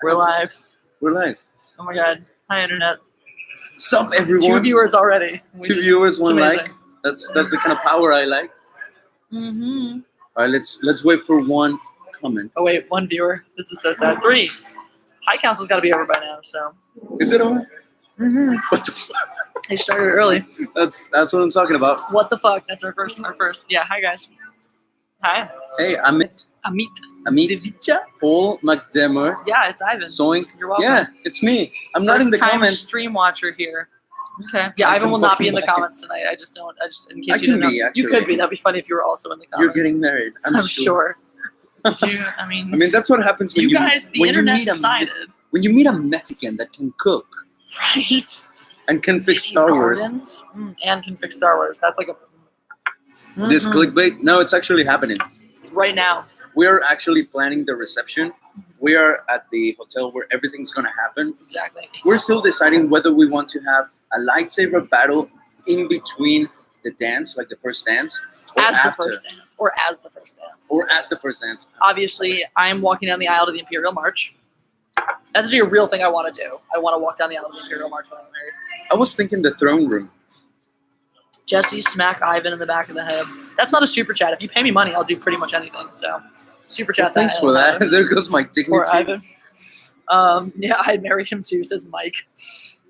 We're live. We're live. Oh my god. Hi, internet. Sup, everyone? 2 viewers already. Two viewers, one like. That's the kind of power I like. Mm-hmm. All right, let's wait for one comment. Oh wait, 1 viewer. This is so sad. 3. High Council's got to be over by now. So. Is it over? Mm-hmm. What the fuck? They started early. That's what I'm talking about. What the fuck? That's our first. Yeah. Hi guys. Hi. Hey, Amit. Devicha? Paul McDemmer. Yeah, it's Ivan. Soink. You're welcome. Yeah, it's me. I'm not in the comments. Stream watcher here. Okay. Yeah, Ivan will not be in the comments tonight. I just in case you didn't know. Actually. You could be. That'd be funny if you were also in the comments. You're getting married. I'm sure. I mean, that's what happens when you guys. The internet decided. When you meet a Mexican that can cook. Right. And can fix Star Wars. And can fix Star Wars. That's like a. Mm-hmm. This clickbait? No, it's actually happening. Right now. We're actually planning the reception. We are at the hotel where everything's going to happen. Exactly. We're still deciding whether we want to have a lightsaber battle in between the dance, like the first dance. Or as after. the first dance. Or as the first dance. Or as the first dance. Obviously, I'm walking down the aisle to the Imperial March. That's actually a real thing I want to do. I want to walk down the aisle to the Imperial March when I'm married. I was thinking the throne room. Jesse, smack Ivan in the back of the head. That's not a super chat. If you pay me money, I'll do pretty much anything. So, super chat. Well, thanks for that. There goes my dignity. Poor Ivan. Yeah, I'd marry him too, says Mike.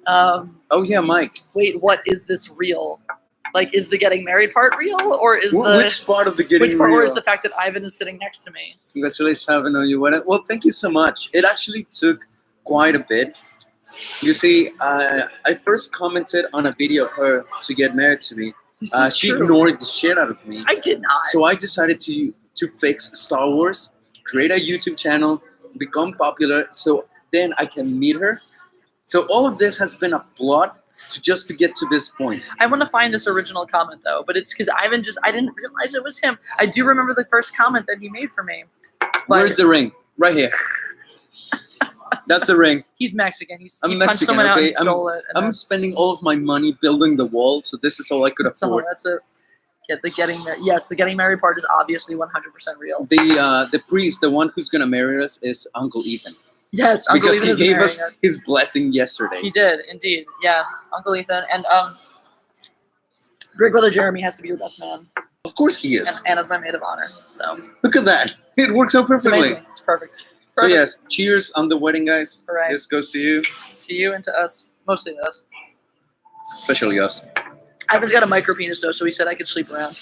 Oh yeah, Mike. Wait, what is this real? Like, is the getting married part real, or is which part of the getting which part, real? or is the fact that Ivan is sitting next to me? Congratulations, Ivan, on your wedding. Well, thank you so much. It actually took quite a bit. You see, I first commented on a video of her to get married to me. She ignored the shit out of me. I did not. So I decided to fix Star Wars, create a YouTube channel, become popular, so then I can meet her. So all of this has been a plot just to get to this point. I want to find this original comment though, but it's because Ivan I didn't realize it was him. I do remember the first comment that he made for me. Where's the ring? Right here. That's the ring. He's Mexican. He I'm punched someone out and stole it. I'm spending all of my money building the wall, so this is all I could afford. That's it. Yeah, the getting married part is obviously 100% real. The priest, the one who's gonna marry us, is Uncle Ethan. Yes, Uncle Ethan because he gave us his blessing yesterday. He did, indeed. Yeah, Uncle Ethan. And Great Brother Jeremy has to be your best man. Of course he is. And Anna's my maid of honor. So look at that. It works out perfectly. It's amazing. It's perfect. So yes, cheers on the wedding, guys. Right. This goes to you. To you and to us. Mostly to us. Especially us. Ivan's got a micro penis though, so he said I could sleep around.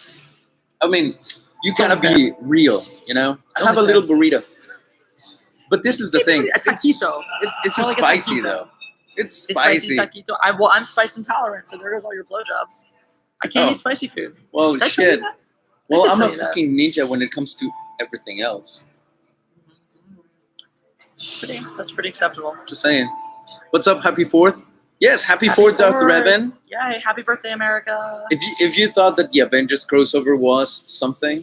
I mean, you gotta be real, you know? I have a little burrito. But this is the thing. A taquito. It's just spicy though. It's spicy. Taquito. I'm spice intolerant, so there goes all your blowjobs. I can't eat spicy food. Well, shit. Well, I'm a fucking ninja when it comes to everything else. That's pretty acceptable. Just saying. What's up? Happy 4th? Yes, happy 4th, Dr. Revan. Yay, happy birthday, America. If you thought that the Avengers crossover was something,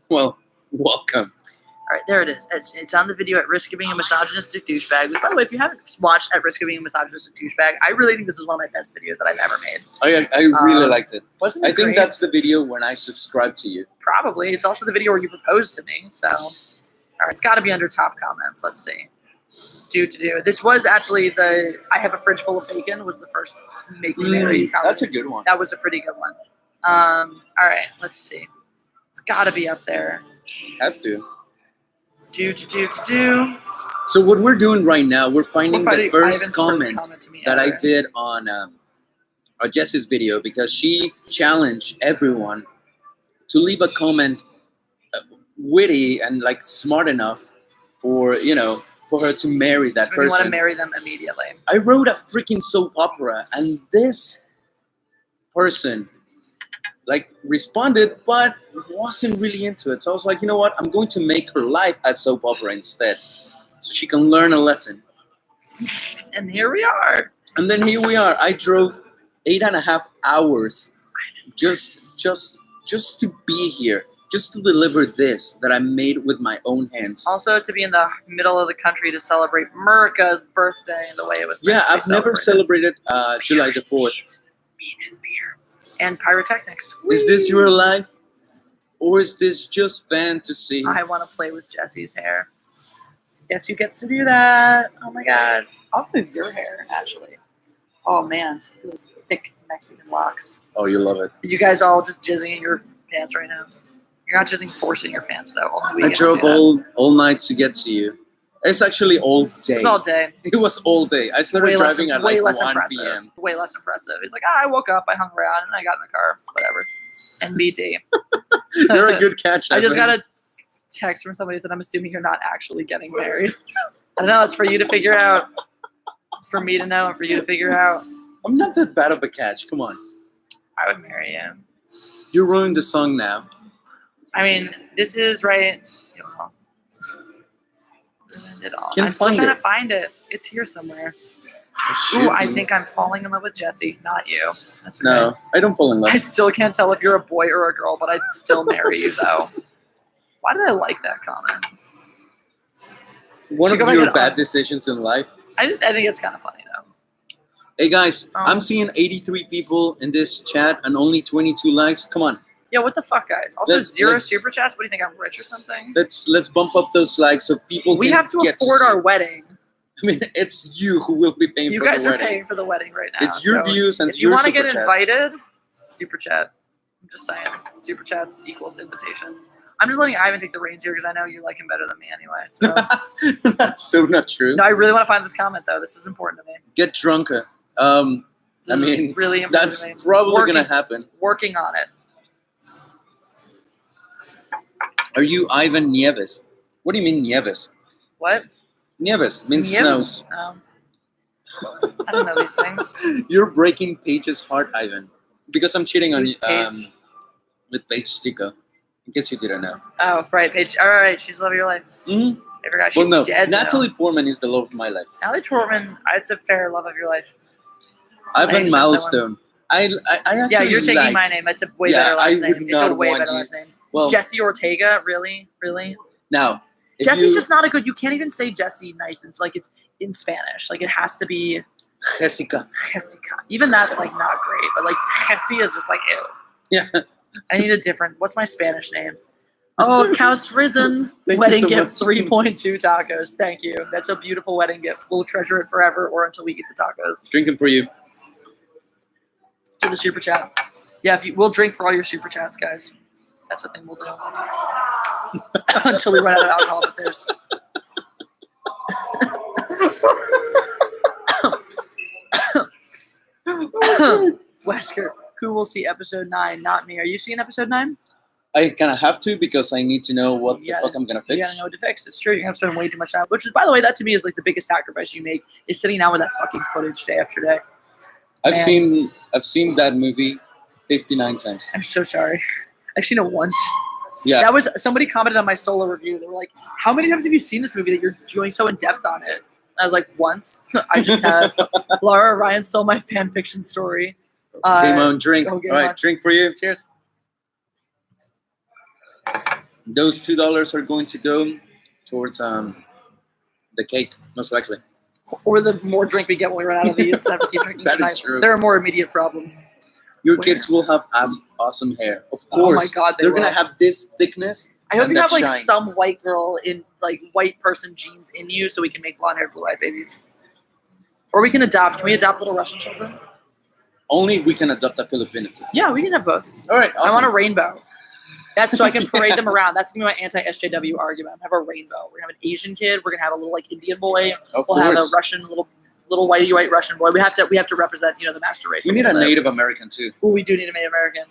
well, welcome. All right, there it is. It's on the video At Risk of Being a Misogynistic Douchebag. Which, by the way, if you haven't watched At Risk of Being a Misogynistic Douchebag, I really think this is one of my best videos that I've ever made. I really liked it. Wasn't it I think great? that's the video when I subscribed to you. Probably. It's also the video where you proposed to me. So, all right, it's got to be under top comments. Let's see. This was actually I have a fridge full of bacon was the first Make Me Marry comment. That's a good one. That was a pretty good one. All right, let's see. It's got to be up there. Has to. So what we're doing right now, we're finding the first comment that I did on Jess's video because she challenged everyone to leave a comment witty and like smart enough for her to marry that person. You want to marry them immediately. I wrote a freaking soap opera, and this person responded, but wasn't really into it. So I was like, you know what? I'm going to make her life a soap opera instead, so she can learn a lesson. And here we are. And then here we are. I drove 8.5 hours just to be here. Just to deliver this that I made with my own hands. Also, to be in the middle of the country to celebrate Murica's birthday the way it was. Yeah, I've never celebrated July the 4th. Meat and beer. And pyrotechnics. Is this your life? Or is this just fantasy? I want to play with Jesse's hair. Guess who gets to do that? Oh my god. I'll move your hair, actually. Oh man, those thick Mexican locks. Oh, you love it. Are you guys all just jizzing in your pants right now? You're not jizzing forcing your pants though. Only I drove all night to get to you. It's actually all day. It was all day. It was all day. I started driving at like 1 p.m. Way less impressive. He's like, I woke up, I hung around, and I got in the car. Whatever. NBT. You're a good catch. I just got a text from somebody that said, I'm assuming you're not actually getting married. I don't know. It's for you to figure out. It's for me to know and for you to figure out. I'm not that bad of a catch. Come on. I would marry you. You ruined the song now. I mean, this is right. Ruined it all. Can't I'm still find trying it. to find it. It's here somewhere. Ooh, I think I'm falling in love with Jesse, not you. That's okay. No, I don't fall in love. I still can't tell if you're a boy or a girl, but I'd still marry you, though. Why did I like that comment? One of your bad decisions in life. I think it's kind of funny, though. Hey, guys, I'm seeing 83 people in this chat and only 22 likes. Come on. Yeah, what the fuck, guys? Also, zero super chats? What do you think, I'm rich or something? Let's bump up those likes so people We have to afford our wedding. I mean, it's you who will be paying for the wedding. You guys are paying for the wedding right now. It's your views and if you want to get chats. invited, super chat. I'm just saying, super chats equals invitations. I'm just letting Ivan take the reins here because I know you like him better than me anyway. So that's so not true. No, I really want to find this comment though. This is important to me. Get drunker. I mean, really important that's probably gonna happen. Working on it. Are you Ivan Nieves? What do you mean Nieves? What? Nieves means snows. I don't know these things. You're breaking Paige's heart, Ivan, because I'm cheating on you with Paige Tico. In case you didn't know. Oh, right, Paige. All right, she's the love of your life. Mm-hmm. I forgot she's dead. Natalie Portman is the love of my life. Natalie Portman, it's a fair love of your life. Ivan Milestone. I actually you're taking my name. It's a way better last name. It's a way better last name. Well, Jesse Ortega, really? Now, Jesse's just not a good. You can't even say Jesse nice. It's like it's in Spanish. Like it has to be Jessica. Even that's like not great. But like Jesse is just like ew. Yeah. I need a different. What's my Spanish name? Oh, Caus Risen. Wedding gift, 3.2 tacos. Thank you. That's a beautiful wedding gift. We'll treasure it forever, or until we eat the tacos. Drinking for you. To the super chat. Yeah, we'll drink for all your super chats, guys. That's the thing we'll do. Until we run out of alcohol, but there's. Wesker, who will see episode 9? Not me. Are you seeing episode 9? I kind of have to because I need to know what the fuck I'm going to fix. You gotta know what to fix. It's true. You're going to spend way too much time. Which is, by the way, that to me is like the biggest sacrifice you make is sitting down with that fucking footage day after day. I've seen that movie 59 times. I'm so sorry. I've seen it once. Yeah. That was somebody commented on my solo review. They were like, "How many times have you seen this movie that you're going so in depth on it?" And I was like, "Once. I just have." Laura Ryan stole my fan fiction story. Game on, drink. All right, drink for you. Cheers. Those $2 are going to go towards the cake, most likely. Or the more drink we get when we run out of these. And have to keep drinking that tonight. is true. There are more immediate problems. Your kids will have awesome hair. Of course. Oh my God, they're going to have this thickness. I hope you have like some white girl in like white person genes in you so we can make blonde haired blue-eyed babies. Or we can adopt. Can we adopt little Russian children? Only we can adopt a Filipino kid. Yeah, we can have both. All right, awesome. I want a rainbow. That's so I can parade them around. That's going to be my anti-SJW argument. I have a rainbow. We're going to have an Asian kid. We're going to have a little like Indian boy. We'll have a Russian little white Russian boy. We have to represent, the master race. We need a Native American too. Ooh, we do need a Native American.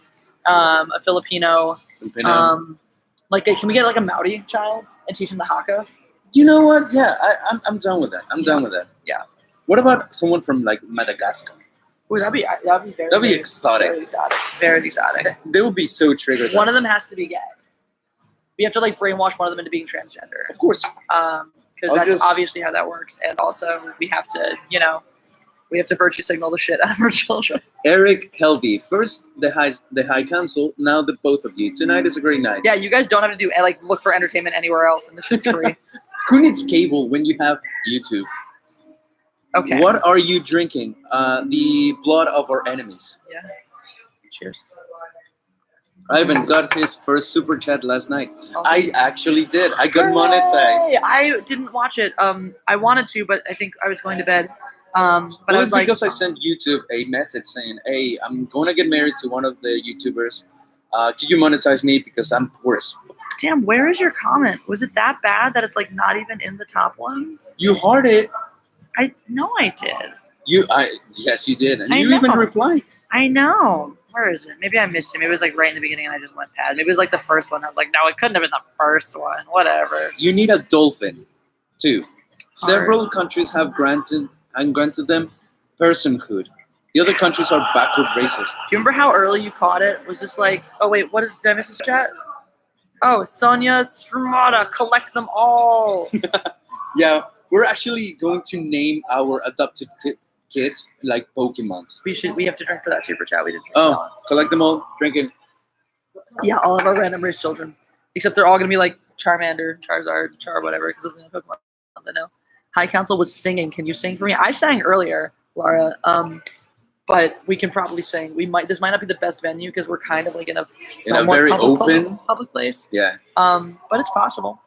A Filipino. Can we get like a Maori child and teach him the haka? You know what? Yeah, I'm down with that. I'm down with that. Yeah. What about someone from like Madagascar? Ooh, that'd be exotic. Very exotic. Very exotic. They would be so triggered. One of them has to be gay. We have to like brainwash one of them into being transgender. Of course. Because that's obviously how that works. And also we have to, we have to virtue signal the shit out of our children. Eric Helvey, first the high council, now the both of you. Tonight is a great night. Yeah, you guys don't have to do look for entertainment anywhere else, and the shit's free. Who needs cable when you have YouTube? Okay. What are you drinking? The blood of our enemies. Yeah. Cheers. Ivan got his first super chat last night. Awesome. I actually did. I got monetized. I didn't watch it. I wanted to, but I think I was going to bed. But Well, I was it's like, because I sent YouTube a message saying, "Hey, I'm going to get married to one of the YouTubers. Could you monetize me because I'm poor as fuck?" damn, where is your comment? Was it that bad that it's like not even in the top ones? You hearted. I know I did. Yes, you did, and I you know. even replied. I know. Where is it? Maybe I missed it. Maybe it was like right in the beginning and I just went past. Maybe it was like the first one. I was like, no, it couldn't have been the first one. Whatever. You need a dolphin, too. Several countries have granted them personhood. The other countries are backward racist. Do you remember how early you caught it? Was this like, oh wait, what is, did I miss this chat? Oh, Sonia Strumata, collect them all. Yeah, we're actually going to name our adopted kids like Pokemons. We have to drink for that super chat. We didn't drink. Oh, collect them all, drink it. Yeah, all of our random race children. Except they're all going to be like Charmander, Charizard, Char, whatever, because those are the Pokemon I know. High Council was singing. Can you sing for me? I sang earlier, Laura. But we can probably sing. This might not be the best venue because we're kind of like in a somewhat very open public place. Yeah. But it's possible.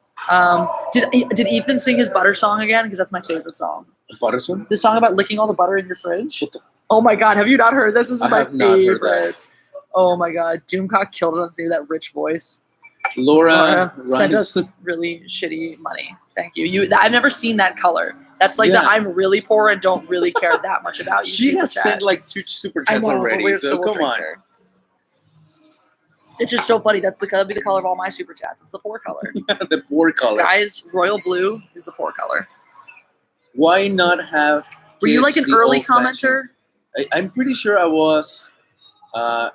Did Ethan sing his butter song again? Because that's my favorite song. Butter song? The song about licking all the butter in your fridge. Oh my god, have you not heard this? This is my favorite. Oh my god, Doomcock killed it on saying that rich voice. Laura sent us really shitty money. Thank you. I've never seen that color. That's like that I'm really poor and don't really care that much about you. She has sent like 2 super chats already, so come on. It's just so funny. That'll be the color of all my super chats. It's the poor color. The poor color. Guys, royal blue is the poor color. Why not have? Were you like an early commenter? I'm pretty sure I was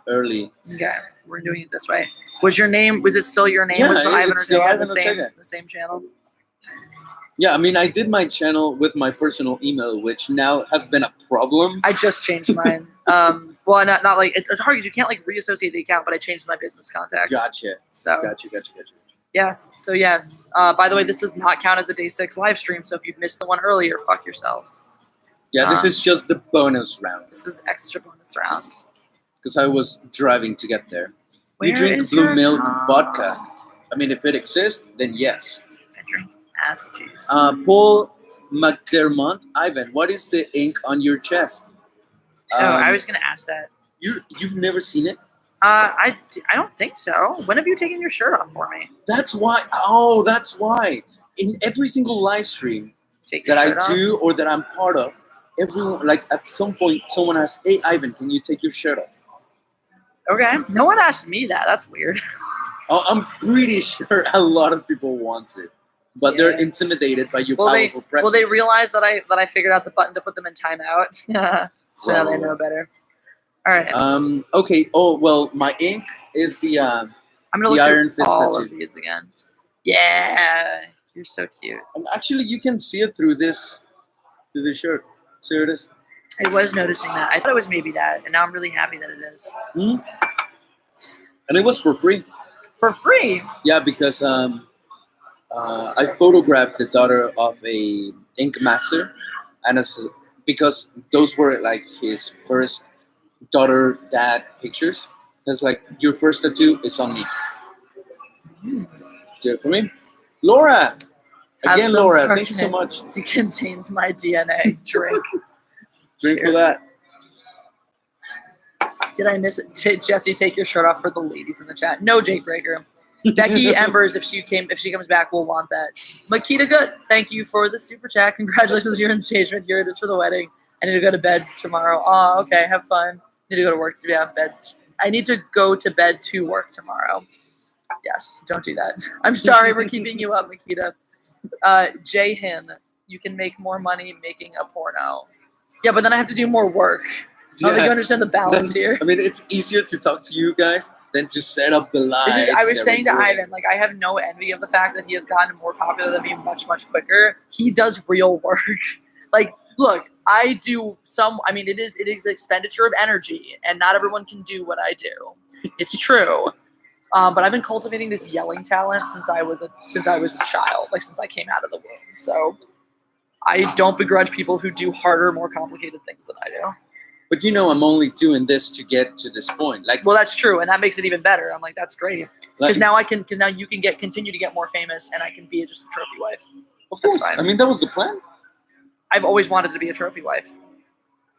early. Okay, we're doing it this way. Was it still your name? Yeah, was Ivan Ortega the same channel? Yeah, I mean, I did my channel with my personal email, which now has been a problem. I just changed mine. Well, not like it's hard because you can't like reassociate the account, but I changed my business contact. Gotcha. So. Gotcha. Yes. So yes. By the way, this does not count as a day 6 live stream. So if you've missed the one earlier, fuck yourselves. Yeah, this is just the bonus round. This is extra bonus round. Because I was driving to get there. Where you drink blue milk vodka. I mean, if it exists, then yes. I drink ass juice. Paul McDermott, Ivan, what is the ink on your chest? I was gonna ask that. You've never seen it? I don't think so. When have you taken your shirt off for me? That's why. Oh, that's why. In every single live stream that I do or that I'm part of, everyone, like at some point, someone asks, "Hey, Ivan, can you take your shirt off?" Okay. No one asked me that. That's weird. Oh, I'm pretty sure a lot of people want to, but they're intimidated by your powerful presence. Well, they realize that I figured out the button to put them in timeout. So now they know better. All right. Okay. Oh well, my ink is the I'm gonna look Iron through Fist all tattoo. of these again. Yeah, you're so cute. Actually, you can see it through the shirt. See here it is. I was noticing that. I thought it was maybe that, and now I'm really happy that it is. Mm-hmm. And it was for free. For free? Yeah, because I photographed the daughter of a ink master, and because those were like his first daughter-dad pictures. It's like, your first tattoo is on me. Do it for me. Laura! Again, Laura, thank you so much. It contains my DNA. Drink. Drink for that. Did I miss it? Jesse, take your shirt off for the ladies in the chat. No, Jake Breaker. Becky Embers, if she comes back, we'll want that. Makita Good, thank you for the super chat. Congratulations on your engagement. Here it is for the wedding. I need to go to bed tomorrow. Oh, okay. Have fun. I need to go to work to be out of bed. I need to go to bed to work tomorrow. Yes, don't do that. I'm sorry we're keeping you up, Makita. Jay Hin, you can make more money making a porno. Yeah, but then I have to do more work. I don't think you understand the balance here. I mean, it's easier to talk to you guys than to set up the live. I was saying to Ivan, like, I have no envy of the fact that he has gotten more popular than me much, much quicker. He does real work. Like, look, I do it is expenditure of energy, and not everyone can do what I do. It's true. But I've been cultivating this yelling talent since I was a child, like since I came out of the womb. So I don't begrudge people who do harder, more complicated things than I do. But I'm only doing this to get to this point. Like, well, that's true, and that makes it even better. I'm like, that's great, because now you can continue to get more famous, and I can be just a trophy wife. Of course, I mean that was the plan. I've always wanted to be a trophy wife.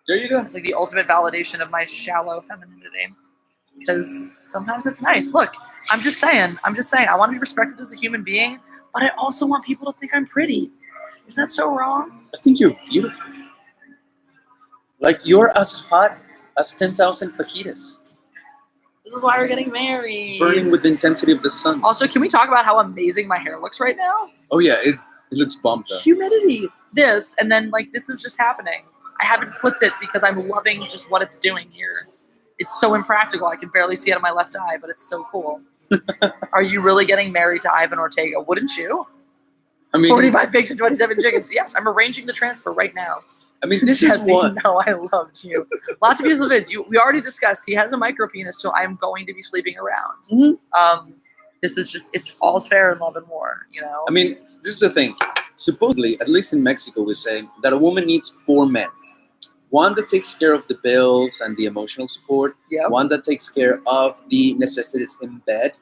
There you go. It's like the ultimate validation of my shallow femininity. Because sometimes it's nice. Look, I'm just saying. I want to be respected as a human being, but I also want people to think I'm pretty. Is that so wrong? I think you're beautiful. Like, you're as hot as 10,000 fajitas. This is why we're getting married. Burning with the intensity of the sun. Also, can we talk about how amazing my hair looks right now? Oh yeah, it looks bumped up. Humidity. This, and then like this is just happening. I haven't flipped it because I'm loving just what it's doing here. It's so impractical. I can barely see out of my left eye, but it's so cool. Are you really getting married to Ivan Ortega? Wouldn't you? I mean, 45 pigs and 27 chickens. Yes, I'm arranging the transfer right now. I mean, this Jesse, is what. No, I loved you. Lots of beautiful vids. We already discussed he has a micro penis, so I'm going to be sleeping around. Mm-hmm. This is just, it's all's fair in love and war, I mean, this is the thing. Supposedly, at least in Mexico, we say that a woman needs 4 men. One that takes care of the bills and the emotional support. Yep. One that takes care of the necessities in bed.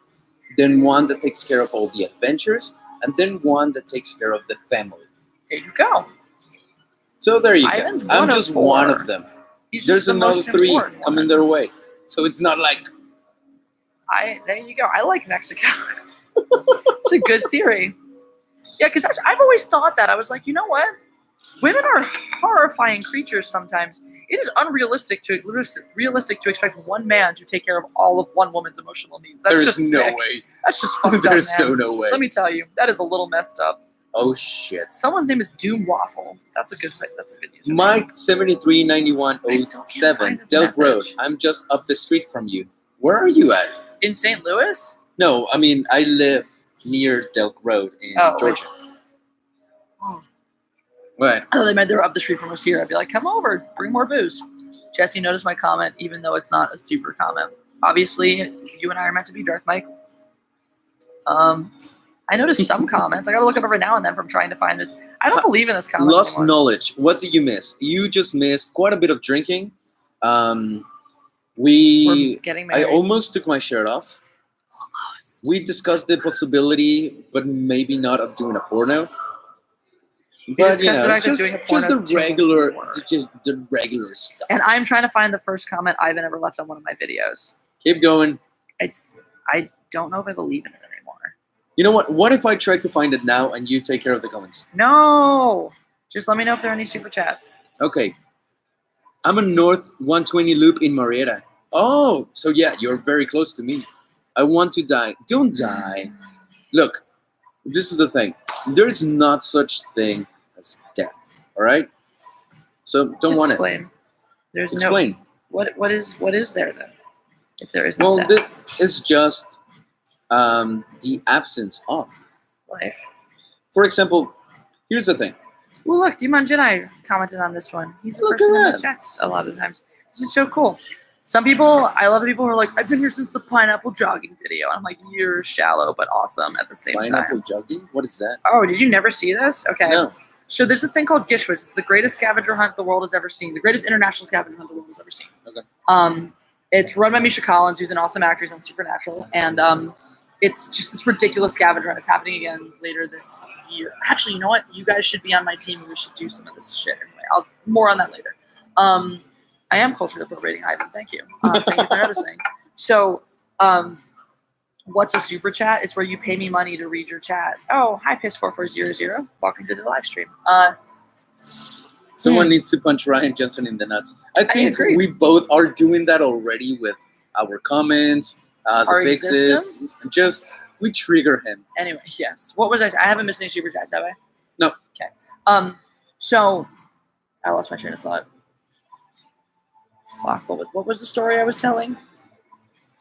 Then one that takes care of all the adventures. And then one that takes care of the family. There you go. So there you Ivan's go. I'm just one of them. There's another 3 coming their way. So it's not like... There you go. I like Mexico. It's a good theory. Yeah, because I've always thought that. I was like, you know what? Women are horrifying creatures sometimes. It is unrealistic to expect one man to take care of all of one woman's emotional needs. That's just no sick. way. That's just fucked up, man. There's so no way. Let me tell you, that is a little messed up. Oh shit. Someone's name is Doom Waffle. That's a good username. Mike 739107 Delk Road. I'm just up the street from you. Where are you at? In St. Louis? No, I mean I live near Delk Road in Georgia. Right. I thought they meant they were up the street from us here. I'd be like, come over, bring more booze. Jesse noticed my comment, even though it's not a super comment. Obviously, you and I are meant to be Darth Mike. I noticed some comments. I gotta look up every now and then from trying to find this. I don't believe in this comment Lost anymore. knowledge. What did you miss? You just missed quite a bit of drinking. We're getting married. I almost took my shirt off. Almost. We discussed the possibility, but maybe not, of doing a porno. But just the regular stuff. And I'm trying to find the first comment Ivan ever left on one of my videos. Keep going. I don't know if I believe in it anymore. You know what? What if I try to find it now and you take care of the comments? No. Just let me know if there are any super chats. Okay. I'm a North 120 loop in Marietta. Oh, so yeah, you're very close to me. I want to die. Don't die. Look, this is the thing. There's not such thing as death. All right. So don't want it. Explain. There's Explain. No. What is there then? If there isn't death. Well, it's just the absence of life. For example, here's the thing. Well, look, Demon Jedi commented on this one. He's a person in the chats a lot of the times. This is so cool. Some people, I love the people who are like, I've been here since the pineapple jogging video. I'm like, you're shallow but awesome at the same time. Pineapple jogging? What is that? Oh, did you never see this? Okay. No. So there's this thing called Gish. It's the greatest scavenger hunt the world has ever seen. The greatest international scavenger hunt the world has ever seen. Okay. It's run by Misha Collins, who's an awesome actor. He's on Supernatural. And it's just this ridiculous scavenger hunt. It's happening again later this year. Actually, you know what? You guys should be on my team. We should do some of this shit anyway. More on that later. I am culturally appropriating Ivan. Thank you. Thank you for noticing. So, what's a super chat? It's where you pay me money to read your chat. Oh, hi, Piss4400. Welcome to the live stream. Someone needs to punch Ryan Johnson in the nuts. I think we both are doing that already with our comments, the fixes. Just, we trigger him. Anyway, yes. What was I haven't missed any super chats, have I? No. Okay. So, I lost my train of thought. Fuck, what was the story I was telling?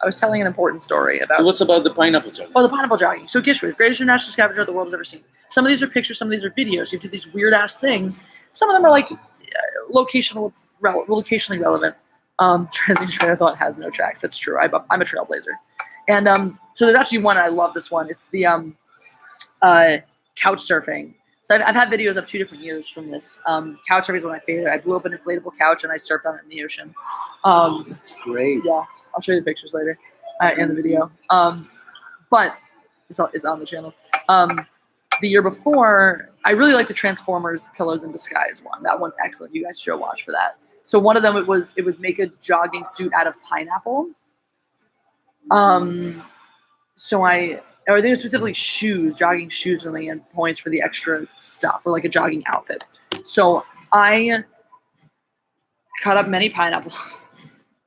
I was telling an important story about... It was about the pineapple jogging. Oh, the pineapple jogging. So Gish, greatest international scavenger the world has ever seen. Some of these are pictures, some of these are videos. You do these weird-ass things. Some of them are like locationally relevant. Transition train of thought has no tracks. That's true. I'm a trailblazer. And so there's actually one, I love this one. It's the couch surfing. So I've had videos up 2 different years from this. Couch surfing is one of my favorite. I blew up an inflatable couch and I surfed on it in the ocean. That's great. Yeah, I'll show you the pictures later in the video. But it's on the channel. The year before, I really like the Transformers Pillows in Disguise one. That one's excellent. You guys should watch for that. So one of them, it was make a jogging suit out of pineapple. So I think it was specifically shoes, jogging shoes, or something, and points for the extra stuff, or like a jogging outfit. So I cut up many pineapples,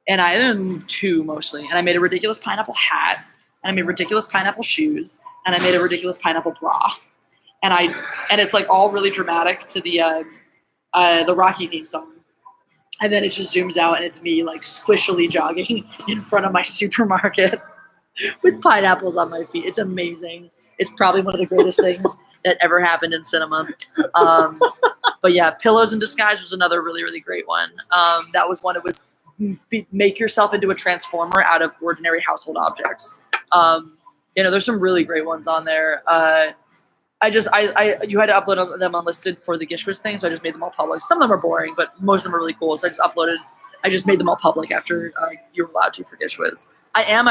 and I had them 2 mostly, and I made a ridiculous pineapple hat, and I made ridiculous pineapple shoes, and I made a ridiculous pineapple bra, and it's like all really dramatic to the Rocky theme song, and then it just zooms out, and it's me like squishily jogging in front of my supermarket with pineapples on my feet. It's amazing. It's probably one of the greatest things that ever happened in cinema. But yeah, Pillows in Disguise was another really, really great one. That was one. It was make yourself into a transformer out of ordinary household objects. There's some really great ones on there. You had to upload them unlisted for the Gish thing, so I just made them all public. Some of them are boring, but most of them are really cool. So I just made them all public after you were allowed to for Gish Whiz. I have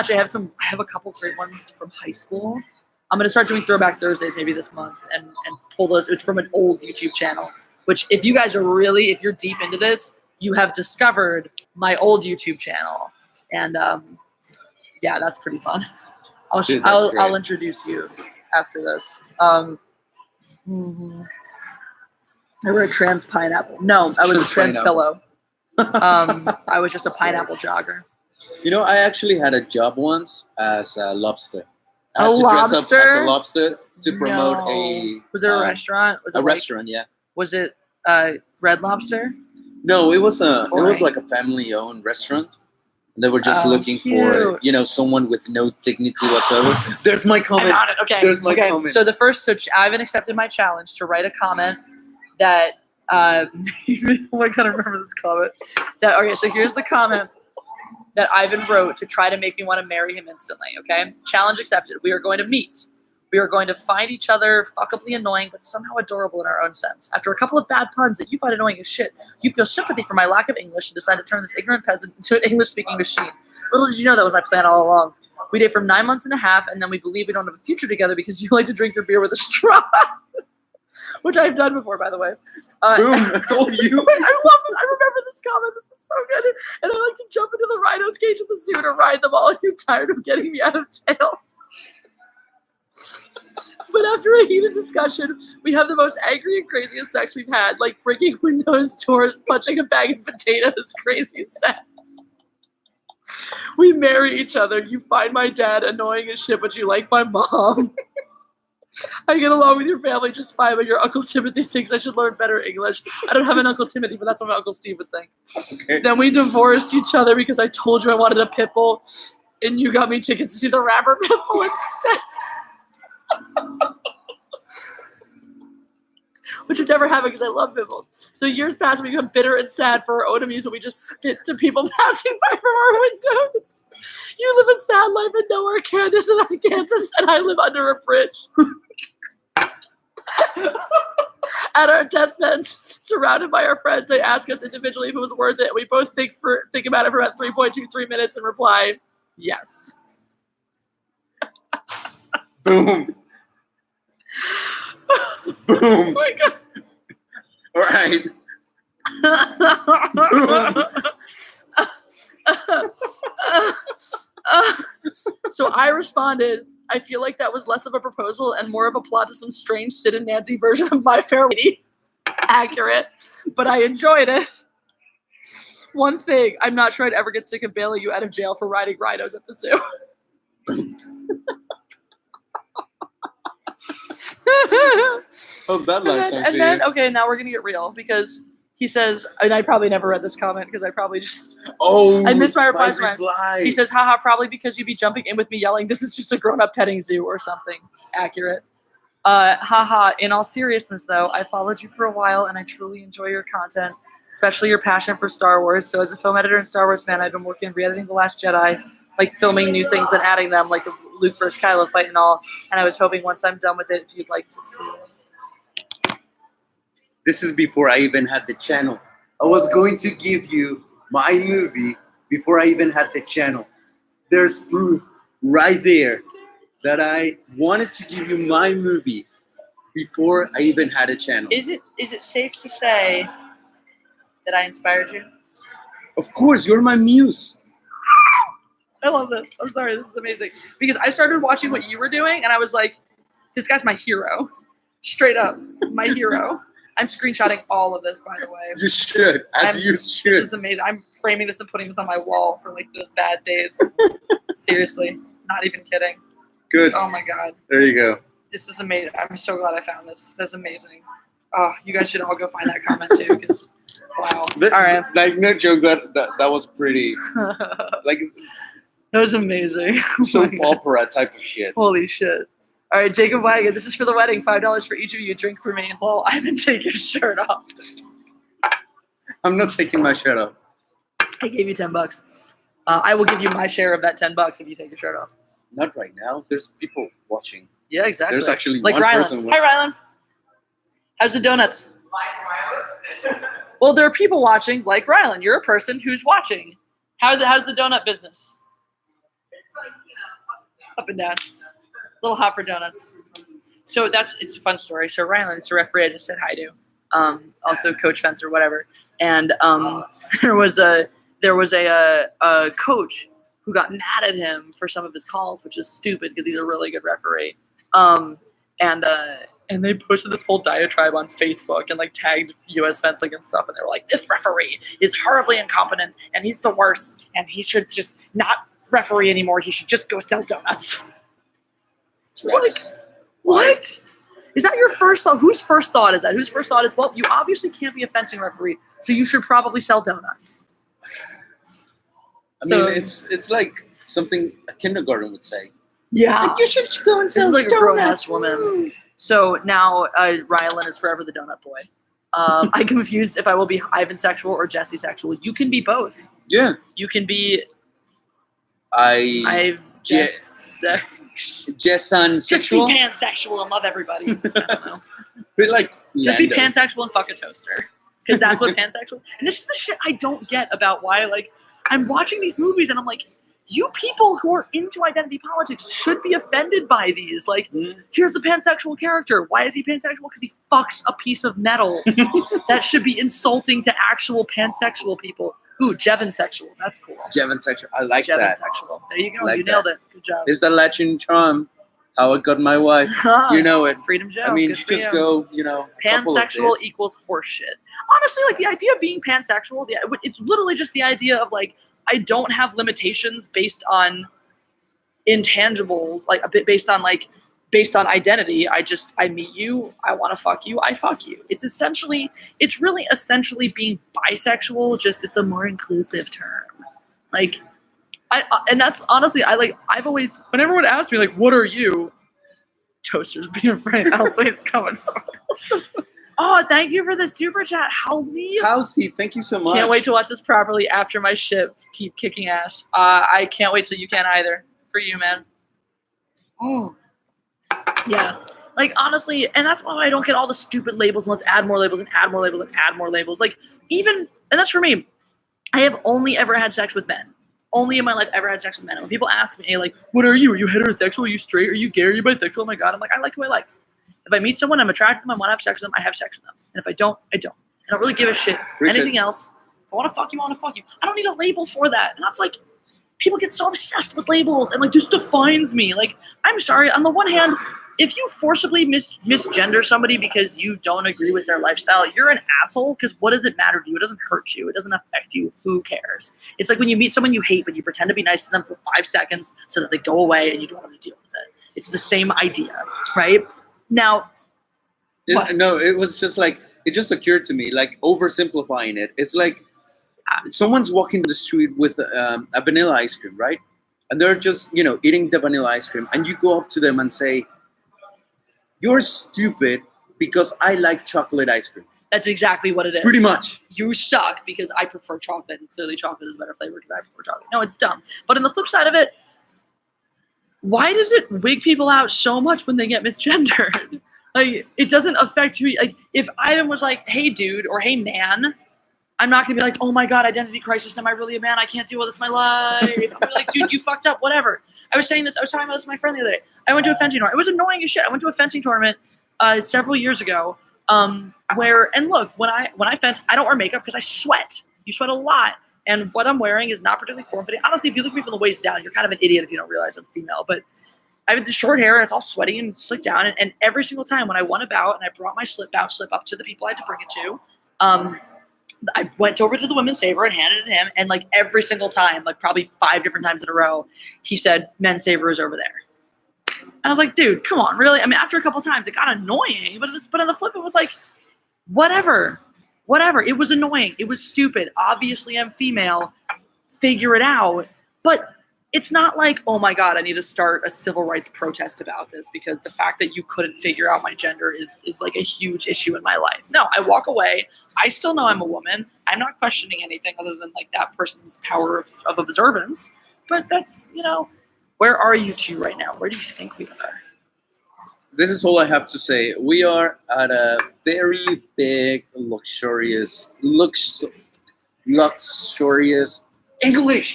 a couple great ones from high school. I'm going to start doing Throwback Thursdays maybe this month and pull those. It's from an old YouTube channel, which if you guys are if you're deep into this, you have discovered my old YouTube channel. And yeah, that's pretty fun. I'll introduce you after this. I were a trans pineapple. No, I was a trans pillow. I was just a pineapple jogger. I actually had a job once as a lobster. I had to lobster? dress up as a lobster to promote a... Was it a restaurant? Was it restaurant, yeah. Was it Red Lobster? No, it was like a family-owned restaurant. They were just looking for, someone with no dignity whatsoever. There's my comment. I'm on it. Okay. There's my comment. So Ivan accepted my challenge to write a comment that... I gotta remember this comment. So here's the comment that Ivan wrote to try to make me want to marry him instantly, okay? Challenge accepted. We are going to meet. We are going to find each other fuckably annoying, but somehow adorable in our own sense. After a couple of bad puns that you find annoying as shit, you feel sympathy for my lack of English and decide to turn this ignorant peasant into an English-speaking machine. Little did you know that was my plan all along. We date for 9 months and a half, and then we believe we don't have a future together because you like to drink your beer with a straw. Which I've done before, by the way. Boom, I told you. I love it. I remember this comment. This was so good. And I like to jump into the rhinos cage at the zoo to ride them all if you're tired of getting me out of jail. But after a heated discussion, we have the most angry and craziest sex we've had, like breaking windows, doors, punching a bag of potatoes, crazy sex. We marry each other. You find my dad annoying as shit, but you like my mom. I get along with your family just fine, but your Uncle Timothy thinks I should learn better English. I don't have an Uncle Timothy, but that's what my Uncle Steve would think. Okay. Then we divorced each other because I told you I wanted a pit bull, and you got me tickets to see the rapper pit bull instead. Which would never happen because I love pit bulls. So years pass, we become bitter and sad for our own amusement, so we just spit to people passing by from our windows. You live a sad life in nowhere, Kansas, and I live under a bridge. At our deathbeds, surrounded by our friends, they ask us individually if it was worth it, and we both think about it for about 3.23 minutes and reply, yes. Boom. Boom. Oh my God. All right. So I responded, I feel like that was less of a proposal and more of a plot to some strange Sid and Nancy version of My Fair Lady. Accurate, but I enjoyed it. One thing, I'm not sure I'd ever get sick of bailing you out of jail for riding rhinos at the zoo. How's that life? And then, okay, now we're gonna get real because he says, and I probably never read this comment because I probably just I missed my reply. He says, haha, probably because you'd be jumping in with me yelling, this is just a grown-up petting zoo or something. Accurate. Haha, in all seriousness though, I followed you for a while and I truly enjoy your content, especially your passion for Star Wars. So as a film editor and Star Wars fan, I've been working re-editing The Last Jedi, like filming new things and adding them, like Luke versus Kylo fight and all. And I was hoping once I'm done with it, if you'd like to see it. This is before I even had the channel. I was going to give you my movie before I even had the channel. There's proof right there that I wanted to give you my movie before I even had a channel. Is it safe to say that I inspired you? Of course, you're my muse. I love this. I'm sorry, this is amazing. Because I started watching what you were doing, and I was like, this guy's my hero. Straight up, my hero. I'm screenshotting all of this, by the way. You should, you should. This is amazing. I'm framing this and putting this on my wall for like those bad days. Seriously, not even kidding. Good. Oh my God. There you go. This is amazing. I'm so glad I found this. That's amazing. Oh, you guys should all go find that comment too, because wow. All right. Like, no joke, that was pretty. Like, that was amazing. Soap opera type of shit. Holy shit. All right, Jacob Wagon, this is for the wedding. $5 for each of you. Drink for me. Well, I haven't taken your shirt off. I'm not taking my shirt off. I gave you $10. I will give you my share of that $10 if you take your shirt off. Not right now. There's people watching. Yeah, exactly. There's actually like one Rylan. person watching. Hi, Rylan. How's the donuts? Like Rylan? Well, there are people watching like Rylan. You're a person who's watching. How's the donut business? It's like, Up and down. A little hot for donuts. So it's a fun story. So Rylan is a referee I just said hi to. Also coach fencer, whatever. And there was a coach who got mad at him for some of his calls, which is stupid because he's a really good referee. And they posted this whole diatribe on Facebook and like tagged US fencing and stuff, and they were like, this referee is horribly incompetent and he's the worst and he should just not referee anymore. He should just go sell donuts. Like, what? Is that your first thought? Whose first thought is that? Whose first thought is, well, you obviously can't be a fencing referee, so you should probably sell donuts. I mean, it's like something a kindergarten would say. Yeah. Like, you should go and sell This is like donuts. a grown-ass woman. So now Rylan is forever the donut boy. I confuse if I will be Ivan sexual or Jesse sexual. You can be both. Yeah. You can be Jessan sexual? Just be pansexual and love everybody. I don't know. But like Just be Lando. pansexual and fuck a toaster. Because that's what pansexual. And this is the shit I don't get about why, like, I'm watching these movies and I'm like, you people who are into identity politics should be offended by these. Like, here's the pansexual character. Why is he pansexual? Because he fucks a piece of metal. That should be insulting to actual pansexual people. Ooh, Jevin sexual. That's cool. Jevin sexual. I like Jevin that. sexual. There you go. Like you nailed it. Good job. It's the Latin charm. How I got my wife. You know it. Freedom Joe. I mean, Good you for just you. go, you know. Pansexual equals horseshit. Honestly, like the idea of being pansexual, it's literally just the idea of like, I don't have limitations based on intangibles, like a bit based on identity. I meet you, I want to fuck you, I fuck you. It's really essentially being bisexual, just it's a more inclusive term. Like, and that's honestly, I've always, when everyone asks me like, what are you? Toasters being brain always coming over. Oh, thank you for the super chat, Halsey, thank you so much. Can't wait to watch this properly after my shit keep kicking ass. I can't wait till you can either. For you, man. Yeah. Like, honestly, and that's why I don't get all the stupid labels and let's add more labels and add more labels and add more labels. Like, and that's for me. I have only ever had sex with men. Only in my life ever had sex with men. And when people ask me, like, what are you? Are you heterosexual? Are you straight? Are you gay? Are you bisexual? Oh my God. I'm like, I like who I like. If I meet someone, I'm attracted to them, I want to have sex with them, I have sex with them. And if I don't, I don't. I don't really give a shit. Anything else. If I want to fuck you, I want to fuck you. I don't need a label for that. And that's like, people get so obsessed with labels and like, this defines me. Like, I'm sorry. On the one hand, if you forcibly misgender somebody because you don't agree with their lifestyle, you're an asshole because what does it matter to you? It doesn't hurt you. It doesn't affect you. Who cares? It's like when you meet someone you hate, but you pretend to be nice to them for 5 seconds so that they go away and you don't have to deal with it. It's the same idea, right? Now, no, it was just like, it just occurred to me, like oversimplifying it. It's like someone's walking the street with a vanilla ice cream, right? And they're just, eating the vanilla ice cream. And you go up to them and say, you're stupid because I like chocolate ice cream. That's exactly what it is. Pretty much. You suck because I prefer chocolate. And clearly chocolate is a better flavor because I prefer chocolate. No, it's dumb. But on the flip side of it, why does it wig people out so much when they get misgendered? Like, it doesn't affect who. Like, if Ivan was like, "Hey, dude," or "Hey, man," I'm not gonna be like, "Oh my god, identity crisis. Am I really a man? I can't deal with this in my life." I'm gonna be like, "Dude, you fucked up. Whatever." I was talking about this with my friend the other day. I went to a fencing tournament. It was annoying as shit. I went to a fencing tournament several years ago. Where, and look, when I fence, I don't wear makeup because I sweat. You sweat a lot, and what I'm wearing is not particularly form-fitting. Honestly, if you look at me from the waist down, you're kind of an idiot if you don't realize I'm female. But I have the short hair, and it's all sweaty and slicked down. And every single time when I won a bout and I brought my slip up to the people I had to bring it to, I went over to the women's saber and handed it to him. And like every single time, like probably 5 different times in a row, he said, "Men's saber is over there." And I was like, dude, come on, really? I mean, after a couple times, it got annoying. But on the flip, it was like, whatever. It was annoying. It was stupid. Obviously, I'm female. Figure it out. But it's not like, oh my God, I need to start a civil rights protest about this because the fact that you couldn't figure out my gender is like a huge issue in my life. No, I walk away. I still know I'm a woman. I'm not questioning anything other than like that person's power of observance. But that's, where are you two right now? Where do you think we are? This is all I have to say. We are at a very big, luxurious English.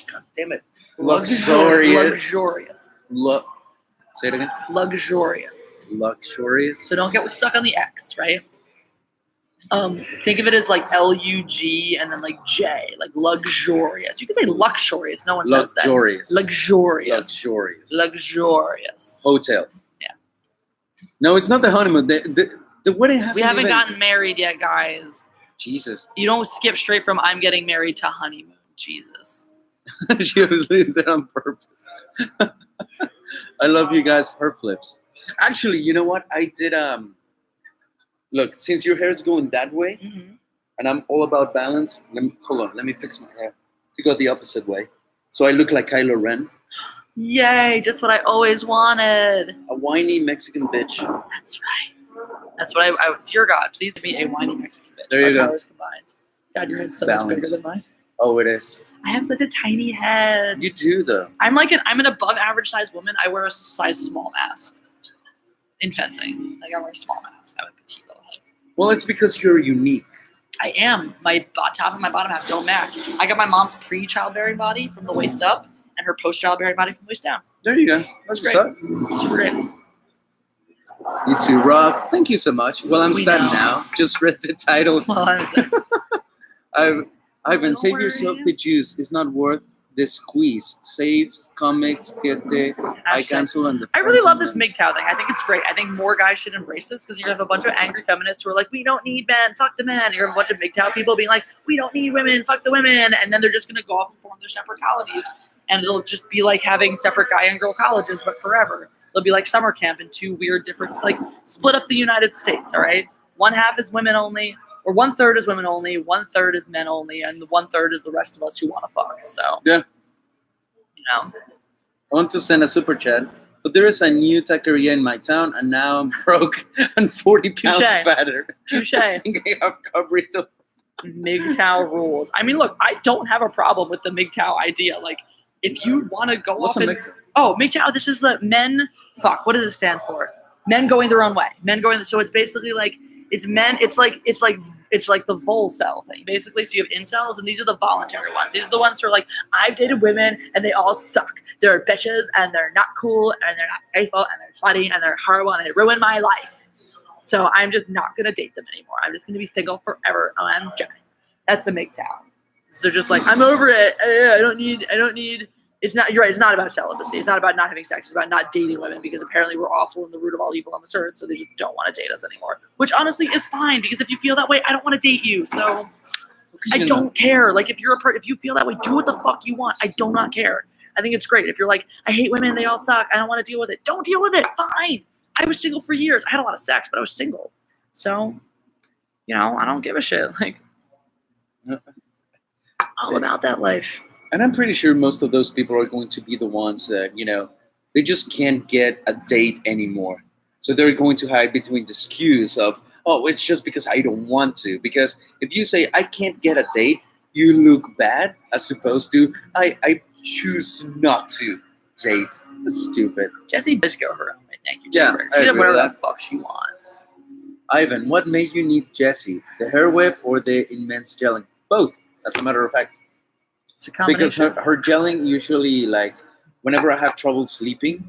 God damn it. Luxurious. Say it again. Luxurious. So don't get stuck on the X, right? Think of it as like L-U-G and then like J, like luxurious. You can say luxurious. No one says that. Luxurious. Hotel. Yeah. No, it's not the honeymoon. The wedding hasn't. We haven't gotten married yet, guys. Jesus. You don't skip straight from I'm getting married to honeymoon. Jesus. She was doing that on purpose. I love you guys. Her flips. Actually, you know what? I did. Look, since your hair is going that way, and I'm all about balance. Hold on. Let me fix my hair to go the opposite way, so I look like Kylo Ren. Yay! Just what I always wanted. A whiny Mexican bitch. That's right. That's what I dear God, please be a whiny Mexican bitch. There you go. Powers combined. God, your head's so much bigger than mine. Oh, it is. I have such a tiny head. You do, though. I'm an above average size woman. I wear a size small mask in fencing. Like I wear a small mask. I have a petite little head. Well, it's because you're unique. I am. My top and my bottom half don't match. I got my mom's pre-childbearing body from the waist up and her post-childbearing body from the waist down. There you go. That's great. What's up. Super great. You too, Rob. Thank you so much. Well, I'm sad now. Just read the title. Well, I'm sad. Ivan, save yourself the juice. It's not worth the squeeze. Saves, comics, get the I cancel and the I really love this MGTOW thing. I think it's great. I think more guys should embrace this because you have a bunch of angry feminists who are like, we don't need men, fuck the men. And you have a bunch of MGTOW people being like, we don't need women, fuck the women. And then they're just going to go off and form their separate colonies. And it'll just be like having separate guy and girl colleges, but forever. It'll be like summer camp in 2 weird different, like split up the United States, all right? 1/2 is women only. Or 1/3 is women only, 1/3 is men only, and the 1/3 is the rest of us who want to fuck. So yeah, I want to send a super chat, but there is a new taqueria in my town, and now I'm broke and 40 pounds fatter. Touche. I think I have cabrito. MGTOW rules. I mean, look, I don't have a problem with the MGTOW idea. Like, if you want to go off and MGTOW, this is the men. Fuck. What does it stand for? Men going their own way. So it's basically like. It's men. It's like the vol cell thing, basically. So you have incels, and these are the voluntary ones. These are the ones who are like, I've dated women, and they all suck. They're bitches, and they're not cool, and they're not faithful, and they're slutty, and they're horrible, and they ruin my life. So I'm just not gonna date them anymore. I'm just gonna be single forever. OMG. That's a MGTOW. So they're just like, I'm over it. I don't need. It's not. You're right. It's not about celibacy. It's not about not having sex. It's about not dating women because apparently we're awful and the root of all evil on this earth. So they just don't want to date us anymore. Which honestly is fine because if you feel that way, I don't want to date you. So I don't care. Like if you feel that way, do what the fuck you want. I do not care. I think it's great. If you're like, I hate women, they all suck. I don't want to deal with it. Don't deal with it. Fine. I was single for years. I had a lot of sex, but I was single. So, I don't give a shit. Like, all about that life. And I'm pretty sure most of those people are going to be the ones that, they just can't get a date anymore. So they're going to hide between the excuse of, oh, it's just because I don't want to. Because if you say, I can't get a date, you look bad, as opposed to, I choose not to date. That's stupid. Jessie does go her own way. Thank you. Yeah, she did whatever the fuck she wants. Ivan, what made you need Jessie? The hair whip or the immense gelling? Both, as a matter of fact. It's a combination. Because her gelling usually, like, whenever I have trouble sleeping,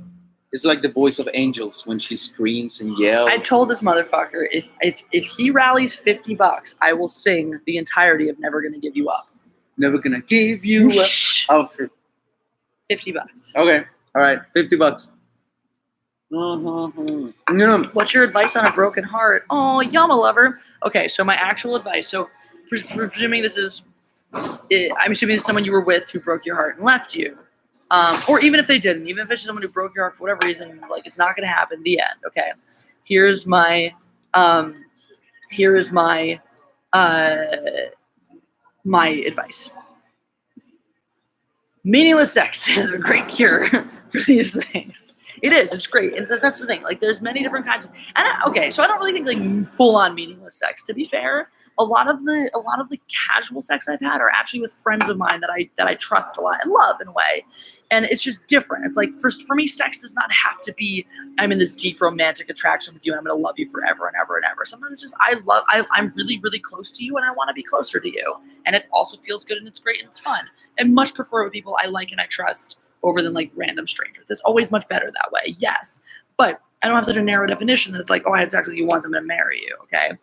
it's like the voice of angels when she screams and yells. I told this motherfucker, if he rallies $50, I will sing the entirety of Never Gonna Give You Up. Never gonna give you up. Oh, $50. okay. All right. $50. Mm-hmm. What's your advice on a broken heart? Oh, Yama lover. Okay, so my actual advice. So, presuming this is, I'm assuming it's someone you were with who broke your heart and left you, or even if they didn't, even if it's someone who broke your heart for whatever reason, like it's not going to happen. The end. Okay. Here's my my advice. Meaningless sex is a great cure for these things. It is. It's great. And so that's the thing. Like, there's many different kinds of. Okay, so I don't really think like full on meaningless sex. To be fair, a lot of the casual sex I've had are actually with friends of mine that I trust a lot and love in a way. And it's just different. It's like for me, sex does not have to be I'm in this deep romantic attraction with you and I'm going to love you forever and ever and ever. Sometimes it's just I'm really really close to you and I want to be closer to you. And it also feels good and it's great and it's fun. I much prefer it with people I like and I trust over than like random strangers. It's always much better that way, yes. But I don't have such a narrow definition that it's like, oh, I had sex with you once, I'm going to marry you, okay?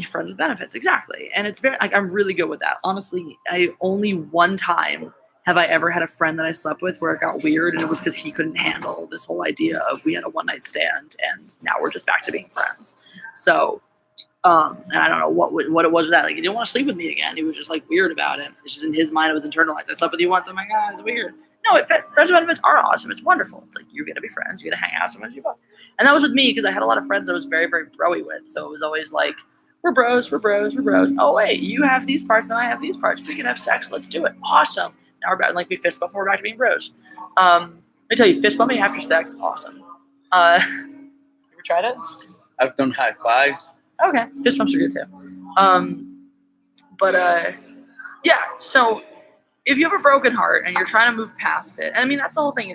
Friends with benefits, exactly. And it's very, like, I'm really good with that. Honestly, only one time have I ever had a friend that I slept with where it got weird, and it was because he couldn't handle this whole idea of we had a one-night stand, and now we're just back to being friends. So, and I don't know what it was with that. Like, he didn't want to sleep with me again. He was just like weird about it. It's just in his mind, it was internalized. I slept with you once. Oh my God, it's weird. No, friends with benefits are awesome. It's wonderful. It's like, you're going to be friends. You're going to hang out so much. You fuck. And that was with me because I had a lot of friends that I was very, very bro-y with. So it was always like, we're bros. Oh, wait, you have these parts and I have these parts. We can have sex. Let's do it. Awesome. Now we're back. Like, we fist bump and we're back to being bros. Let me tell you, fist bumping after sex, awesome. You ever tried it? I've done high fives. Okay, fist bumps are good too. Yeah. So if you have a broken heart and you're trying to move past it, and I mean that's the whole thing.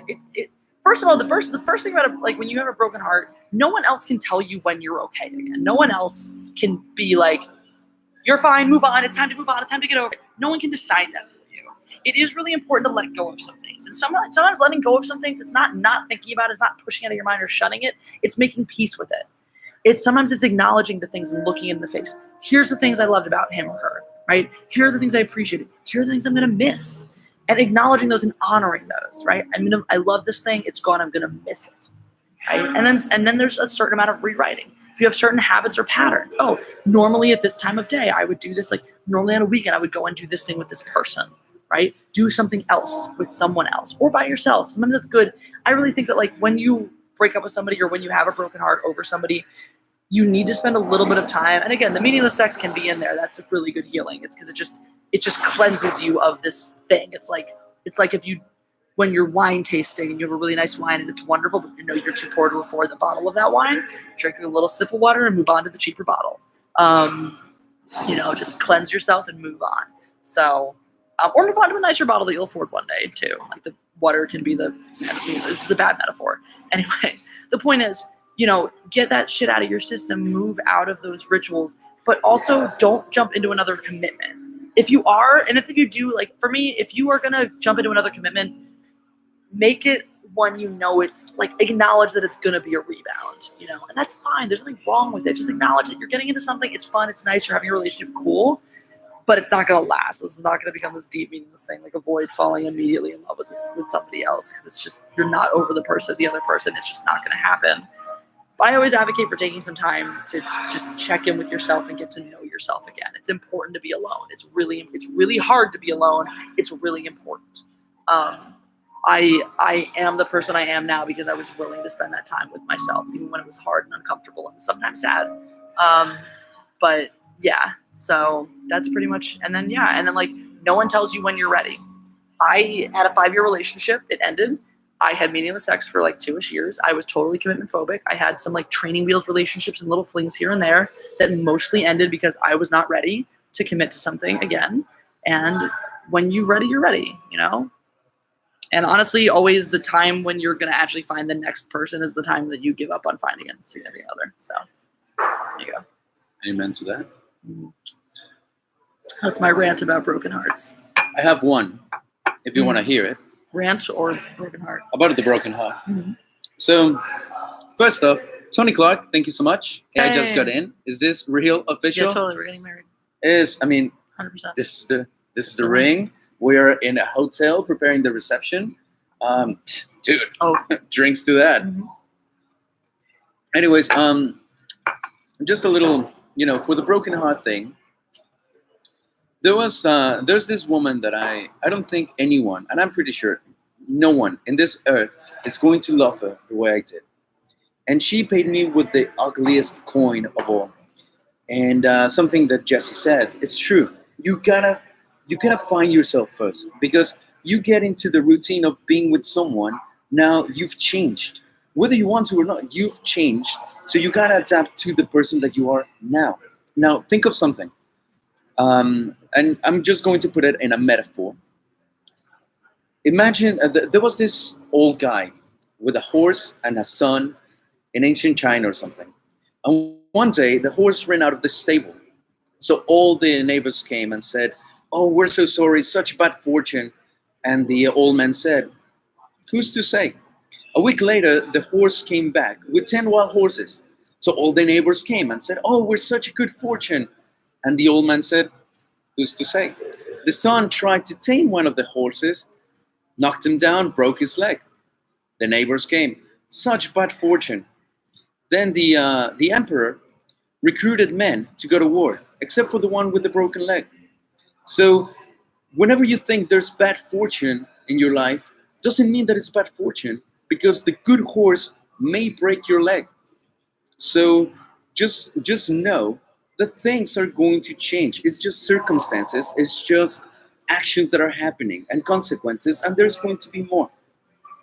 First of all, the first thing about it, like when you have a broken heart, no one else can tell you when you're okay again. No one else can be like, you're fine, move on. It's time to move on. It's time to get over it. No one can decide that for you. It is really important to let go of some things, and sometimes letting go of some things, it's not thinking about it, it's not pushing it out of your mind or shunning it. It's making peace with it. Sometimes it's acknowledging the things and looking in the face. Here's the things I loved about him or her, right? Here are the things I appreciated. Here are the things I'm going to miss. And acknowledging those and honoring those, right? I love this thing. It's gone. I'm going to miss it, right? And then there's a certain amount of rewriting. If you have certain habits or patterns, normally at this time of day, I would do this. Like normally on a weekend, I would go and do this thing with this person, right? Do something else with someone else or by yourself. Sometimes that's good. I really think that like when you break up with somebody or when you have a broken heart over somebody, you need to spend a little bit of time. And again, the meaningless sex can be in there. That's a really good healing. It's because it just cleanses you of this thing. It's like when you're wine tasting and you have a really nice wine and it's wonderful, but you know you're too poor to afford the bottle of that wine, drink a little sip of water and move on to the cheaper bottle. Just cleanse yourself and move on. So, or move on to a nicer bottle that you'll afford one day too. Like the water can be this is a bad metaphor. Anyway, the point is, get that shit out of your system, move out of those rituals, but also don't jump into another commitment. If you are, and if you do, like for me, if you are going to jump into another commitment, make it one acknowledge that it's going to be a rebound, and that's fine. There's nothing wrong with it. Just acknowledge that you're getting into something. It's fun. It's nice. You're having a relationship. Cool. But it's not going to last. This is not going to become this deep, meaningless thing. Like avoid falling immediately in love with somebody else because it's just, you're not over the other person. It's just not going to happen. But I always advocate for taking some time to just check in with yourself and get to know yourself again. It's important to be alone. It's really hard to be alone. It's really important. I am the person I am now because I was willing to spend that time with myself, even when it was hard and uncomfortable and sometimes sad. But yeah, so that's pretty much, and then like no one tells you when you're ready. I had a 5-year relationship. It ended. I had meaningless sex for like 2-ish years. I was totally commitment phobic. I had some like training wheels relationships and little flings here and there that mostly ended because I was not ready to commit to something again. And when you're ready, you're ready, And honestly, always the time when you're going to actually find the next person is the time that you give up on finding a significant other. So there you go. Amen to that. That's my rant about broken hearts. I have one, if you want to hear it. Rant or broken heart? About the broken heart. So, first off, Tony Clark, thank you so much. Hey. I just got in. Is this real official? Yeah, totally. We're getting married. 100%. This is the ring. We are in a hotel preparing the reception. Dude, drinks to that. Anyways, just a little, for the broken heart thing. There's this woman that I don't think anyone, and I'm pretty sure no one in this earth is going to love her the way I did. And she paid me with the ugliest coin of all. And something that Jesse said is true. You gotta find yourself first, because you get into the routine of being with someone. Now you've changed, whether you want to or not. You've changed, so you gotta adapt to the person that you are now. Now think of something. And I'm just going to put it in a metaphor. Imagine there was this old guy with a horse and a son in ancient China or something. And one day the horse ran out of the stable. So all the neighbors came and said, "Oh, we're so sorry, such bad fortune." And the old man said, "Who's to say?" A week later, the horse came back with 10 wild horses. So all the neighbors came and said, "Oh, we're such a good fortune." And the old man said, "Who's to say?" The son tried to tame one of the horses, knocked him down, broke his leg. The neighbors came. Such bad fortune. Then the emperor recruited men to go to war, except for the one with the broken leg. So whenever you think there's bad fortune in your life, doesn't mean that it's bad fortune, because the good horse may break your leg. So just know that things are going to change. It's just circumstances. It's just actions that are happening and consequences, and there's going to be more.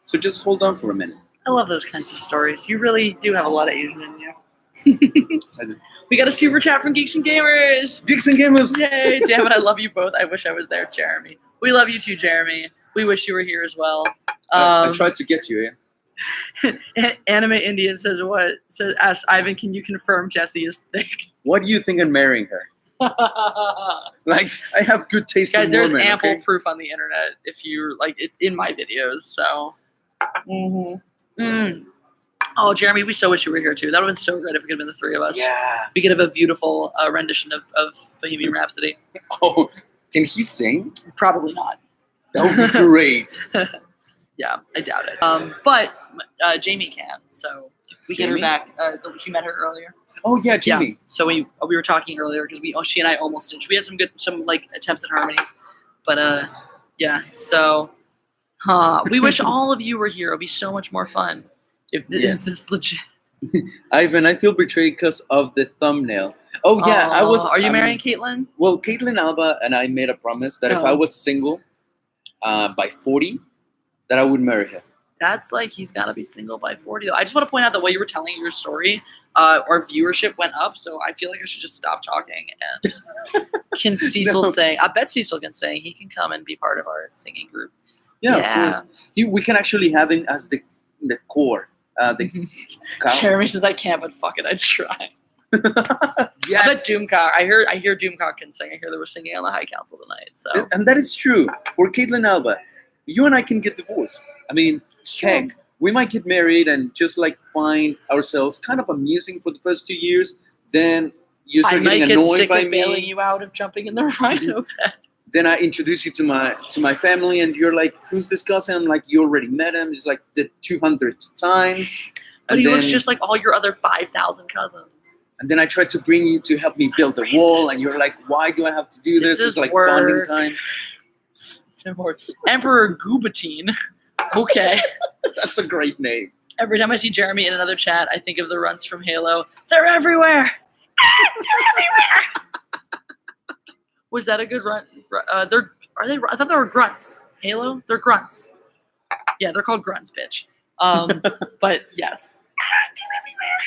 So just hold on for a minute. I love those kinds of stories. You really do have a lot of Asian in you. We got a super chat from Geeks and Gamers. Geeks and Gamers. Yay. Damn it, I love you both. I wish I was there, Jeremy. We love you too, Jeremy. We wish you were here as well. I tried to get you, Anime Indian says what? Asks Ivan, can you confirm Jessie is thick? What do you think in marrying her? Like, I have good taste guys, in women. there's ample proof on the internet if you're like, it's in my videos, so. Oh, Jeremy, we so wish you were here too. That would have been so great if we could have been the three of us. Yeah. We could have a beautiful rendition of Bohemian Rhapsody. Oh, can he sing? Probably not. That would be great. Yeah, I doubt it. But Jamie can, so if we get her back, she met her earlier. Oh yeah, Jamie. Yeah. So we were talking earlier because she and I almost did. We had some like attempts at harmonies, but yeah. So, we wish all of you were here. It'll be so much more fun. Is this legit? Ivan, I feel betrayed because of the thumbnail. Oh yeah, I was. Are you marrying Caitlin? Well, Caitlin Alba and I made a promise that if I was single by 40, that I would marry her. That's like, he's got to be single by 40. I just want to point out that while you were telling your story, our viewership went up, so I feel like I should just stop talking. And can Cecil sing? I bet Cecil can sing. He can come and be part of our singing group. Yeah. Of course. We can actually have him as the core. Jeremy says, I can't, but fuck it, I'd try. Yes. I bet Doomcock. I hear Doomcock can sing. I hear they were singing on the High Council tonight. So. And that is true. For Caitlin Alba, you and I can get divorced. I mean, heck, we might get married and just like find ourselves kind of amusing for the first 2 years. Then you start getting annoyed by me. I might get sick of bailing you out of jumping in the rhino bed. Then I introduce you to my family, and you're like, "Who's this cousin?" I'm like, "You already met him. It's like the 200th time." But he looks just like all your other 5,000 cousins. And then I try to bring you to help me build the wall, and you're like, "Why do I have to do this? It's like bonding time." Emperor Goobatine. Okay. That's a great name. Every time I see Jeremy in another chat, I think of the runts from Halo. They're everywhere. They're everywhere. Was that a good run? I thought they were grunts. Halo? They're grunts. Yeah, they're called grunts, bitch. But yes. They're everywhere.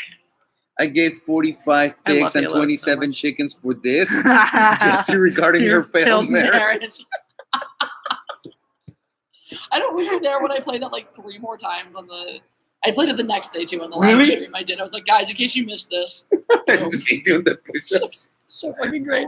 I gave 45 pigs and 27 chickens for this. Just regarding your failed marriage. I don't remember there when I played that like 3 more times on the. I played it the next day too on the Really? live stream. I did. I was like, guys, in case you missed this, It's me doing the push-ups. so fucking great.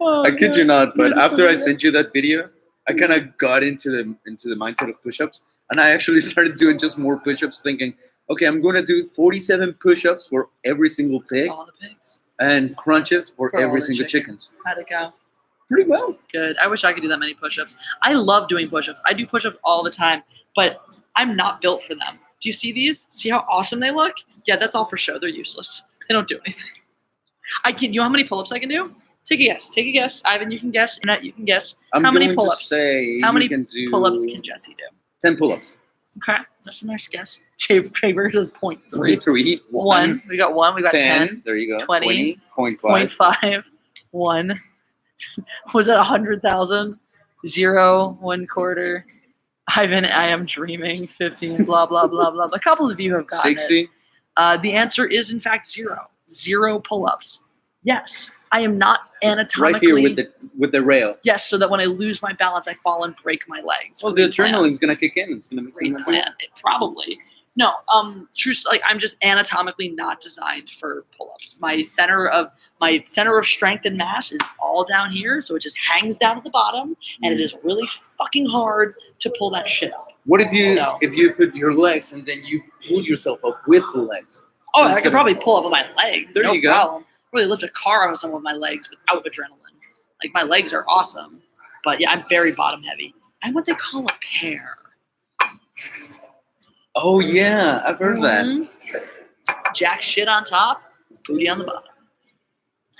Oh, I kid God. you not, but Really after I funny. sent you that video, I kind of got into the mindset of push-ups, and I actually started doing just more push-ups, thinking, okay, I'm going to do 47 push-ups for every single pig, All the pigs. and crunches for For all every the single chickens. chickens. How'd it go? Pretty well. Good. I wish I could do that many push-ups. I love doing push-ups. I do push-ups all the time, but I'm not built for them. Do you see these? See how awesome they look? Yeah, that's all for show. They're useless. They don't do anything. You know how many pull-ups I can do? Take a guess. Take a guess. Ivan, you can guess. Annette, you can guess. I'm How many going pull-ups? to say How many you can do pull-ups can Jesse do? 10 pull-ups. Okay, that's a nice guess. Chamber says 0.3. 3, 1. We got 1. We got 10. There you go. 20, 0.5. 0.5. 1. Was it 100,000? 0. 1/4. Ivan, I am dreaming. 15. Blah blah blah blah. A couple of you have gotten 60. it. The answer is in fact 0. 0 pull-ups. Yes, I am not anatomically. Right here with the rail. Yes, so that when I lose my balance, I fall and break my legs. Well, the Great plan. adrenaline's gonna kick in. It's gonna make Great you plan. It probably. No, like I'm just anatomically not designed for pull-ups. My center of strength and mass is all down here, so it just hangs down at the bottom, and it is really fucking hard to pull that shit up. What if you So- if you put your legs and then you pull yourself up with the legs? Oh, I Instead could of- probably pull up with my legs. There no you go. problem. Really lift a car out of some of my legs without adrenaline. Like my legs are awesome, but yeah, I'm very bottom heavy. I'm what they call a pear. Oh yeah, I've heard that. Mhm. Jack shit on top, booty on the bottom.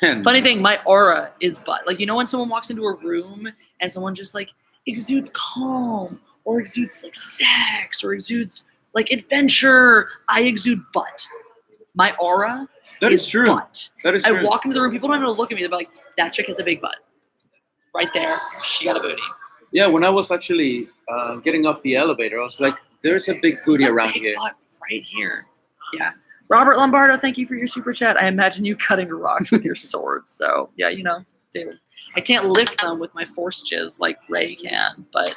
And Funny thing, my aura is butt. Like, you know when someone walks into a room and someone just like exudes calm or exudes like sex or exudes like adventure, I exude butt. My aura that is true. butt. That is I true. walk into the room, people don't even look at me. They're like, that chick has a big butt. Right there, she got a booty. Yeah, when I was actually getting off the elevator, I was like, "There's a big booty There's a around big here." butt right here. Yeah. Robert Lombardo, thank you for your super chat. I imagine you cutting rocks with your sword. So yeah, you know, David. I can't lift them with my force jizz like Ray can, but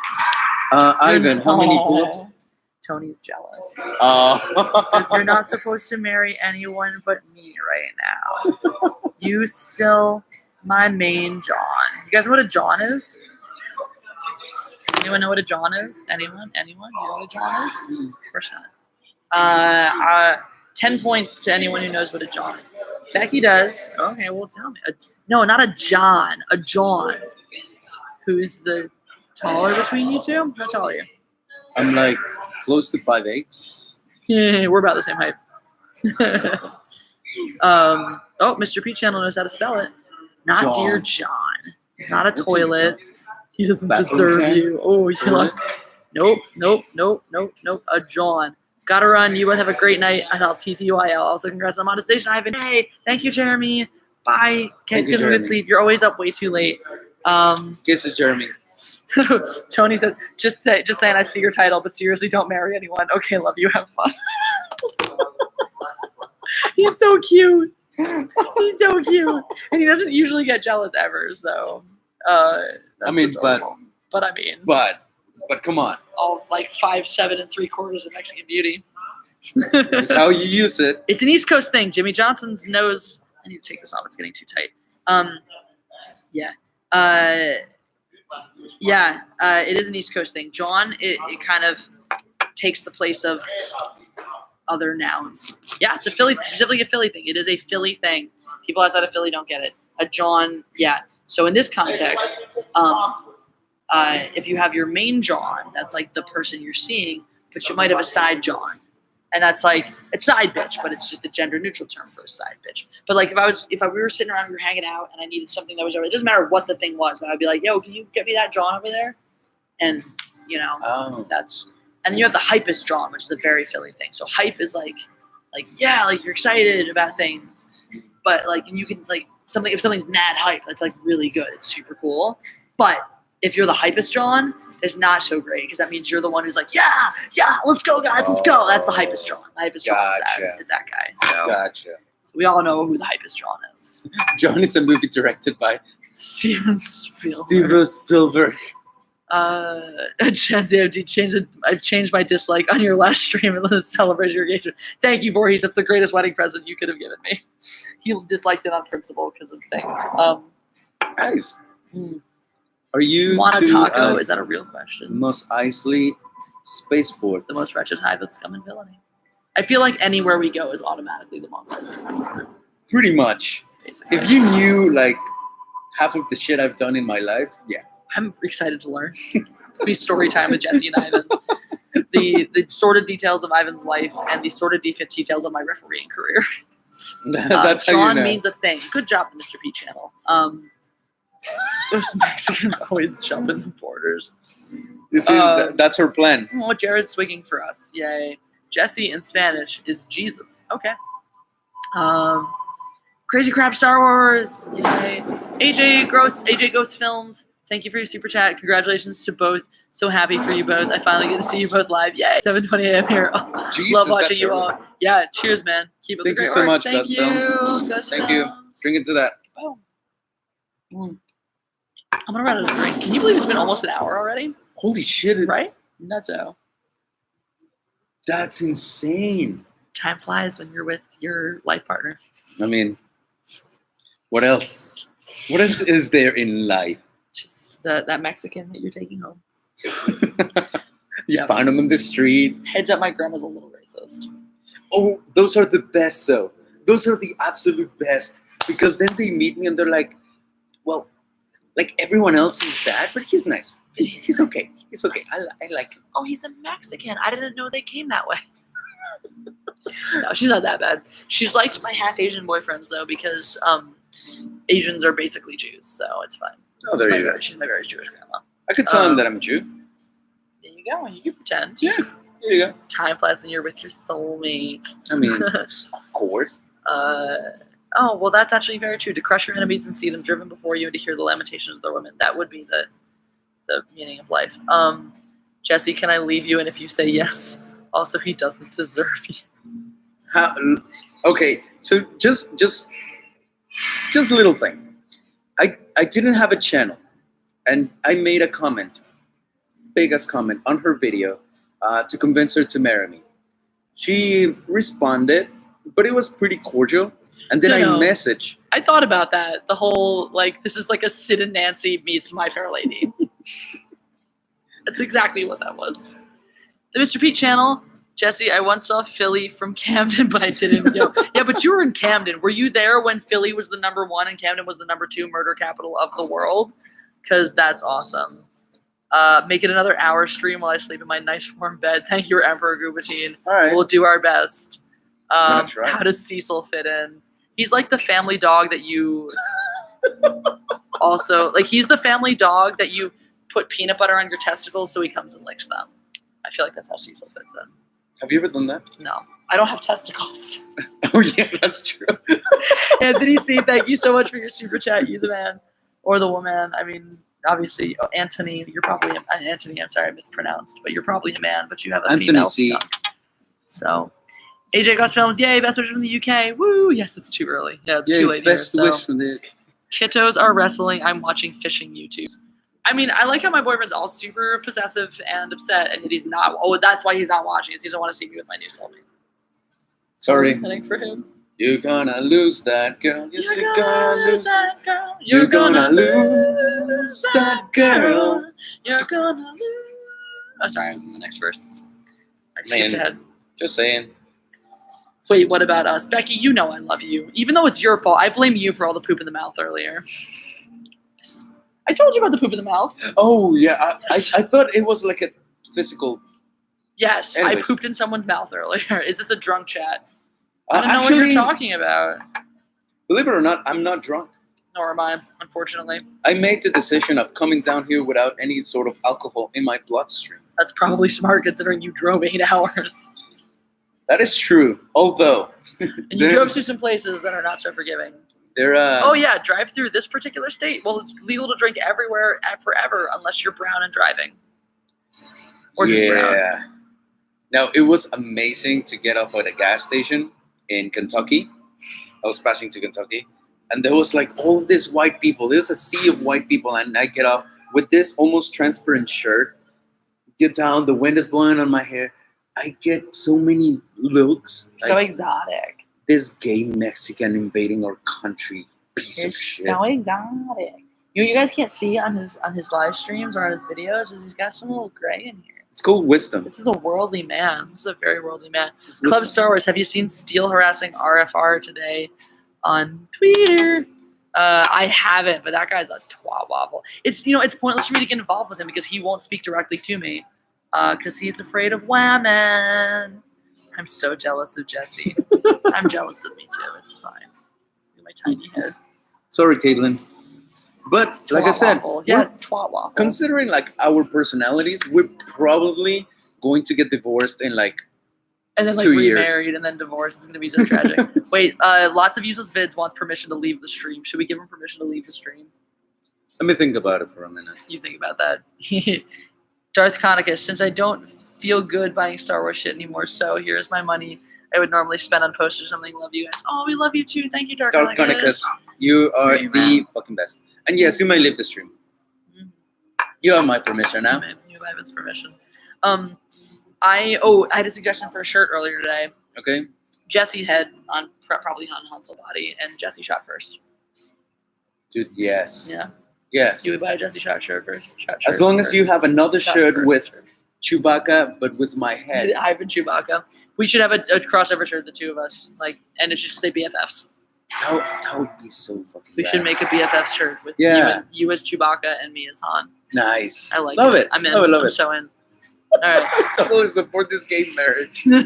Ivan, how many Aw. pull-ups? Tony's jealous. Oh. Says you're not supposed to marry anyone but me right now. You still my main John. You guys know what a John is? Anyone know what a John is? Anyone? Anyone? You know what a John is? Of course not. 10 points to anyone who knows what a John is. Becky does. Okay, well tell me. No, not a John. A John. Who's the taller between you two? How tall are you? I'm like close to 5'8". Yeah, we're about the same height. Oh, Mr. P Channel knows how to spell it. Not John. Dear John. Not a What's a toilet. He doesn't Bathroom deserve can? you. Oh, you Toilet? lost. Nope. A John. Gotta run. You both have a great night, and I'll TTYL. Also, congrats on monetization. Ivan. Hey, thank you, Jeremy. Bye. Thank you, Get some Jeremy. good sleep. You're always up way too late. Kisses, Jeremy. Tony says, just saying I see your title, but seriously, don't marry anyone. Okay, love you. Have fun. He's so cute. He's so cute, and he doesn't usually get jealous ever. So, that's mean, adorable. but I mean, But come on, all like 5'7" and 3/4 of Mexican beauty. it's how you use it. It's an East Coast thing. Jimmy Johnson's nose. I need to take this off. It's getting too tight. It is an East Coast thing. John, it kind of takes the place of other nouns. Yeah, it's specifically a Philly thing. It is a Philly thing. People outside of Philly don't get it. A John, yeah. So in this context, if you have your main John, that's like the person you're seeing, but you might have a side John. And that's like, it's side bitch, but it's just a gender neutral term for a side bitch. But like we were sitting around, we were hanging out, and I needed something that was over. It doesn't matter what the thing was, but I'd be like, yo, can you get me that John over there? And you know, and then you have the hypest John, which is a very Philly thing. So hype is like yeah, like you're excited about things, but like, and you can like if something's mad hype, that's like really good. It's super cool. But if you're the hypest John, it's not so great because that means you're the one who's like, yeah, let's go, guys, let's go. That's the hypest John. The hypest John is that guy. So Gotcha. we all know who the hypest John is. John is a movie directed by Steven Spielberg. Steven Spielberg. Jazzy, I've changed my dislike on your last stream and let's celebrate your engagement. Thank you, Voorhees. That's the greatest wedding present you could have given me. He disliked it on principle because of things. Nice. Are you want a taco? Is that a real question? Most Isley spaceport. The most wretched hive of scum and villainy. I feel like anywhere we go is automatically the most Isley spaceport. Pretty much. Basically. If you knew like half of the shit I've done in my life, yeah. I'm excited to learn. It's be story time with Jesse and Ivan. The sordid details of Ivan's life and the sordid details of my refereeing career. That's how Sean you know. means a thing. Good job, Mr. P channel. Those Mexicans always jump in the borders. You see, that's her plan. Oh, Jared's swigging for us. Yay. Jesse in Spanish is Jesus. Okay. Crazy Crap Star Wars. Yay. AJ Ghost Films. Thank you for your super chat. Congratulations to both. So happy for you both. I finally get to see you both live. Yay. 7:20 a.m. here. Oh, Jesus, love watching you all. Yeah. Cheers, man. Keep up the great work. Thank you so much, Thank Gus you. Films. Gus Thank you. Films. Drink into that. I'm gonna run out of drink. Can you believe it's been almost an hour already? Holy shit. Right? Nutso. That's insane. Time flies when you're with your life partner. I mean, what else? What else is there in life? Just that Mexican that you're taking home. You found them in the street. Heads up, my grandma's a little racist. Oh, those are the best, though. Those are the absolute best. Because then they meet me and they're like, well, like everyone else is bad, but he's nice. He's okay. He's okay. I like him. Oh, he's a Mexican. I didn't know they came that way. No, she's not that bad. She's liked my half Asian boyfriends, though, because Asians are basically Jews, so it's fine. Oh, there you go. She's my very Jewish grandma. I could tell him that I'm a Jew. There you go. You can pretend. Yeah, there you go. Time flies when you're with your soulmate. I mean, of course. Oh, well, that's actually very true. To crush your enemies and see them driven before you and to hear the lamentations of their women. That would be the meaning of life. Jesse, can I leave you? And if you say yes, also, he doesn't deserve you. Okay, so just a little thing. I didn't have a channel, and I made a comment, biggest comment on her video to convince her to marry me. She responded, but it was pretty cordial. And then I messaged. I thought about that. The whole, like, this is like a Sid and Nancy meets My Fair Lady. That's exactly what that was. The Mr. Pete channel. Jesse, I once saw Philly from Camden, but I didn't go. Yeah, but you were in Camden. Were you there when Philly was the #1 and Camden was the #2 murder capital of the world? Because that's awesome. Make it another hour stream while I sleep in my nice warm bed. Thank you, Emperor Gubatine. All right. We'll do our best. I'm gonna try. How does Cecil fit in? He's like the family dog that you also, like, he's the family dog that you put peanut butter on your testicles so he comes and licks them. I feel like that's how Cecil fits in. Have you ever done that? No, I don't have testicles. Oh, yeah, that's true. Anthony C., thank you so much for your super chat. You the man or the woman. I mean, obviously, Anthony, you're probably, Anthony, I'm sorry, I mispronounced, but you're probably a man, but you have a Anthony female C. skunk. So, AJ Gus Films, yay, best wishes from the UK. Woo, yes, it's too early. Yeah, it's too late best here. wish from the Kiddos are wrestling. I'm watching fishing YouTubes. I mean, I like how my boyfriend's all super possessive and upset, and yet he's not. Oh, that's why he's not watching. Is he doesn't want to see me with my new soulmate. Sorry. Listening for him. You're gonna lose that girl. Yes, You're gonna lose that girl. You're gonna lose that girl. You're gonna lose. Oh, sorry, I was in the next verse. I skipped Man. ahead. Just saying. Wait, what about us? Becky, you know I love you. Even though it's your fault, I blame you for all the poop in the mouth earlier. I told you about the poop in the mouth. Oh, yeah. I thought it was like a physical. Yes, Anyways. I pooped in someone's mouth earlier. Is this a drunk chat? I don't know Actually, what you're talking about. Believe it or not, I'm not drunk. Nor am I, unfortunately. I made the decision of coming down here without any sort of alcohol in my bloodstream. That's probably smart considering you drove 8 hours. That is true. Although, And you drove to some places that are not so forgiving. they're Oh yeah, drive through this particular state. Well, it's legal to drink everywhere and forever unless you're brown and driving. Or just brown. yeah. Now, it was amazing to get off at a gas station in Kentucky. I was passing to Kentucky. And there was like all of these white people. There's a sea of white people. And I get off with this almost transparent shirt, get down, the wind is blowing on my hair. I get so many looks. So exotic. This gay Mexican invading our country, piece of shit. So exotic. You guys can't see on his live streams or on his videos is he's got some little gray in here. It's called wisdom. This is a worldly man. This is a very worldly man. Club Star Wars. Have you seen Steele harassing RFR today on Twitter? I haven't, but that guy's a twat waffle. It's it's pointless for me to get involved with him because he won't speak directly to me because he's afraid of women. I'm so jealous of Jetsy. I'm jealous of me too. It's fine. Look at my tiny head. Sorry, Caitlin. But Twat like I said, waffle. Yes, twat waffle. Considering like our personalities, we're probably going to get divorced in like and then like 2 years. Remarried and then divorced is gonna be so tragic. Wait, lots of useless vids wants permission to leave the stream. Should we give him permission to leave the stream? Let me think about it for a minute. You think about that. Darth Conicus, since I don't feel good buying Star Wars shit anymore, so here's my money I would normally spend on posters or something. Love you guys. Oh, we love you too. Thank you, Darth Conicus. You are the fucking best. And yes, you may leave the stream. Mm-hmm. You have my permission now. You have his permission. I had a suggestion for a shirt earlier today. Okay. Jesse had on probably on Hansel body, and Jesse shot first. Dude, yes. Yeah. Yes. You would buy a Jesse shot shirt first. As long as you have another shirt with Chewbacca, but with my head. I've been Chewbacca. We should have a crossover shirt, the two of us, and it should say BFFs. That would be so fucking. We should make a BFF shirt with you as Chewbacca and me as Han. Nice. I like it. I'm in. Love I'm it. so in. All right. Totally support this gay marriage. Can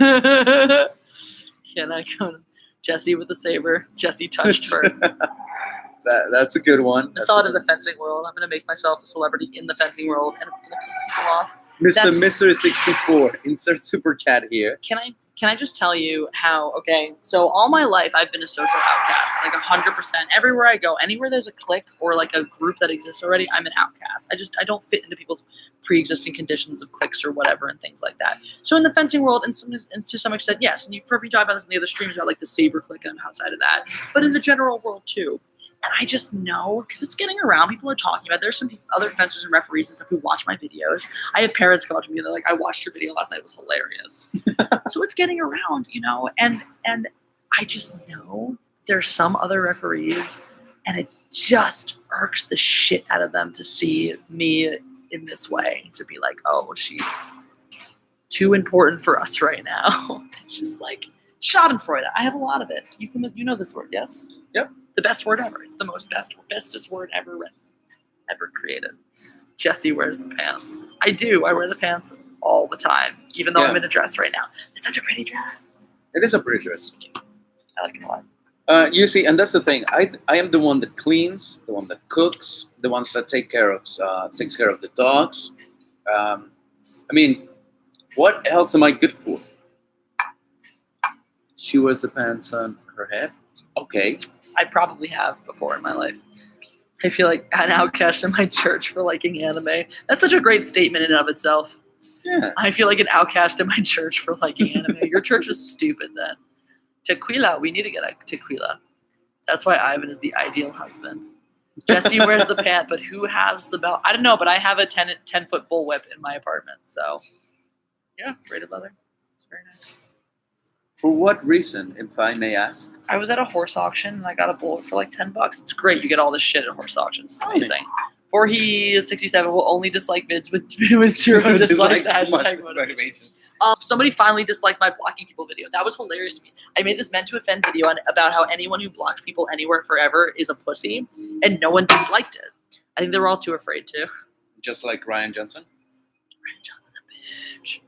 I go to Jesse with the saber? Jesse touched first. That's a good one. I saw it in the fencing world. I'm going to make myself a celebrity in the fencing world, and it's going to piss people off. Mr. 64, insert super chat here. Can I just tell you how, so all my life I've been a social outcast, 100%. Everywhere I go, anywhere there's a clique or a group that exists already, I'm an outcast. I don't fit into people's pre-existing conditions of cliques or whatever and things like that. So in the fencing world, and to some extent, yes. And you've heard me talk about this in the other streams about the saber clique and I'm outside of that. But in the general world too. And I just know, because it's getting around, people are talking about it. There's some other fencers and referees and stuff who watch my videos. I have parents come up to me and they're like, I watched your video last night. It was hilarious. So it's getting around, and I just know there's some other referees and it just irks the shit out of them to see me in this way, to be like, oh, she's too important for us right now. It's just schadenfreude. I have a lot of it. You know this word, yes? Yep. The best word ever. It's the bestest word ever written, ever created. Jesse wears the pants. I do. I wear the pants all the time, even though I'm in a dress right now. It's such a pretty dress. It is a pretty dress. I like it a lot. You see, and that's the thing. I am the one that cleans, the one that cooks, the ones that takes care of the dogs. What else am I good for? She wears the pants on her head. Okay. I probably have before in my life. I feel like an outcast in my church for liking anime. That's such a great statement in and of itself. Yeah. I feel like an outcast in my church for liking anime. Your church is stupid then. Tequila. We need to get a tequila. That's why Ivan is the ideal husband. Jesse wears the pant, but who has the belt? I don't know, but I have a 10-foot bullwhip in my apartment. So, yeah, braided leather. It's very nice. For what reason, if I may ask? I was at a horse auction and I got a bullet for $10. It's great. You get all this shit at horse auctions. It's amazing. He is 67 will only dislike vids with zero dislikes. Motivation. Somebody finally disliked my blocking people video. That was hilarious to me. I made this meant to offend video about how anyone who blocks people anywhere forever is a pussy, and no one disliked it. I think they were all too afraid to. Just like Ryan Johnson? Ryan Johnson, a bitch.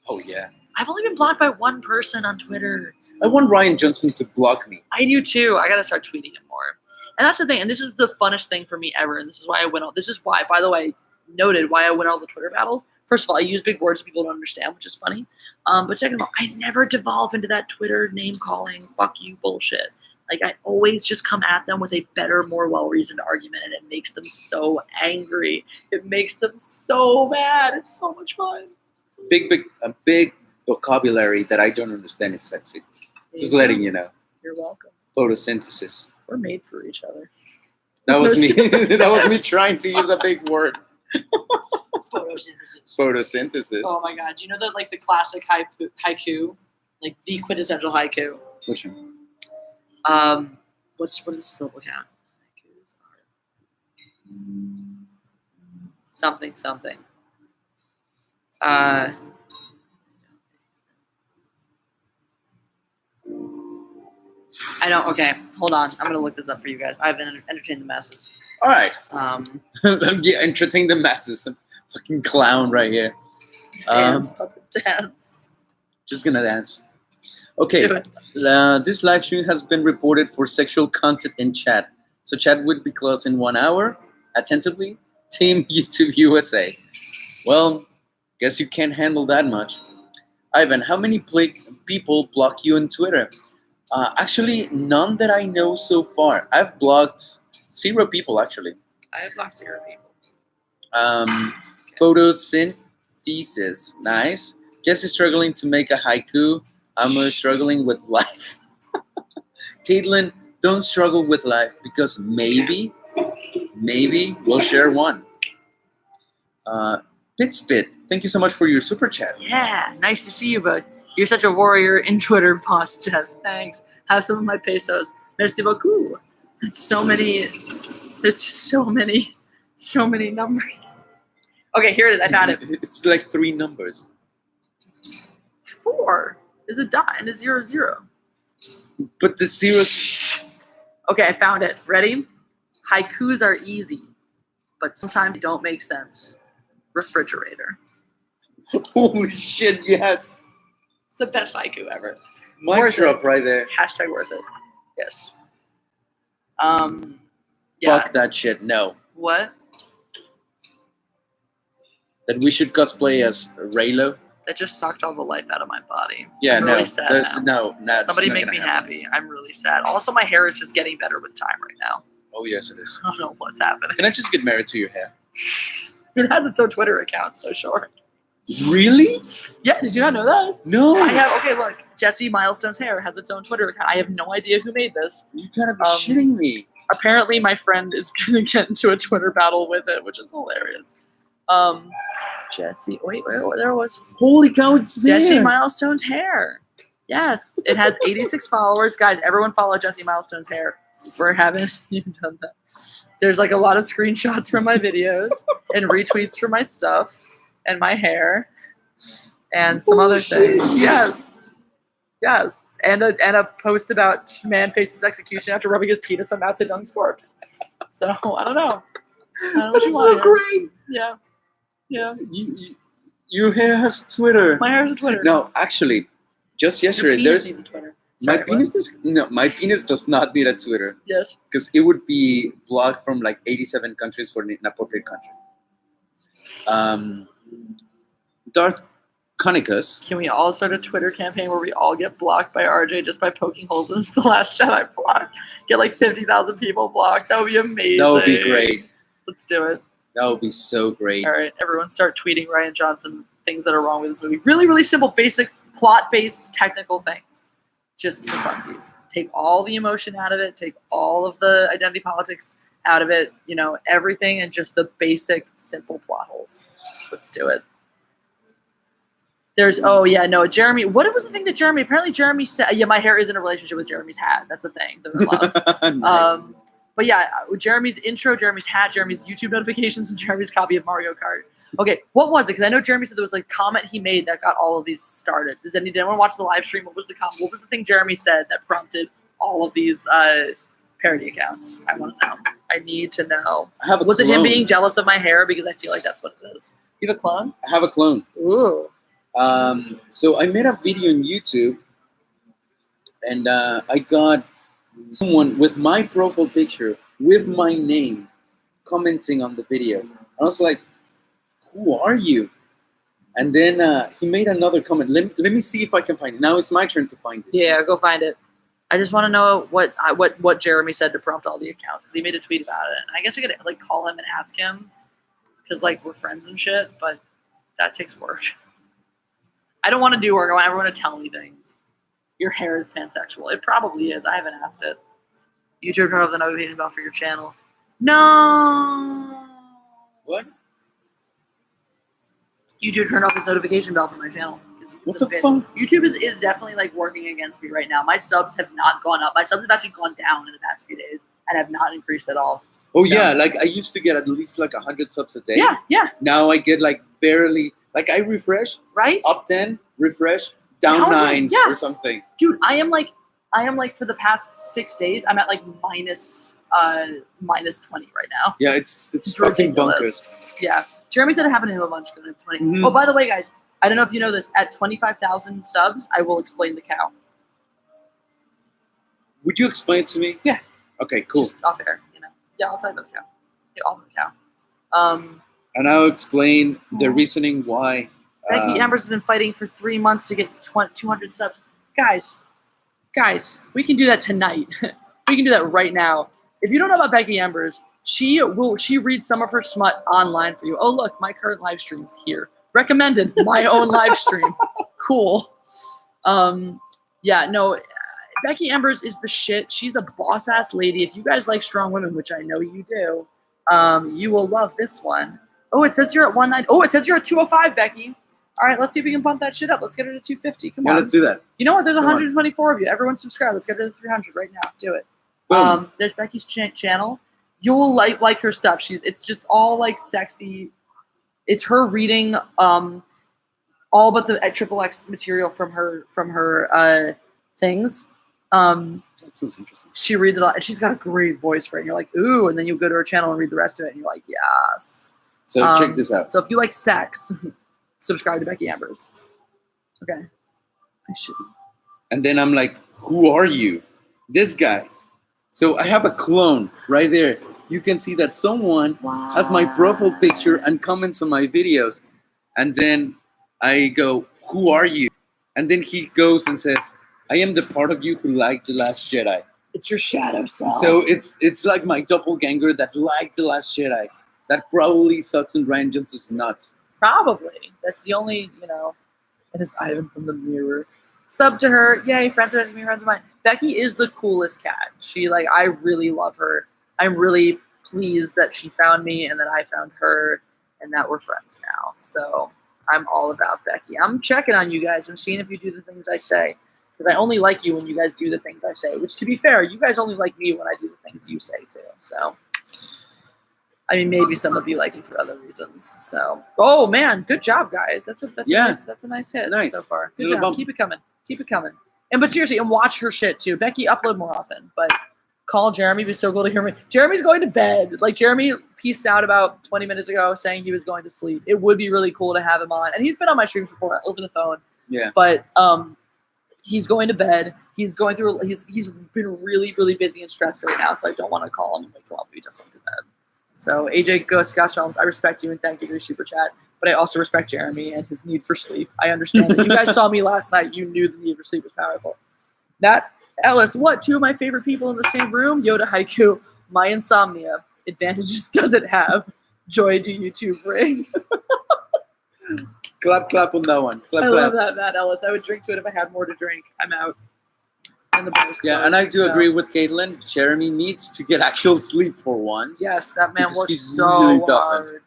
Oh, yeah. I've only been blocked by one person on Twitter. I want Ryan Johnson to block me. I do too. I gotta start tweeting him more. And that's the thing. And this is the funnest thing for me ever. And this is why I win all. This is why, by the way, noted why I win all the Twitter battles. First of all, I use big words that people don't understand, which is funny. But second of all, I never devolve into that Twitter name calling, fuck you bullshit. I always just come at them with a better, more well-reasoned argument, and it makes them so angry. It makes them so mad. It's so much fun. A big vocabulary that I don't understand is sexy. Just letting you know. You're welcome. Photosynthesis. We're made for each other. That was me. That was me trying to use a big word. Photosynthesis. Photosynthesis. Oh my god! Do you know that like the classic haiku, like the quintessential haiku? Which one? What is the syllable count? Haikus are something. I don't. Okay, hold on. I'm gonna look this up for you guys. I've been entertaining the masses. All right. Yeah, entertain the masses. I'm fucking clown right here. Dance, puppet dance. Just gonna dance. Okay. This live stream has been reported for sexual content in chat. So chat would be closed in 1 hour. Attentively, Team YouTube USA. Well, guess you can't handle that much. Ivan, how many people block you on Twitter? Actually, none that I know so far. I've blocked 0 people, actually. I have blocked 0 people. Photosynthesis. Nice. Jess is struggling to make a haiku. I'm struggling with life. Caitlin, don't struggle with life because maybe we'll share one. Pitspit, thank you so much for your super chat. Yeah, nice to see you, bud. You're such a warrior in Twitter, boss, Jess. Thanks. Have some of my pesos. Merci beaucoup. It's so many numbers. Okay, here it is. I found it. It's like 3 numbers. 4 is a dot and a 0, 0. But the 0. Okay, I found it. Ready? Haikus are easy, but sometimes they don't make sense. Refrigerator. Holy shit, yes. It's the best haiku ever. Mic drop right there. Hashtag worth it. Yes. Fuck that shit, no. What? That we should cosplay as Raylo? That just sucked all the life out of my body. Yeah, I'm really sad now. No. Somebody make me happy. I'm really sad. Also, my hair is just getting better with time right now. Oh, yes, it is. I don't know what's happening. Can I just get married to your hair? It has its own Twitter account, so sure. Really? Yeah, did you not know that? No. Okay, look. Jesse Milestone's hair has its own Twitter account. I have no idea who made this. You gotta be shitting me. Apparently, my friend is going to get into a Twitter battle with it, which is hilarious. Jesse, wait, there it was. Holy cow, it's there. Jesse Milestone's hair. Yes, it has 86 followers. Guys, everyone follow Jesse Milestone's hair. We haven't even done that. There's like a lot of screenshots from my videos and retweets from my stuff and my hair and some other things. Yes. And a post about man faces execution after rubbing his penis on Mao Zedong's corpse. So I don't know. That's so great. Yeah. Your hair has Twitter. My hair has a Twitter. No, actually, just yesterday there's Twitter. my penis does not need a Twitter. Yes. Because it would be blocked from like 87 countries for an inappropriate country. Darth Conicus. Can we all start a Twitter campaign where we all get blocked by RJ just by poking holes in The Last Jedi block? Get like 50,000 people blocked. That would be amazing. That would be great. Let's do it. That would be so great. All right, everyone start tweeting Ryan Johnson things that are wrong with this movie. Really, really simple, basic, plot-based, technical things. Just for funsies. Take all the emotion out of it. Take all of the identity politics out of it. You know, everything and just the basic, simple plot holes. Let's do it. Jeremy. What was the thing that Jeremy? Apparently, Jeremy said, "Yeah, my hair is in a relationship with Jeremy's hat." That's a thing. They're in love. Nice. But yeah, Jeremy's intro, Jeremy's hat, Jeremy's YouTube notifications, and Jeremy's copy of Mario Kart. Okay, what was it? Because I know Jeremy said there was like a comment he made that got all of these started. Did anyone watch the live stream? What was the thing Jeremy said that prompted all of these parody accounts? I want to know. I need to know. Was it him being jealous of my hair? Because I feel like that's what it is. You have a clone? I have a clone. Ooh. So I made a video on YouTube, and I got someone with my profile picture with my name commenting on the video. I was like, "Who are you?" And then he made another comment. Let me see if I can find it. Now it's my turn to find it. Yeah, go find it. I just want to know what Jeremy said to prompt all the accounts, because he made a tweet about it. And I guess I could like call him and ask him, because like we're friends and shit. But that takes work. I don't want to do work. I want everyone to tell me things. Your hair is pansexual. It probably is. I haven't asked it. YouTube turn off the notification bell for your channel. No. What? YouTube turned off his notification bell for my channel. What the fuck? YouTube is definitely like working against me right now. My subs have not gone up. My subs have actually gone down in the past few days and have not increased at all. Oh yeah, like I used to get at least like 100 subs a day. Yeah, yeah. Now I get like barely. Like I refresh, right? Up 10, refresh, down 9 or something. Dude, I am like for the past 6 days, I'm at like minus 20 right now. Yeah, it's fucking bonkers. Yeah. Jeremy said it happened to him a bunch going to 20. Mm-hmm. Oh, by the way, guys, I don't know if you know this. At 25,000 subs, I will explain the cow. Would you explain it to me? Yeah. Okay, cool. Just off air, you know. Yeah, I'll tell you about the cow. Yeah, all about the cow. And I'll explain the reasoning why. Becky Amber's been fighting for 3 months to get 200 subs. Guys, we can do that tonight. We can do that right now. If you don't know about Becky Ambers, she reads some of her smut online for you. Oh, look, my current live stream's here. Recommended, my own live stream. Cool. Yeah, no, Becky Ambers is the shit. She's a boss-ass lady. If you guys like strong women, which I know you do, you will love this one. Oh, it says you're at 190. Oh, it says you're at 205, Becky. All right, let's see if we can bump that shit up. Let's get her to 250. Come on. Yeah, let's do that. You know what? There's 124 of you. Everyone subscribe. Let's get her to 300 right now. Do it. There's Becky's channel. You'll like her stuff. It's just all like sexy. It's her reading all but the XXX material from her things. That sounds interesting. She reads it all, and she's got a great voice for it. And you're like, ooh, and then you go to her channel and read the rest of it, and you're like, yes. So check this out. So if you like sex, subscribe to Becky Ambers. Okay. I shouldn't. And then I'm like, who are you? This guy. So I have a clone right there. You can see that someone has my profile picture and comments on my videos. And then I go, who are you? And then he goes and says, I am the part of you who liked The Last Jedi. It's your shadow self. So it's like my doppelganger that liked The Last Jedi. That probably sucks in Ryan Johnson's nuts. Probably. That's the only, it is Ivan from the mirror. Sub to her. Yay, friends of mine. Becky is the coolest cat. I really love her. I'm really pleased that she found me and that I found her and that we're friends now. So I'm all about Becky. I'm checking on you guys. I'm seeing if you do the things I say. Because I only like you when you guys do the things I say. Which, to be fair, you guys only like me when I do the things you say, too. So, I mean, maybe some of you like it for other reasons. So, oh, man. Good job, guys. That's a nice hit so far. Good job. Keep it coming. But seriously, and watch her shit, too. Becky, upload more often. But call Jeremy. It'd be so cool to hear me. Jeremy's going to bed. Like, Jeremy pieced out about 20 minutes ago saying he was going to sleep. It would be really cool to have him on. And he's been on my streams before over the phone. Yeah. But, he's going to bed. He's going through. He's been really, really busy and stressed right now. So I don't want to call him and wake him up if he just went to bed. So AJ Ghost Realms, I respect you and thank you for your super chat. But I also respect Jeremy and his need for sleep. I understand that you guys saw me last night. You knew the need for sleep was powerful. That Ellis, what? 2 of my favorite people in the same room. Yoda Haiku. My insomnia. Advantages does it have? Joy do YouTube bring? Clap on that one. I love that, Ellis. I would drink to it if I had more to drink. I'm out. And the bar's closed, and I do agree with Caitlin. Jeremy needs to get actual sleep for once. Yes, that man works so really hard.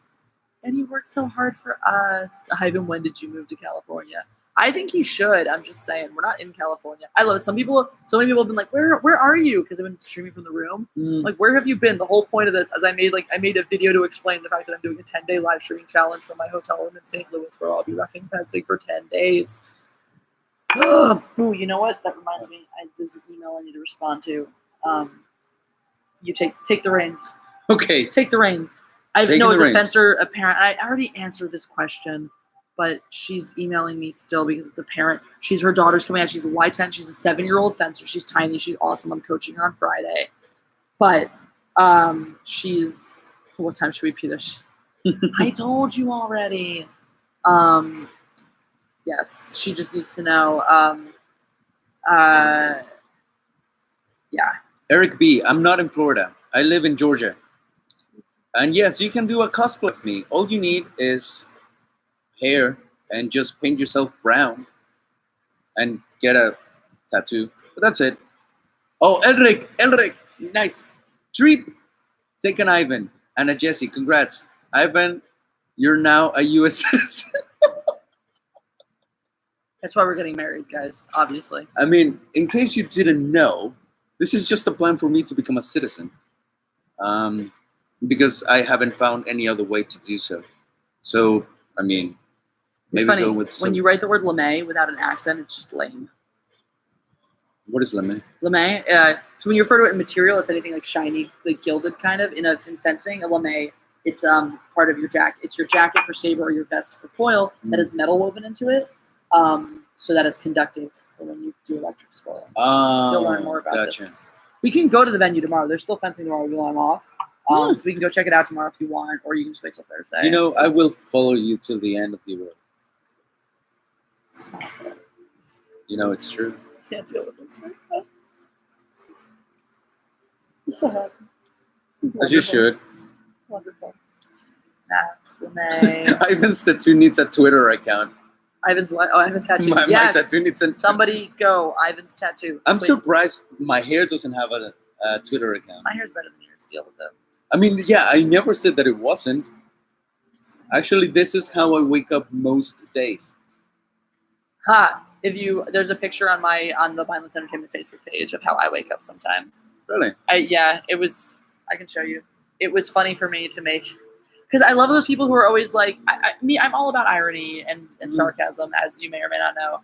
And he works so hard for us. Ivan, when did you move to California? I think he should. I'm just saying. We're not in California. I love it. So many people have been like, where are you? Because I've been streaming from the room. Like, where have you been? The whole point of this, as I made a video to explain the fact that I'm doing a 10-day live streaming challenge from my hotel room in St. Louis, where I'll be roughing fencing for 10 days. Ooh, you know what? That reminds me. There's an email I need to respond to. You take the reins. Okay. Take the reins. I know it's a fencer apparent. I already answered this question. But she's emailing me still because it's a parent. Her daughter's coming out. She's a Y10. She's a 7-year-old fencer. She's tiny. She's awesome. I'm coaching her on Friday. But what time should we pee this? I told you already. Yes, she just needs to know. Yeah. Eric B, I'm not in Florida. I live in Georgia. And yes, you can do a cosplay with me. All you need is hair and just paint yourself brown and get a tattoo. But that's it. Oh, Elric, nice. Treat. Take an Ivan and a Jesse. Congrats. Ivan, you're now a U.S. citizen. That's why we're getting married, guys, obviously. I mean, in case you didn't know, this is just a plan for me to become a citizen. Because I haven't found any other way to do so. So, I mean, It's maybe funny, go with some... when you write the word LeMay without an accent, it's just lame. What is lemay? Lemay, so when you refer to it in material, it's anything like shiny, like gilded kind of. In fencing, a lemay, it's part of your jacket. It's your jacket for saber or your vest for foil that has metal woven into it, so that it's conductive for when you do electric scoring. You'll learn more about this. We can go to the venue tomorrow. There's still fencing tomorrow. We'll I'm off. So we can go check it out tomorrow if you want, or you can just wait till Thursday. You know, I will follow you till the end of the world. You know, it's true. Can't deal with this right now. It's so happy. As you should. Wonderful. That's LeMay. Ivan's tattoo needs a Twitter account. Ivan's what? Oh, Ivan's tattoo. My tattoo needs a... Somebody go. Ivan's tattoo. I'm surprised my hair doesn't have a Twitter account. My hair's better than yours. Deal with it. I mean, yeah, I never said that it wasn't. Actually, this is how I wake up most days. Ha! There's a picture on the Mindless Entertainment Facebook page of how I wake up sometimes. Really? It was. I can show you. It was funny for me to make, because I love those people who are always like, I'm all about irony and sarcasm, as you may or may not know.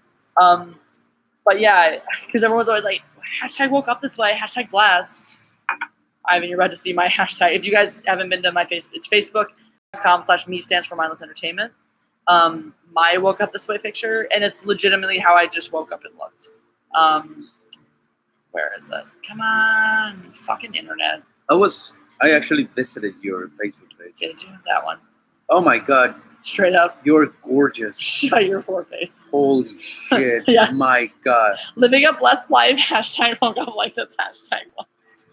But yeah, because everyone's always like, hashtag woke up this way, hashtag blessed. Ivan, you're about to see my hashtag. If you guys haven't been to my Facebook, it's facebook.com/me stands for mindless entertainment. My woke up this way picture, and it's legitimately how I just woke up and looked. Where is it? Come on, fucking internet. I actually visited your Facebook page. Did you? That one. Oh my god. Straight up. You're gorgeous. Shut your poor face. Holy shit. Yeah. My god. Living a blessed life, hashtag woke up like this, hashtag blessed.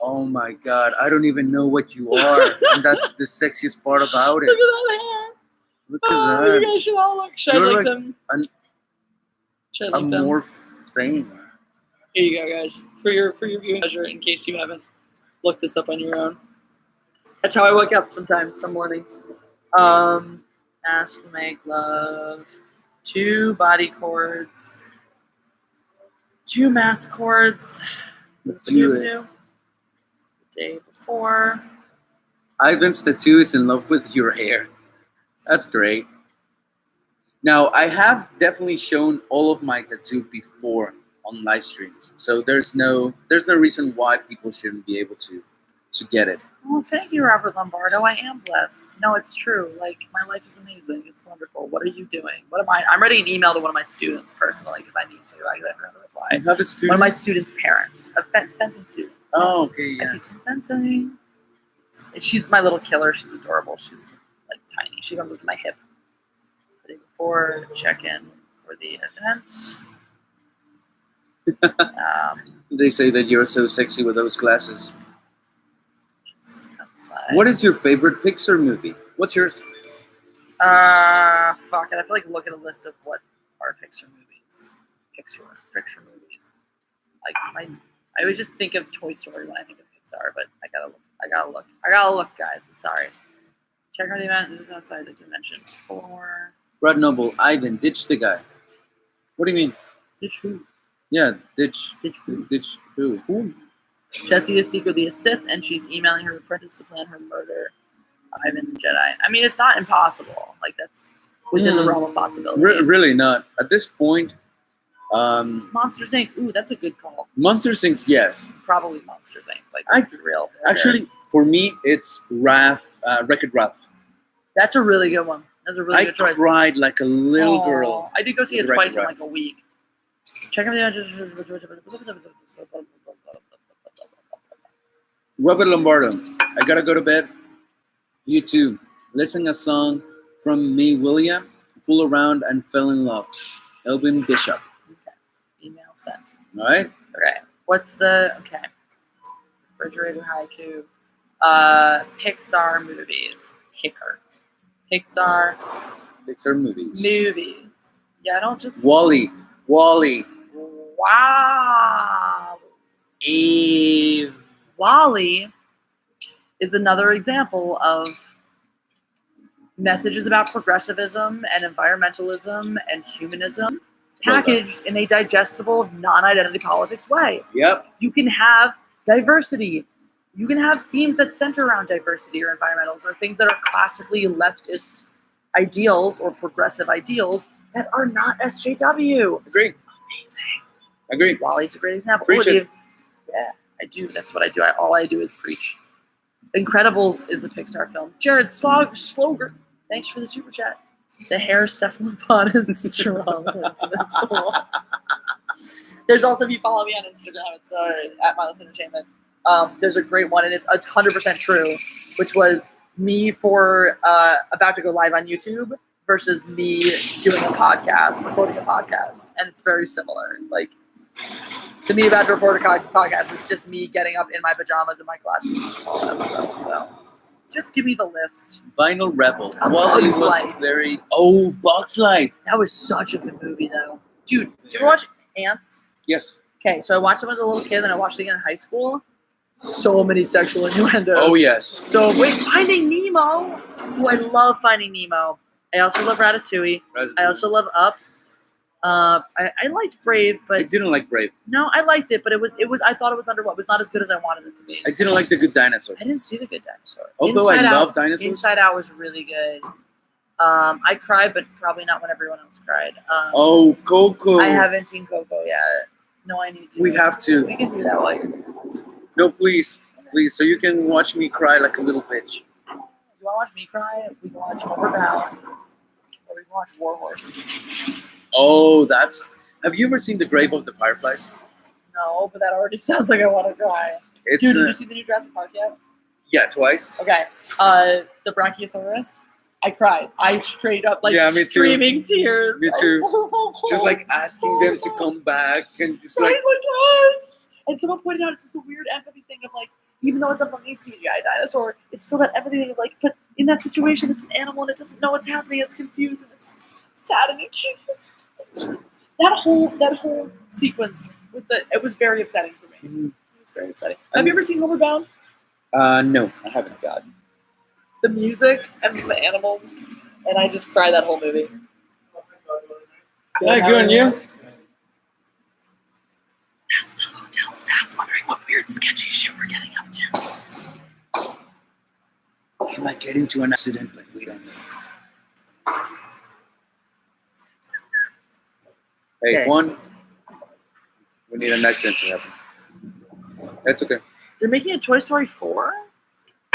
Oh my god. I don't even know what you are. And that's the sexiest part about it. Look at that hair. Look at that. You guys should all look. Should I link them? Should I link them? Morph thing. Here you go, guys. For your viewing pleasure, in case you haven't looked this up on your own. That's how I wake up sometimes, some mornings. Ask to make love. 2 body cords. 2 mask cords. The day before. Ivan's tattoo is in love with your hair. That's great. Now, I have definitely shown all of my tattoo before on live streams, so there's no reason why people shouldn't be able to get it. Well, thank you, Robert Lombardo. I am blessed. No, it's true. Like, my life is amazing. It's wonderful. What are you doing? What am I? I'm writing an email to one of my students personally because I need to. I never have a reply. You have a student? One of my students' parents, a fencing student. Oh, okay, yeah. I teach them fencing. She's my little killer. She's adorable. She's like tiny. She comes up to my hip. The day before, check-in for the event. They say that you're so sexy with those glasses. What is your favorite Pixar movie? What's yours? Fuck it. I feel like look at a list of what are Pixar movies. Pixar movies. Like I always just think of Toy Story when I think of Pixar, but I gotta look, guys. Sorry. Check out the event. This is outside the convention floor. Brad Noble, Ivan, ditch the guy. What do you mean? Ditch who? Yeah, ditch. Ditch who? Ditch who? Who? Jessie is secretly a Sith, and she's emailing her apprentice to plan her murder. Ivan the Jedi. I mean, it's not impossible. Like, that's within the realm of possibility. Really not. At this point, Monsters Inc. Ooh, that's a good call. Monsters Inc. Yes. Probably Monsters Inc. Like, let's be real. Actually, for me, it's Wreck-It Ralph. That's a really good one. That's a really good choice. I cried like a little girl. I did go see it twice in like a week. Check out the Robert Lombardo, I gotta go to bed. You too. Listen a song from me, William. Fool around and fell in love. Elvin Bishop. Okay. Email sent. All right. Okay. What's the refrigerator haiku? Pixar movies. Pixar movies. Yeah, I don't just. Wall-E. Wow. Eve. Wall-E is another example of messages about progressivism and environmentalism and humanism packaged in a digestible, non-identity politics way. Yep. You can have diversity. You can have themes that center around diversity or environmentalism, or things that are classically leftist ideals or progressive ideals that are not SJW. Agree. Amazing. Agree. Wally's a great example. Preach it. Yeah, I do. That's what I do. All I do is preach. Incredibles is a Pixar film. Jared Sloger, thanks for the super chat. The hair cephalopod is strong. There's also, if you follow me on Instagram, it's at Mindless Entertainment. There's a great one, and it's 100% true, which was me for about to go live on YouTube versus me doing a podcast, recording a podcast, and it's very similar. Like, the me about to record a podcast was just me getting up in my pajamas and my glasses and all that stuff. So, just give me the list. Vinyl Rebel. Bugs It was Life. very Bugs Life. That was such a good movie, though. Dude, did you ever watch Ants? Yes. Okay, so I watched it when I was a little kid, and I watched it again in high school. So many sexual innuendos. Oh yes. So wait, Finding Nemo. Oh, I love Finding Nemo. I also love Ratatouille. I also love Up. I liked Brave, but I didn't like Brave. no, I liked it, but it was. I thought it was underwhelming. It was not as good as I wanted it to be. I didn't like The Good Dinosaur. I didn't see The Good Dinosaur. Although I love dinosaurs. Inside Out was really good. I cried, but probably not when everyone else cried. Coco. I haven't seen Coco yet. No, I need to. We have to. We can do that while you're doing it. No, please, so you can watch me cry like a little bitch. You want to watch me cry? We can watch Homer Brown, or we can watch War Horse. Oh, have you ever seen The Grave of the Fireflies? No, but that already sounds like I want to cry. It's Dude, did you see the new Jurassic Park yet? Yeah, twice. Okay. The Brachiosaurus. I cried. I straight up me too. streaming tears. Me too. Just like asking them to come back, and it's like, oh my gosh. And someone pointed out it's just a weird empathy thing of like, even though it's a funny CGI dinosaur, it's still that empathy thing of like, but in that situation, it's an animal and it doesn't know what's happening. It's confused and it's sad and it can't. That whole sequence it was very upsetting for me. Mm-hmm. It was very upsetting. Have you ever seen Homer Bound? No, I haven't. God. The music and the animals, and I just cried that whole movie. Hi, good on you. That's the hotel staff wondering what weird, sketchy shit we're getting up to. He might get into an accident, but we don't know. Hey, Okay. Juan, we need an accident to happen. That's okay. They're making a Toy Story 4,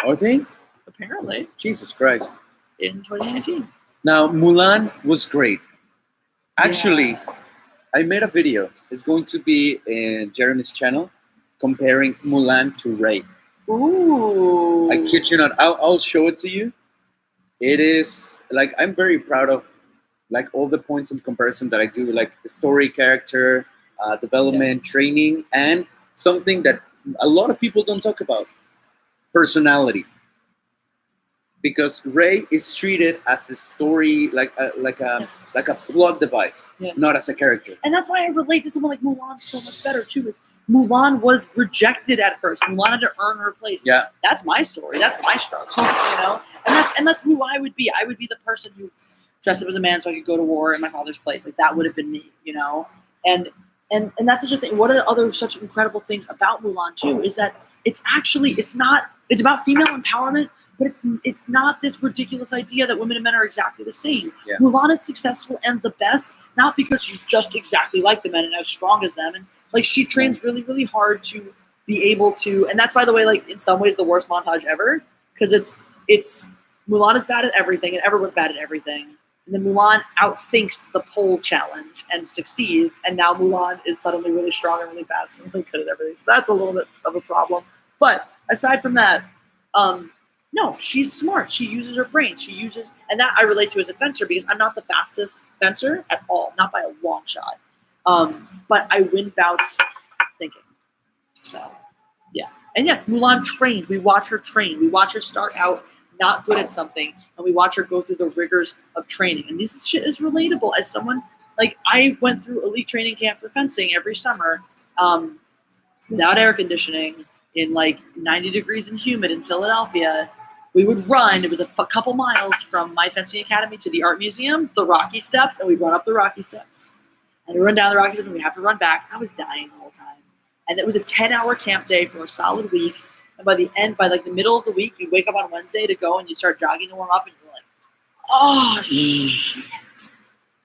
Are they? apparently, Jesus Christ. in 2019. Now, Mulan was great. Actually, I made a video. It's going to be in Jeremy's channel comparing Mulan to Ray. Ooh. I kid you not. I'll show it to you. It is, like, I'm very proud of, like, all the points of comparison that I do, like the story, character, development, training, and something that a lot of people don't talk about, personality. Because Ray is treated as a story, like a plot device, not as a character. And that's why I relate to someone like Mulan so much better too. Is Mulan was rejected at first. Mulan had to earn her place. Yeah, that's my story. That's my struggle. You know, and that's who I would be. I would be the person who dressed up as a man so I could go to war in my father's place. Like that would have been me. You know, and that's such a thing. What are the other such incredible things about Mulan too? Is that it's about female empowerment. But it's not this ridiculous idea that women and men are exactly the same. Yeah. Mulan is successful and the best, not because she's just exactly like the men and as strong as them. And like she trains really, really hard to be able to. And that's, by the way, like in some ways the worst montage ever, because it's Mulan is bad at everything and everyone's bad at everything. And then Mulan outthinks the pole challenge and succeeds. And now Mulan is suddenly really strong and really fast and is like good at everything. So that's a little bit of a problem. But aside from that, no, she's smart. She uses her brain. And that I relate to as a fencer because I'm not the fastest fencer at all, not by a long shot. But I win bouts thinking. So, yeah. And yes, Mulan trained. We watch her train. We watch her start out not good at something, and we watch her go through the rigors of training. And this shit is relatable. As someone, like, I went through elite training camp for fencing every summer without air conditioning in, like, 90 degrees and humid in Philadelphia. we would run. It was a couple miles from my fencing academy to the art museum, the Rocky Steps, and we'd run up the Rocky Steps. And we run down the Rocky Steps, and we have to run back. I was dying the whole time. And it was a 10-hour camp day for a solid week. And by the middle of the week, you'd wake up on Wednesday to go, and you'd start jogging to warm up, and you're like, oh, shit.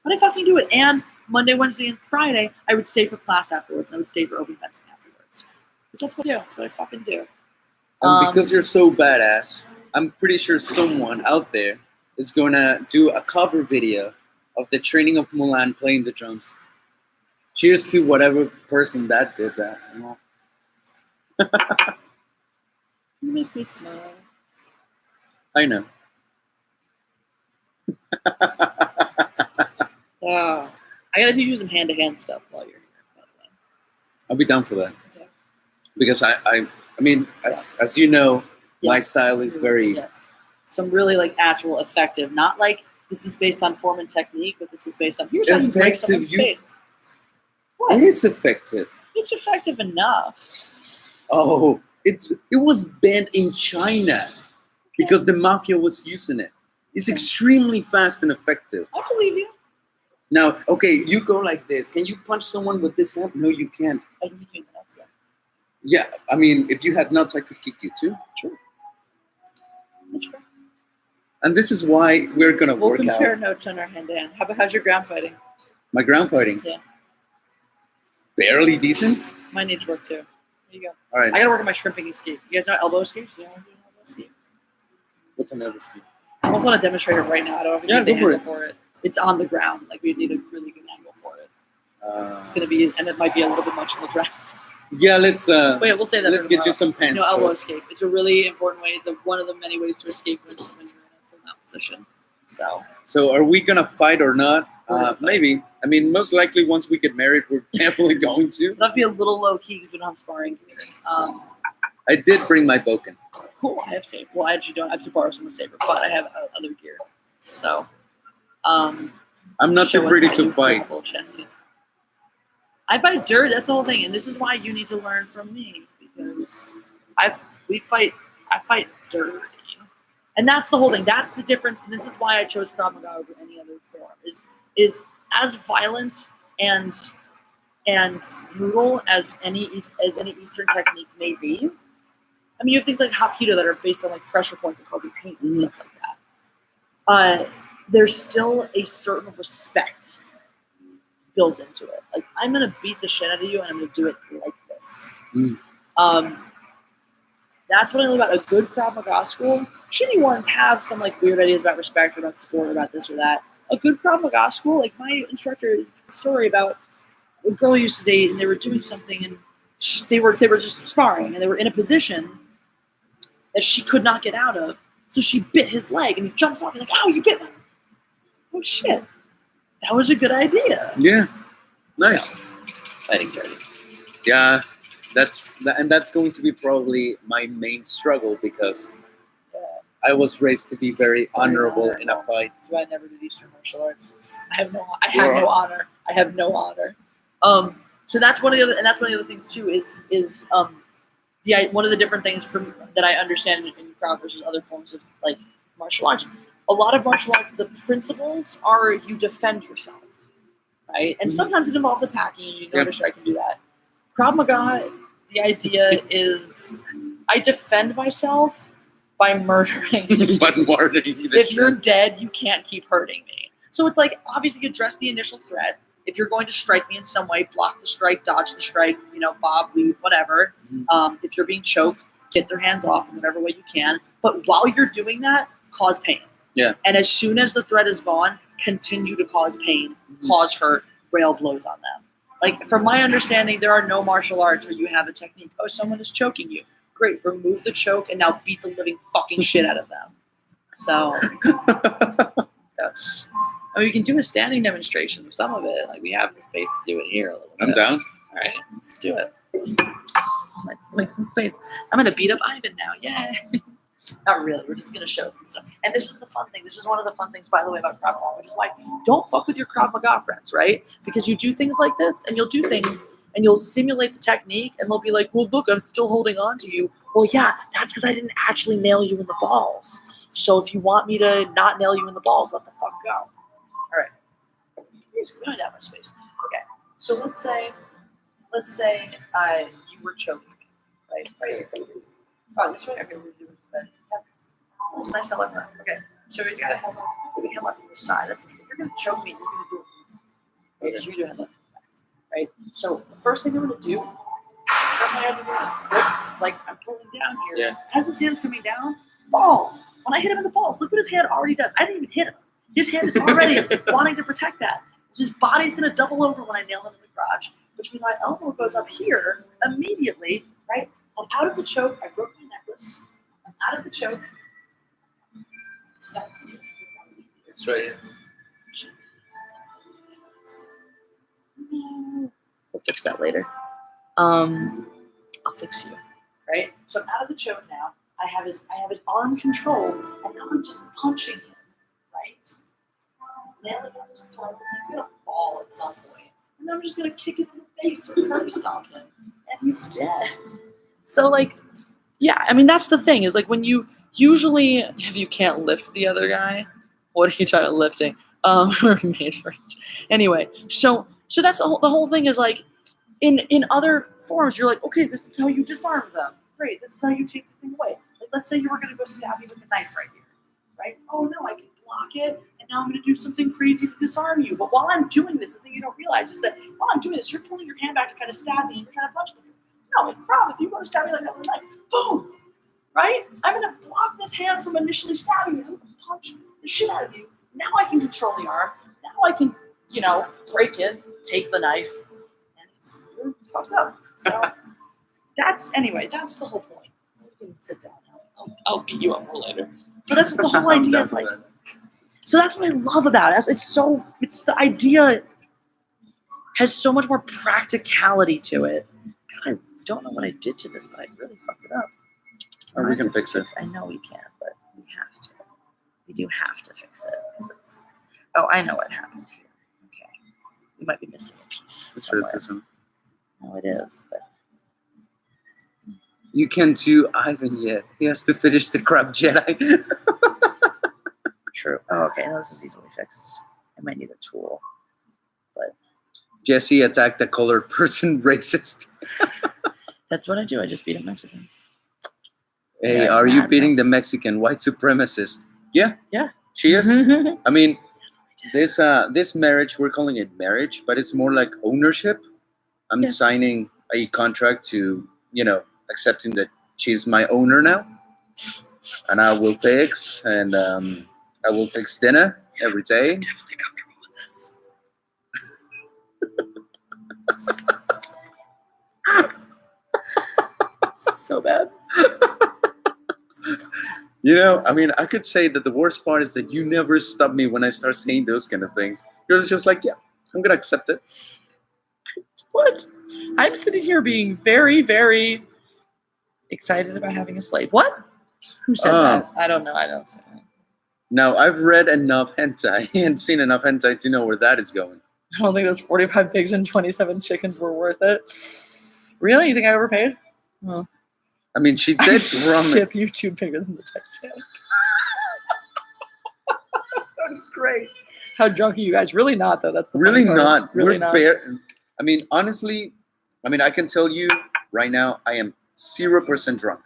But I fucking do it. And Monday, Wednesday, and Friday, I would stay for class afterwards, and I would stay for open fencing afterwards. Because that's what I do. That's what I fucking do. And because you're so badass, I'm pretty sure someone out there is going to do a cover video of the training of Mulan playing the drums. Cheers to whatever person that did that. You know? You make me smile. I know. I gotta teach you some hand-to-hand stuff while you're here, by the way. I'll be down for that. Okay. Because I mean, as you know, my style is very... Yes. Some really, like, actual effective. Not like this is based on form and technique, but this is based on... Here's how you break someone's face. What? It is effective. It's effective enough. Oh, it was banned in China because the mafia was using it. It's extremely fast and effective. I believe you. Now, okay, you go like this. Can you punch someone with this hand? No, you can't. I can kick you in the nuts, though. Yeah, I mean, if you had nuts, I could kick you too. Sure. That's fair. And this is why we're going to work out. We'll compare notes on our hand-to-hand. How's your ground fighting? My ground fighting? Yeah. Barely decent? Mine needs work, too. There you go. All right. I got to work on my shrimping escape. You guys know elbow escapes? You know how to do an elbow escape? What's an elbow escape? I almost want to demonstrate it right now. I don't know if you need the angle for it. It's on the ground. Like, we'd need a really good angle for it. It's going to be, and it might be a little bit much in the dress. Yeah, let's... Wait, we'll say that. Let's get you some pants. Elbow escape. It's a really important way. It's one of the many ways to escape when you're in a full mount position. So are we going to fight or not? Maybe. I mean, most likely once we get married, we're definitely going to. It'll have to be a little low-key because we don't have sparring gear. I did bring my boken. Cool. I have saber. Well, I actually don't. I have to borrow someone's saber, but I have other gear. So, I'm not too pretty to fight. I fight dirt. That's the whole thing, and this is why you need to learn from me because I fight dirty, and that's the whole thing. That's the difference, and this is why I chose Krav Maga over any other form. Is as violent and brutal as any Eastern technique may be. I mean, you have things like Hapkido that are based on like pressure points and causing pain and stuff like that. There's still a certain respect built into it. Like, I'm gonna beat the shit out of you, and I'm gonna do it like this. That's what I love about a good Krav Maga school. Shitty ones have some like weird ideas about respect or about sport or about this or that. A good Krav Maga school, like my instructor, a story about a girl used to date, and they were doing something, and they were just sparring, and they were in a position that she could not get out of. So she bit his leg, and he jumps off, and like, "Oh, you bit me!" Oh shit, that was a good idea. Yeah, nice. So, fighting dirty. Yeah, that's going to be probably my main struggle because I was raised to be very honorable in a fight. That's why I never did Eastern martial arts. I have no honor. I have no honor. So that's one of the other things too. Is one of the different things that I understand in Krav versus other forms of like martial arts. A lot of martial arts, the principles are you defend yourself, right? And sometimes it involves attacking. You know, I can do that. Krav Maga, the idea is I defend myself by murdering. If you're dead, you can't keep hurting me. So it's like, obviously, address the initial threat. If you're going to strike me in some way, block the strike, dodge the strike, bob, weave, whatever. If you're being choked, get their hands off in whatever way you can. But while you're doing that, cause pain. Yeah. And as soon as the threat is gone, continue to cause pain, cause hurt, rail blows on them. Like, from my understanding, there are no martial arts where you have a technique. Oh, someone is choking you. Great, remove the choke and now beat the living fucking shit out of them. So that's. I mean, we can do a standing demonstration of some of it. Like, we have the space to do it here a little bit. I'm down. All right, let's do it. Let's make some space. I'm gonna beat up Ivan now. Yay! Not really. We're just gonna show some stuff. And this is the fun thing. This is one of the fun things, by the way, about Krav Maga, which is why don't fuck with your Krav Maga friends, right? Because you do things like this, and you'll do things, and you'll simulate the technique, and they'll be like, well, look, I'm still holding on to you. Well, yeah, that's because I didn't actually nail you in the balls. So if you want me to not nail you in the balls, let the fuck go. All right. We don't have that much space. Okay. So let's say you were choking me, right? Oh, this way? Okay, we're doing that. Yeah. It's nice to Okay. So you gotta have a hand left from the side. That's if you're gonna choke me, you're gonna do it. Right? So you're doing that. Right? So the first thing I'm gonna do, turn my head around, like I'm pulling down here. Yeah. As his hand's coming down, balls. When I hit him in the balls, look what his hand already does. I didn't even hit him. His hand is already wanting to protect that. His body's gonna double over when I nail him in the crotch, which means my elbow goes up here immediately, right? I'm out of the choke. I broke my necklace. I'm out of the choke. Stop. It's right here. We'll fix that later. I'll fix you, right? So I'm out of the choke now. I have his arm controlled, and now I'm just punching him, right? Nailing him his throat. He's gonna fall at some point, and then I'm just gonna kick him in the face or curb stomp him, and he's dead. So like, yeah, I mean that's the thing is like when you usually if you can't lift the other guy, what are you trying to lifting? We're made for it. Anyway, so that's the whole thing is like in other forms you're like, okay, this is how you disarm them. Great, this is how you take the thing away. Like let's say you were gonna go stab me with a knife right here, right? Oh no, I can block it, and now I'm gonna do something crazy to disarm you. But while I'm doing this, the thing you don't realize is that while I'm doing this, you're pulling your hand back to try to stab me and you're trying to punch me. No, Rob, if you go to stab me like that with a knife, boom! Right? I'm gonna block this hand from initially stabbing you. I'm gonna punch the shit out of you. Now I can control the arm. Now I can, break it, take the knife, and you're fucked up. So that's the whole point. You can sit down now. I'll beat you up more later. But that's what the whole idea is like. So that's what I love about it. It's the idea has so much more practicality to it. God, I don't know what I did to this, but I really fucked it up. Or we can fix it. I know we can, but we have to. We do have to fix it because it's. Oh, I know what happened here. Okay, we might be missing a piece. It's for this one. No, it is, but you can't do Ivan yet. He has to finish the crab Jedi. True. Oh, okay. No, this is easily fixed. I might need a tool, but Jesse attacked a colored person. Racist. That's what I do. I just beat up Mexicans. Hey, are you beating the Mexican white supremacist? Yeah. Yeah. She is. I mean, this marriage, we're calling it marriage, but it's more like ownership. I'm signing a contract to, accepting that she's my owner now. And I will fix, and I will fix dinner every day. I'm definitely comfortable with this. This is so bad. I mean, I could say that the worst part is that you never stop me when I start saying those kind of things. You're just like, yeah, I'm going to accept it. What? I'm sitting here being very, very excited about having a slave. What? Who said that? I don't know. I don't say that. Now, I've read enough hentai and seen enough hentai to know where that is going. I don't think those 45 pigs and 27 chickens were worth it. Really? You think I overpaid? Oh. I mean, she did run ship YouTube bigger than the Titanic. That is great. How drunk are you guys? Really not, though. That's the really part. not. Really not. I mean, honestly, I can tell you right now, I am 0% drunk.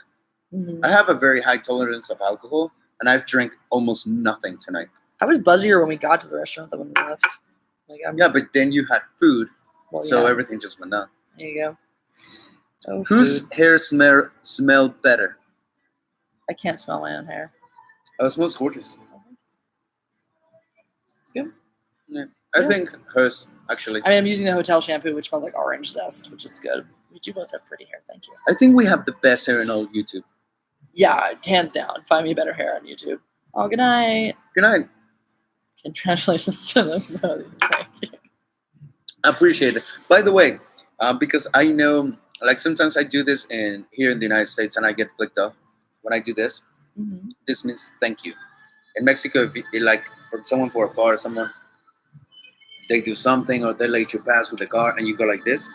Mm-hmm. I have a very high tolerance of alcohol, and I've drank almost nothing tonight. I was buzzier when we got to the restaurant than when we left. Yeah, but then you had food, so everything just went down. There you go. Oh, whose hair smell better? I can't smell my own hair. Oh, it smells gorgeous. It's good. Yeah. I think hers, actually. I mean, I'm using the hotel shampoo, which smells like orange zest, which is good. You do both have pretty hair, thank you. I think we have the best hair in all of YouTube. Yeah, hands down. Find me better hair on YouTube. Oh, good night. Good night. Congratulations to them. Thank you. I appreciate it. By the way, because I know... Like sometimes I do this here in the United States and I get flicked off. When I do this, this means thank you. In Mexico, if you, like from someone for afar, they do something or they let you pass with the car and you go like this.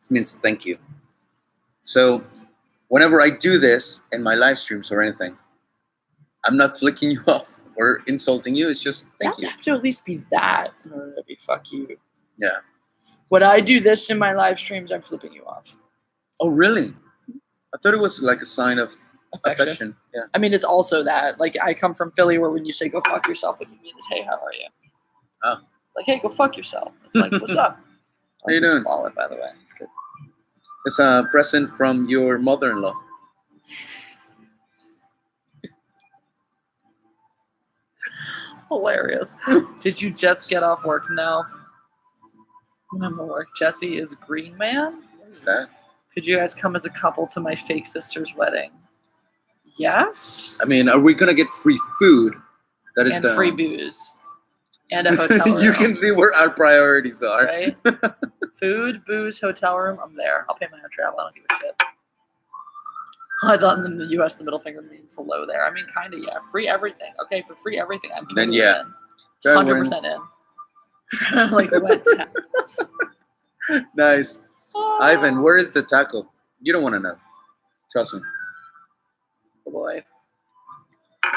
This means thank you. So whenever I do this in my live streams or anything, I'm not flicking you off or insulting you. It's just thank you. You have to at least be that in order to be fuck you. Yeah. When I do this in my live streams, I'm flipping you off. Oh, really? I thought it was like a sign of affection. Yeah. I mean, it's also that. Like, I come from Philly where when you say go fuck yourself, what you mean is, hey, how are you? Oh. Like, hey, go fuck yourself. It's like, what's up? How you doing? Wallet, by the way. It's good. It's a present from your mother-in-law. Hilarious. Did you just get off work? No. I'm at work. Jesse is Green Man. What is that? Could you guys come as a couple to my fake sister's wedding? Yes. I mean, are we gonna get free food? That is and free booze. And a hotel room. You can see where our priorities are. Right? Food, booze, hotel room. I'm there. I'll pay my own travel. I don't give a shit. I thought in the U.S. the middle finger means hello there. I mean, kind of, yeah. Free everything. Okay, for free everything, I'm totally then, yeah. in. 100% in. Like wet text. Nice. Ivan, where is the taco? You don't want to know. Trust me. Oh boy.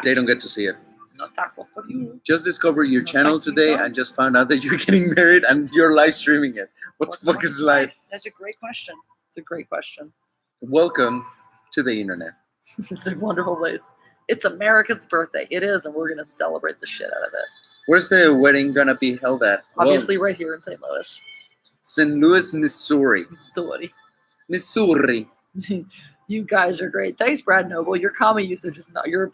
They don't get to see it. No taco for you. Just discovered your channel today and just found out that you're getting married and you're live streaming it. What the fuck is life? That's a great question. It's a great question. Welcome to the internet. It's a wonderful place. It's America's birthday. It is, and we're going to celebrate the shit out of it. Where's the wedding going to be held at? Obviously, right here in St. Louis. St. Louis, Missouri. Missouri. You guys are great. Thanks, Brad Noble. Your comma usage is not, your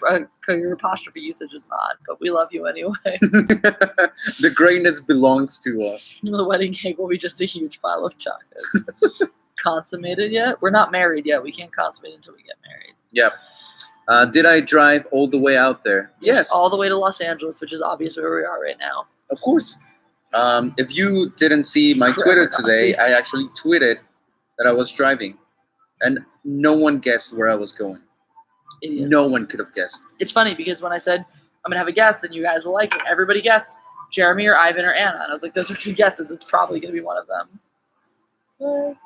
apostrophe usage is not, but we love you anyway. The greatness belongs to us. The wedding cake will be just a huge pile of chocolates. Consummated yet? We're not married yet. We can't consummate until we get married. Yep. Did I drive all the way out there? Yes. All the way to Los Angeles, which is obviously where we are right now. Of course. If you didn't see my Twitter today, I actually tweeted that I was driving. And no one guessed where I was going. Idiots. No one could have guessed. It's funny because when I said, I'm going to have a guest and you guys will like it, everybody guessed Jeremy or Ivan or Anna. And I was like, those are two guesses. It's probably going to be one of them.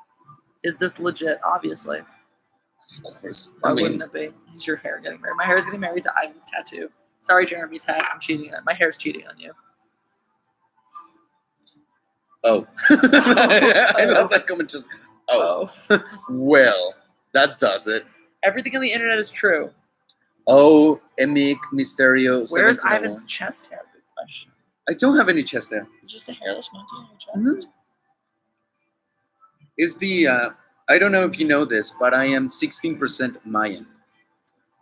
Is this legit? Obviously. Of course. Why wouldn't it be? Is your hair getting married? My hair is getting married to Ivan's tattoo. Sorry, Jeremy's hat. I'm cheating on it. My hair's cheating on you. Oh. I love that comment just... Oh. Well, that does it. Everything on the internet is true. Oh, Emig Mysterio. Where's Ivan's chest hair? Good question. I don't have any chest hair. Just a hairless monkey on your chest. Mm-hmm. Is the I don't know if you know this, but I am 16% Mayan.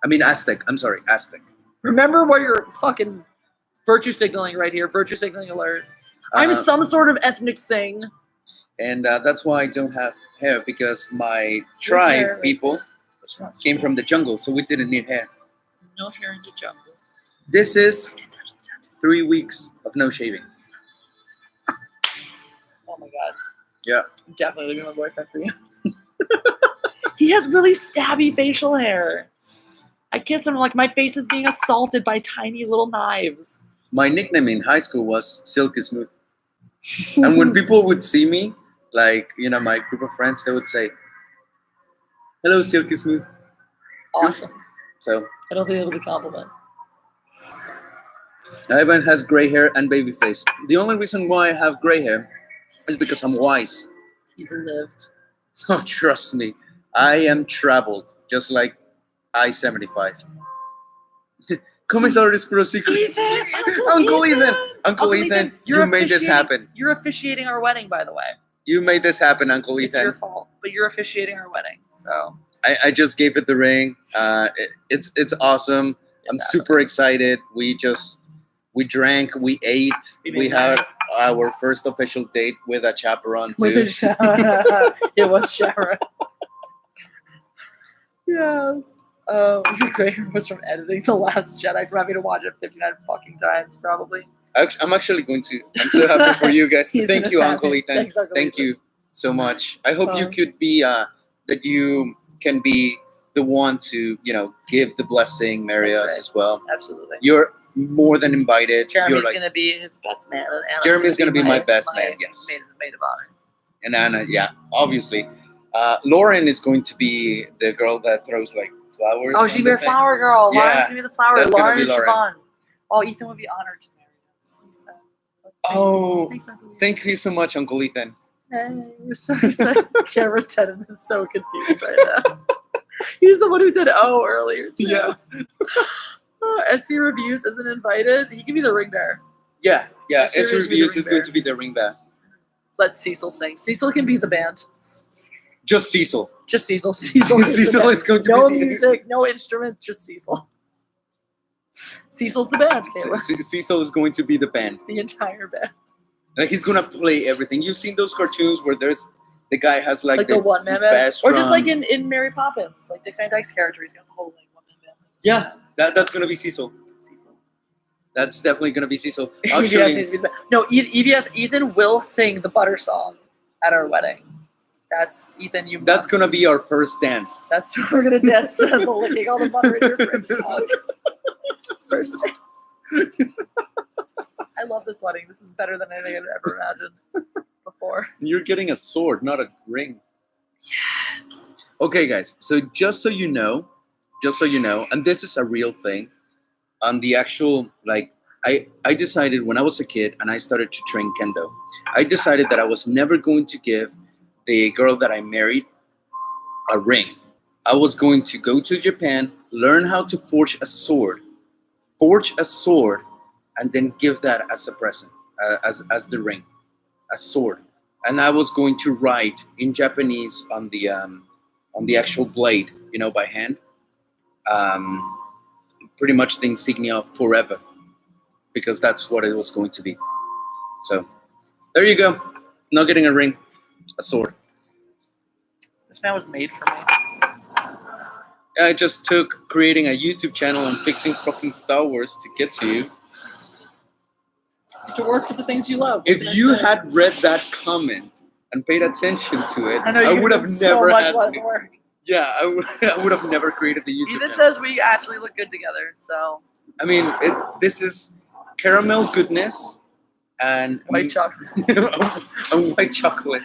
I mean Aztec. I'm sorry, Aztec. Remember what you're fucking virtue signaling right here. Virtue signaling alert. I'm some sort of ethnic thing. And that's why I don't have hair, because my tribe people came from the jungle, so we didn't need hair. No hair in the jungle. This is 3 weeks of no shaving. Oh my god. Yeah. I'm definitely leaving my boyfriend for you. He has really stabby facial hair. I kiss him like my face is being assaulted by tiny little knives. My nickname in high school was Silky Smooth. And when people would see me, like, you know, my group of friends, they would say, "Hello, Silky Smooth." Awesome. So I don't think that was a compliment. Ivan has gray hair and baby face. The only reason why I have gray hair is because I'm wise. He's lived. Oh, trust me. I am traveled, just like I-75. Commissarius Pro Secret. Uncle Ethan. Uncle Ethan, you made this happen. You're officiating our wedding, by the way. You made this happen, Uncle Ethan. It's your fault, but you're officiating our wedding, so. I just gave it the ring. It's awesome. I'm super excited. We drank, we ate, we had our first official date with a chaperone too. It was chaperone. Yes. Your gray hair was from editing The Last Jedi, from having to watch it 59 fucking times, probably. I'm actually going to. I'm so happy for you guys. Thank you, Uncle Ethan. Thanks, Uncle Thank you so much. I hope you could be, that you can be the one to, you know, give the blessing, marry us as well. Absolutely. You're more than invited. Jeremy's going to be his best man. And Jeremy's going to be my best man, yes. Maid of honor. And Anna, yeah, obviously. Lauren is going to be the girl that throws like flowers. Oh, she's a flower girl. Yeah, Lauren's gonna be the flower. that's gonna Lauren be and Lauren. Siobhan. Oh, Ethan would be honored to marry us. Oh, Thanks, Uncle Ethan. thank you so much, Uncle Ethan. Hey, we're so excited. Cameron Tennant is so confused right now. He's the one who said "oh" earlier. Too. Yeah. SC Reviews isn't invited. He can be the ring bearer. Yeah. SC S Reviews is bearer. going to be the ring bearer. Let Cecil sing. Cecil can be the band. Just Cecil. Just Cecil. Cecil is going to no be music, no instruments, just Cecil. Cecil's the band, Kayla. Cecil is going to be the band. The entire band. Like he's gonna play everything. You've seen those cartoons where there's the guy has like the one man band, bass or just drum. like in Mary Poppins, like Dick Van Dyke's character, he's got the whole like one man band. Yeah, that's gonna be Cecil. Cecil. That's definitely gonna be Cecil. EVS Actually, needs to be the band. No, EVS. Ethan will sing the Butter song at our wedding. That's Ethan. You. That's must. gonna be our first dance. That's we're gonna dance to the licking all the butter in your fridge song. First dance. I love this wedding. This is better than anything I've ever imagined before. You're getting a sword, not a ring. Yes. Okay, guys. So just so you know, and this is a real thing. On the actual, like, I decided when I was a kid and I started to train Kendo, I decided that I was never going to give the girl that I married a ring. I was going to go to Japan, learn how to forge a sword, and then give that as a present, as the ring, a sword. And I was going to write in Japanese on the actual blade, by hand, pretty much the insignia of forever, because that's what it was going to be. So there you go. Not getting a ring, a sword. This man was made for me. I just took creating a YouTube channel and fixing fucking Star Wars to get to you. To work for the things you love. If you had read that comment and paid attention to it, I would have so never much had less to. work. Yeah, I would have never created the YouTube Ethan channel. says we actually look good together, so. I mean, this is caramel goodness and White chocolate. and white chocolate.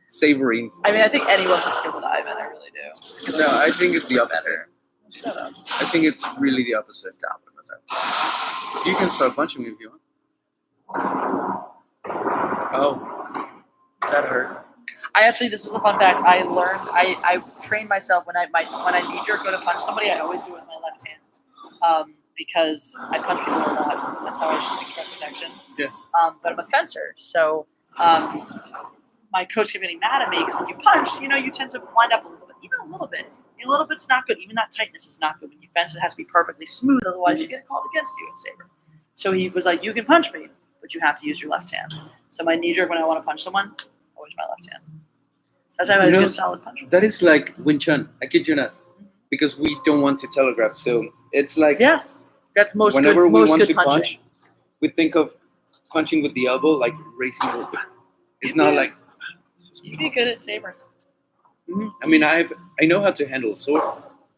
Savory. I mean, I think anyone looks good with Ivan. I really do. No, I think it's the opposite. Better. Shut up. I think it's really the opposite. Stop it. What's up? You can start punching me if you want. Oh, that hurt. This is a fun fact. I learned, I trained myself when I knee jerk go to punch somebody, I always do it with my left hand. Because I punch people a lot. That's how I express affection. Yeah. But I'm a fencer, so my coach kept getting mad at me because when you punch, you tend to wind up a little bit, even a little bit. A little bit's not good. Even that tightness is not good. When you fence, it has to be perfectly smooth, otherwise you get called against you in saber. So he was like, "You can punch me, but you have to use your left hand." So my knee jerk when I want to punch someone, always my left hand. That's how I get a solid punch. That is like Wing Chun. I kid you not, because we don't want to telegraph. So it's like yes, that's most whenever good. we Most want good to punching. punch, we think of punching with the elbow, like raising the. It's not like. You'd be good at saber. Mm-hmm. I mean, I know how to handle a sword.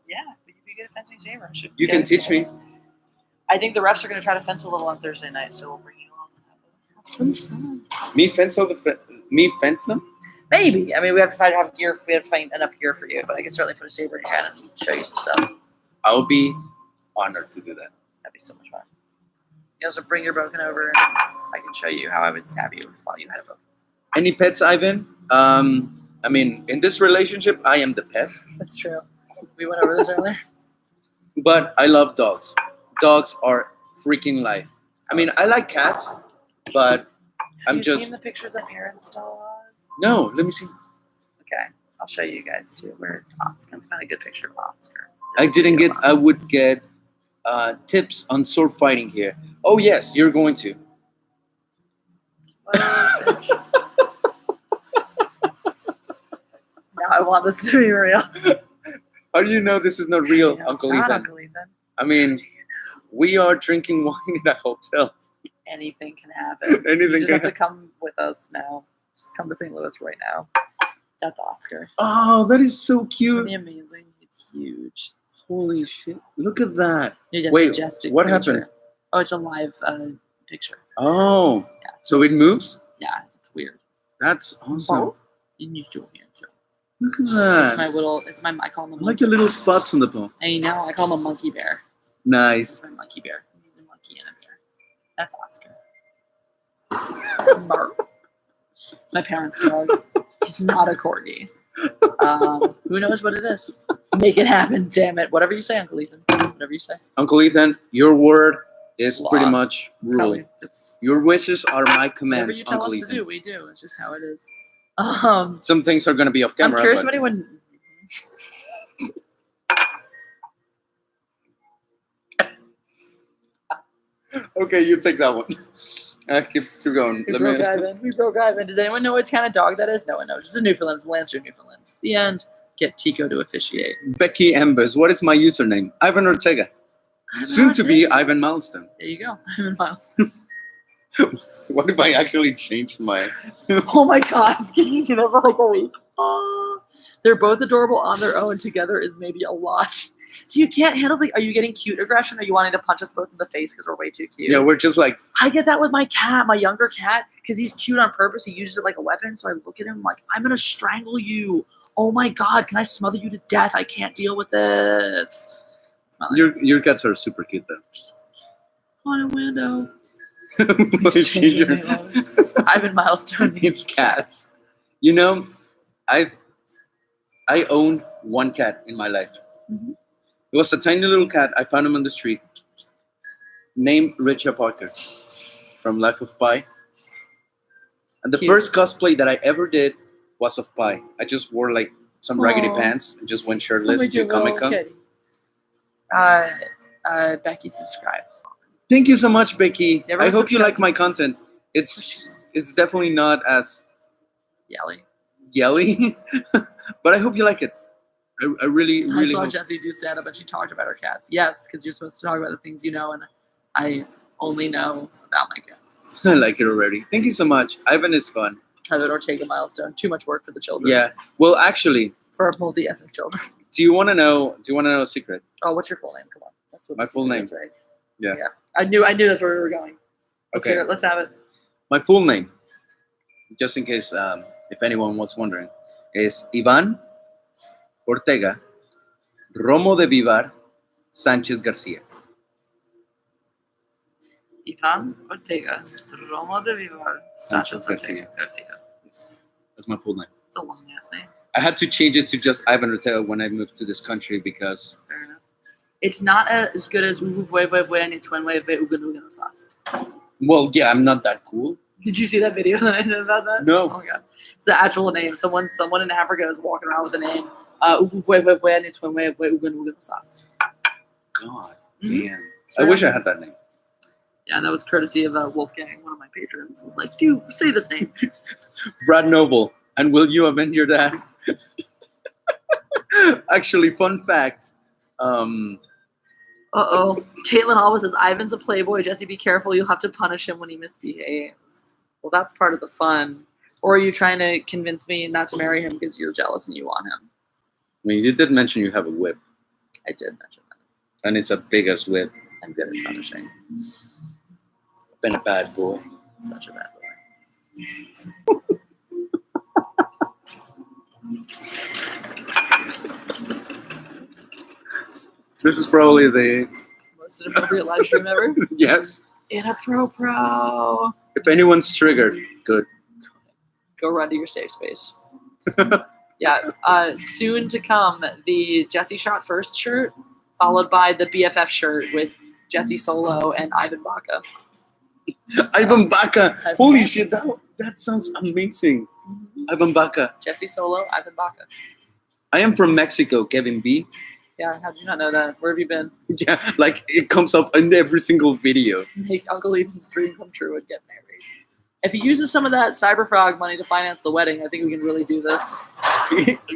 Yeah, but you'd be good at fencing saber. You can teach me. I think the refs are going to try to fence a little on Thursday night, so we'll bring you along. Have fun. Me fence them? Maybe. I mean, we have to have gear. We have to find enough gear for you, but I can certainly put a saber in your hand and show you some stuff. I'll be honored to do that. That'd be so much fun. You also bring your broken over, and I can show you how I would stab you while you had a broken. Any pets, Ivan? I mean, in this relationship, I am the pet. That's true. We went over this earlier. But I love dogs. Dogs are freaking life. I mean, I like cats, but Have you seen the pictures of parents' dogs? No, let me see. Okay, I'll show you guys too. Where's Oscar? I found a good picture of Oscar. I would get tips on sword fighting here. Oh yes, you're going to. Now I want this to be real. How do you know this is not real, No, Uncle it's not Ethan? Uncle Ethan. I mean, we are drinking wine in a hotel. Anything can happen. Anything You just can have to come with us now. Just come to St. Louis right now. That's Oscar. Oh, that is so Isn't cute. he amazing? It's huge. Holy shit. Look at that. He's a Wait, majestic what creature. happened? Oh, it's a live picture. Oh, Yeah. so it moves? Yeah, it's weird. That's awesome. You need to answer. Look at that. It's my little. It's my. I call him a I monkey. like the little spots on the paw. I know. I call him a monkey bear. Nice. It's my monkey bear. He's a monkey and a bear. That's Oscar. Mark. My parents' dog. It's not a corgi. Who knows what it is? Make it happen, damn it. Whatever you say, Uncle Ethan. Whatever you say. Uncle Ethan, your word is Law. pretty much rule. It's Your wishes are my whatever commands, you tell Uncle us Ethan. to do, we do. It's just how it is. Some things are going to be off camera. I'm curious if but... anyone. Okay, you take that one. Keep going. We broke Ivan. Does anyone know which kind of dog that is? No one knows. It's a Newfoundland. It's a Lancer Newfoundland. The end. Get Tico to officiate. Becky Embers, what is my username? Ivan Ortega. Soon to be Ivan Milestone. There you go. Ivan Milestone. What if I actually changed my... Oh my god. Can you do that for like a week? Oh. They're both adorable on their own. Together is maybe a lot. So you can't handle the... Are you getting cute aggression? Or are you wanting to punch us both in the face because we're way too cute? Yeah, we're just like... I get that with my cat, my younger cat, because he's cute on purpose. He uses it like a weapon. So I look at him like, I'm going to strangle you. Oh my god, can I smother you to death? I can't deal with this. Your cats are super cute though. On a window. Ivan Milestone. It's cats. You know, I owned one cat in my life. Mm-hmm. It was a tiny little cat. I found him on the street. Named Richard Parker from Life of Pi. And the first cosplay that I ever did was of Pi. I just wore like some raggedy pants and just went shirtless to Comic-Con. Becky, subscribe. Thank you so much, Becky. I hope you subscribe. like my content. It's definitely not as yelly, but I hope you like it. I really I saw hope. Jessie do stand up and she talked about her cats. Yes, because you're supposed to talk about the things you know, and I only know about my cats. I like it already. Thank you so much. Ivan is fun. Ivan Ortega Milestone. Too much work for the children. Yeah. Well, actually, for multi-ethnic children. Do you want to know a secret? Oh, what's your full name? Come on. That's what my full name is, right? Yeah. I knew that's where we were going. Let's hear it. Let's have it. My full name, just in case if anyone was wondering, is Ivan Ortega Romo de Vivar Sanchez Garcia. Ivan Ortega Romo de Vivar Sanchez Garcia. Yes. That's my full name. It's a long ass name. I had to change it to just Ivan Ortega when I moved to this country because... Fair enough. It's not as good as Well, yeah, I'm not that cool. Did you see that video that I did about that? No. Oh my god. It's the actual name. Someone in Africa is walking around with the name God damn. I wish I had that name. Yeah, and that was courtesy of Wolfgang, one of my patrons. Was like, dude, say this name. Brad Noble. And will you avenge your dad? Actually, fun fact. Caitlin always says, Ivan's a playboy. Jesse, be careful. You'll have to punish him when he misbehaves. Well, that's part of the fun. Or are you trying to convince me not to marry him because you're jealous and you want him? I mean, you did mention you have a whip. I did mention that. And it's a big-ass whip. I'm good at punishing. Been a bad boy. Such a bad boy. This is probably the most inappropriate live stream ever. Yes. Inappropriate. If anyone's triggered, good. Go run to your safe space. Yeah. Soon to come, the Jesse Shot First shirt, followed by the BFF shirt with Jesse Solo and Ivan Baca. Ivan Baca. Holy shit, that sounds amazing. Mm-hmm. Ivan Baca. Jesse Solo, Ivan Baca. I am from Mexico, Kevin B. Yeah, how did you not know that? Where have you been? Yeah, like it comes up in every single video. Make Uncle Ethan's dream come true and get married. If he uses some of that Cyberfrog money to finance the wedding, I think we can really do this.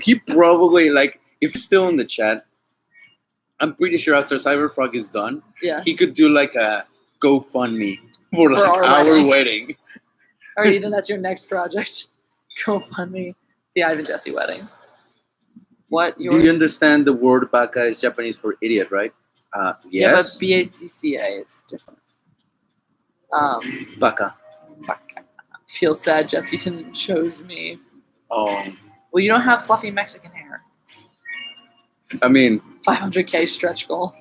He probably, like, if he's still in the chat, I'm pretty sure after Cyberfrog is done, he could do like a GoFundMe for like our wedding. All right, Ethan, that's your next project. GoFundMe the Ivan Jesse wedding. What? Do you understand the word baka is Japanese for idiot, right? Yes. Yeah, but BACCA is different. Baka. Feel sad Jesse didn't chose me. Oh. Well, you don't have fluffy Mexican hair. I mean, 500K stretch goal.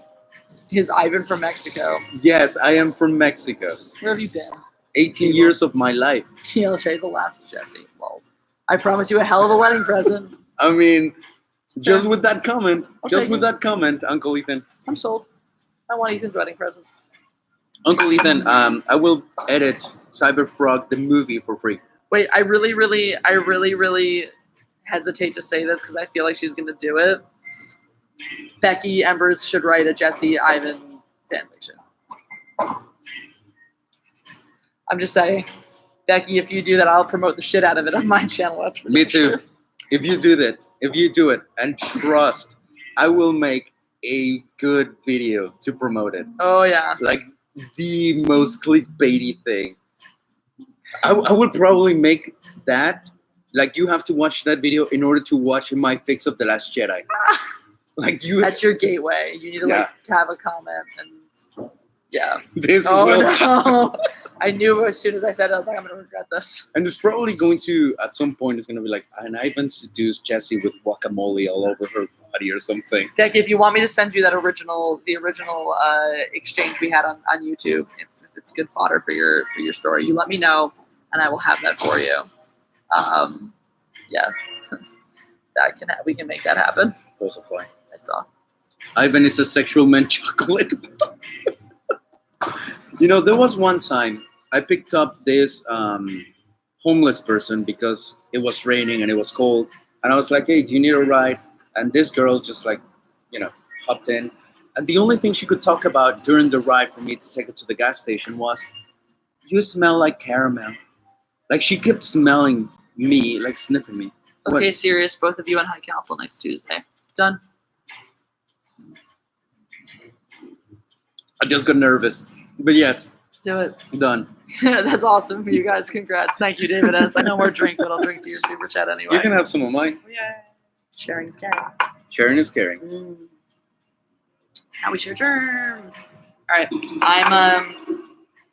Is Ivan from Mexico? Yes, I am from Mexico. Where have you been? 18 years of my life. TLJ, the last Jesse. Lols. I promise you a hell of a wedding present. I mean, just with that comment, Uncle Ethan. I'm sold. I want Ethan's wedding present. Uncle Ethan, I will edit Cyberfrog the movie for free. Wait, I really hesitate to say this because I feel like she's gonna do it. Becky Embers should write a Jesse Ivan fanfiction. I'm just saying, Becky, if you do that, I'll promote the shit out of it on my channel. That's for Me too. Sure. If you do it, and trust, I will make a good video to promote it. Oh yeah. Like the most clickbaity thing. I would probably make that. Like you have to watch that video in order to watch my fix of The Last Jedi. Like you. That's your gateway. You need to like have a comment and yeah. This will happen. No. I knew as soon as I said it, I was like, I'm gonna regret this. And it's probably going to, at some point, it's gonna be like, and Ivan seduced Jessie with guacamole all over her body or something. Deck, if you want me to send you that the original exchange we had on YouTube, if it's good fodder for your story, you let me know, and I will have that for you. Yes, we can make that happen. Crucify. I saw. Ivan is a sexual man chocolate. You know, there was one time I picked up this homeless person because it was raining and it was cold. And I was like, hey, do you need a ride? And this girl just like, hopped in. And the only thing she could talk about during the ride for me to take her to the gas station was, you smell like caramel. Like she kept smelling me, like sniffing me. Okay, What? serious. Both of you on High Council next Tuesday. Done. I just got nervous. But yes, Do it. done. That's awesome for you guys. Congrats. Thank you, David S. I know more drink, but I'll drink to your super chat anyway. You can have some of mine. Yeah. Sharing is caring. Sharing is caring. Now we share germs. All right. I'm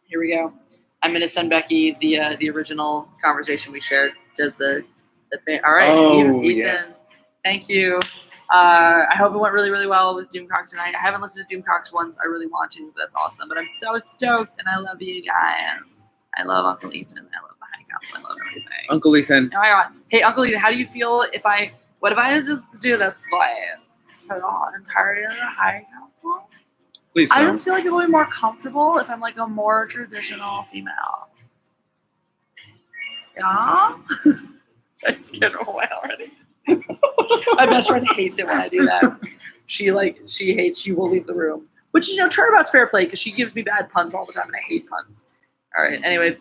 here we go. I'm gonna send Becky the original conversation we shared. Does the all right, Oh, Ethan. yeah. Thank you. I hope it went really, really well with Doomcock tonight. I haven't listened to Doomcocks once. I really want to, but that's awesome. But I'm so stoked, and I love you guys. I love Uncle Ethan. I love the High Council. I love everything. Uncle Ethan. Oh my God. Hey, Uncle Ethan, how do you feel what if I just do this voice for the entire High Council? Please I don't. just feel like it will be more comfortable if I'm like a more traditional female. Yeah? I scared her away already. My best friend hates it when I do that. She will leave the room. Which, turnabout's fair play because she gives me bad puns all the time and I hate puns. All right, anyway.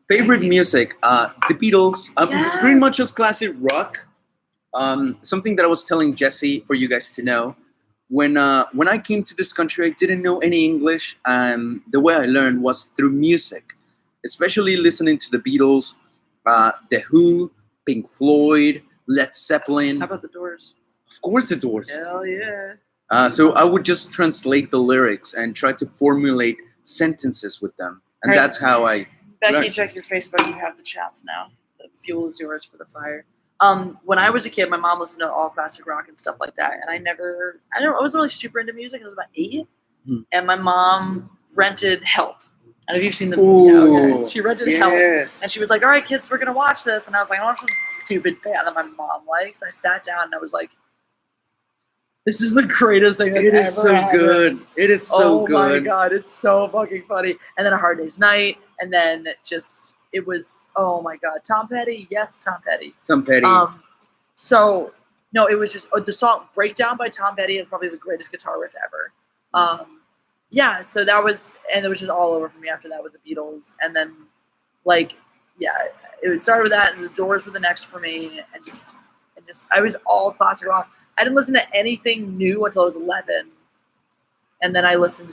Favorite music? The Beatles. Yes. Pretty much just classic rock. Something that I was telling Jesse for you guys to know. When I came to this country, I didn't know any English. And the way I learned was through music. Especially listening to the Beatles, The Who, Pink Floyd, Led Zeppelin. How about the Doors? Of course, the Doors. Hell yeah. So I would just translate the lyrics and try to formulate sentences with them. And Right. that's how I Becky, learned. check your Facebook. You have the chats now. The fuel is yours for the fire. When I was a kid, my mom listened to all classic rock and stuff like that. And I wasn't really super into music. I was about 8. And my mom rented Help. And have you seen the Ooh, She rented Help. yes. And she was like, all right, kids, we're going to watch this. And I was like, I watch some stupid band that my mom likes. And I sat down and I was like, this is the greatest thing that's It ever is so happened. good. It is so good. Oh my God, it's so fucking funny. And then A Hard Day's Night. And then it was, oh my God. Tom Petty. Yes, Tom Petty. Tom Petty. So, no, it was just, the song Breakdown by Tom Petty is probably the greatest guitar riff ever. Yeah, so that was, and it was just all over for me after that with the Beatles. And then, it started with that, and the Doors were the next for me. And just, I was all classic rock. I didn't listen to anything new until I was 11. And then I got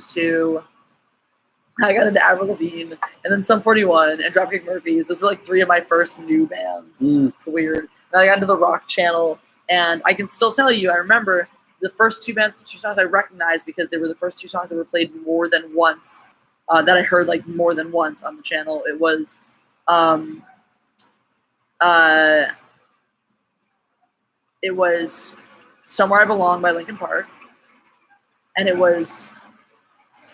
into Avril Lavigne, and then Sum 41, and Dropkick Murphys. Those were like 3 of my first new bands. It's weird. Then I got into the rock channel, and I can still tell you, I remember the first 2 songs I recognized because they were the first 2 songs that were played more than once, that I heard like more than once on the channel. It was It was Somewhere I Belong by Linkin Park. And it was,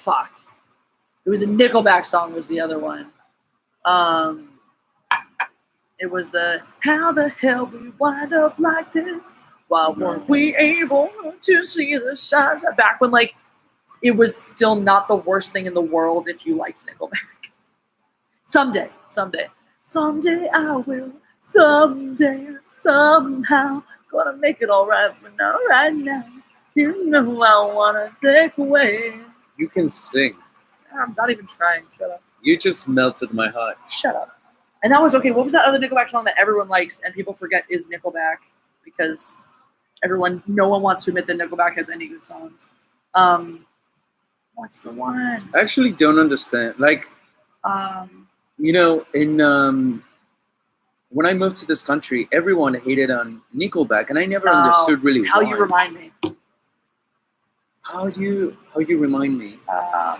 it was a Nickelback song was the other one. It was the How the Hell We Wind Up Like This? Why weren't we able to see the stars? Back when, like, it was still not the worst thing in the world if you liked Nickelback. Someday I will. Someday, somehow, gonna make it all right, but not right now. You know I wanna take away. You can sing. I'm not even trying. Shut up. You just melted my heart. Shut up. And that was okay. What was that other Nickelback song that everyone likes and people forget is Nickelback? Because no one wants to admit that Nickelback has any good songs. What's the one? I actually don't understand. Like, you know, when I moved to this country, everyone hated on Nickelback, and I never understood really how why. You Remind Me. How you remind me? I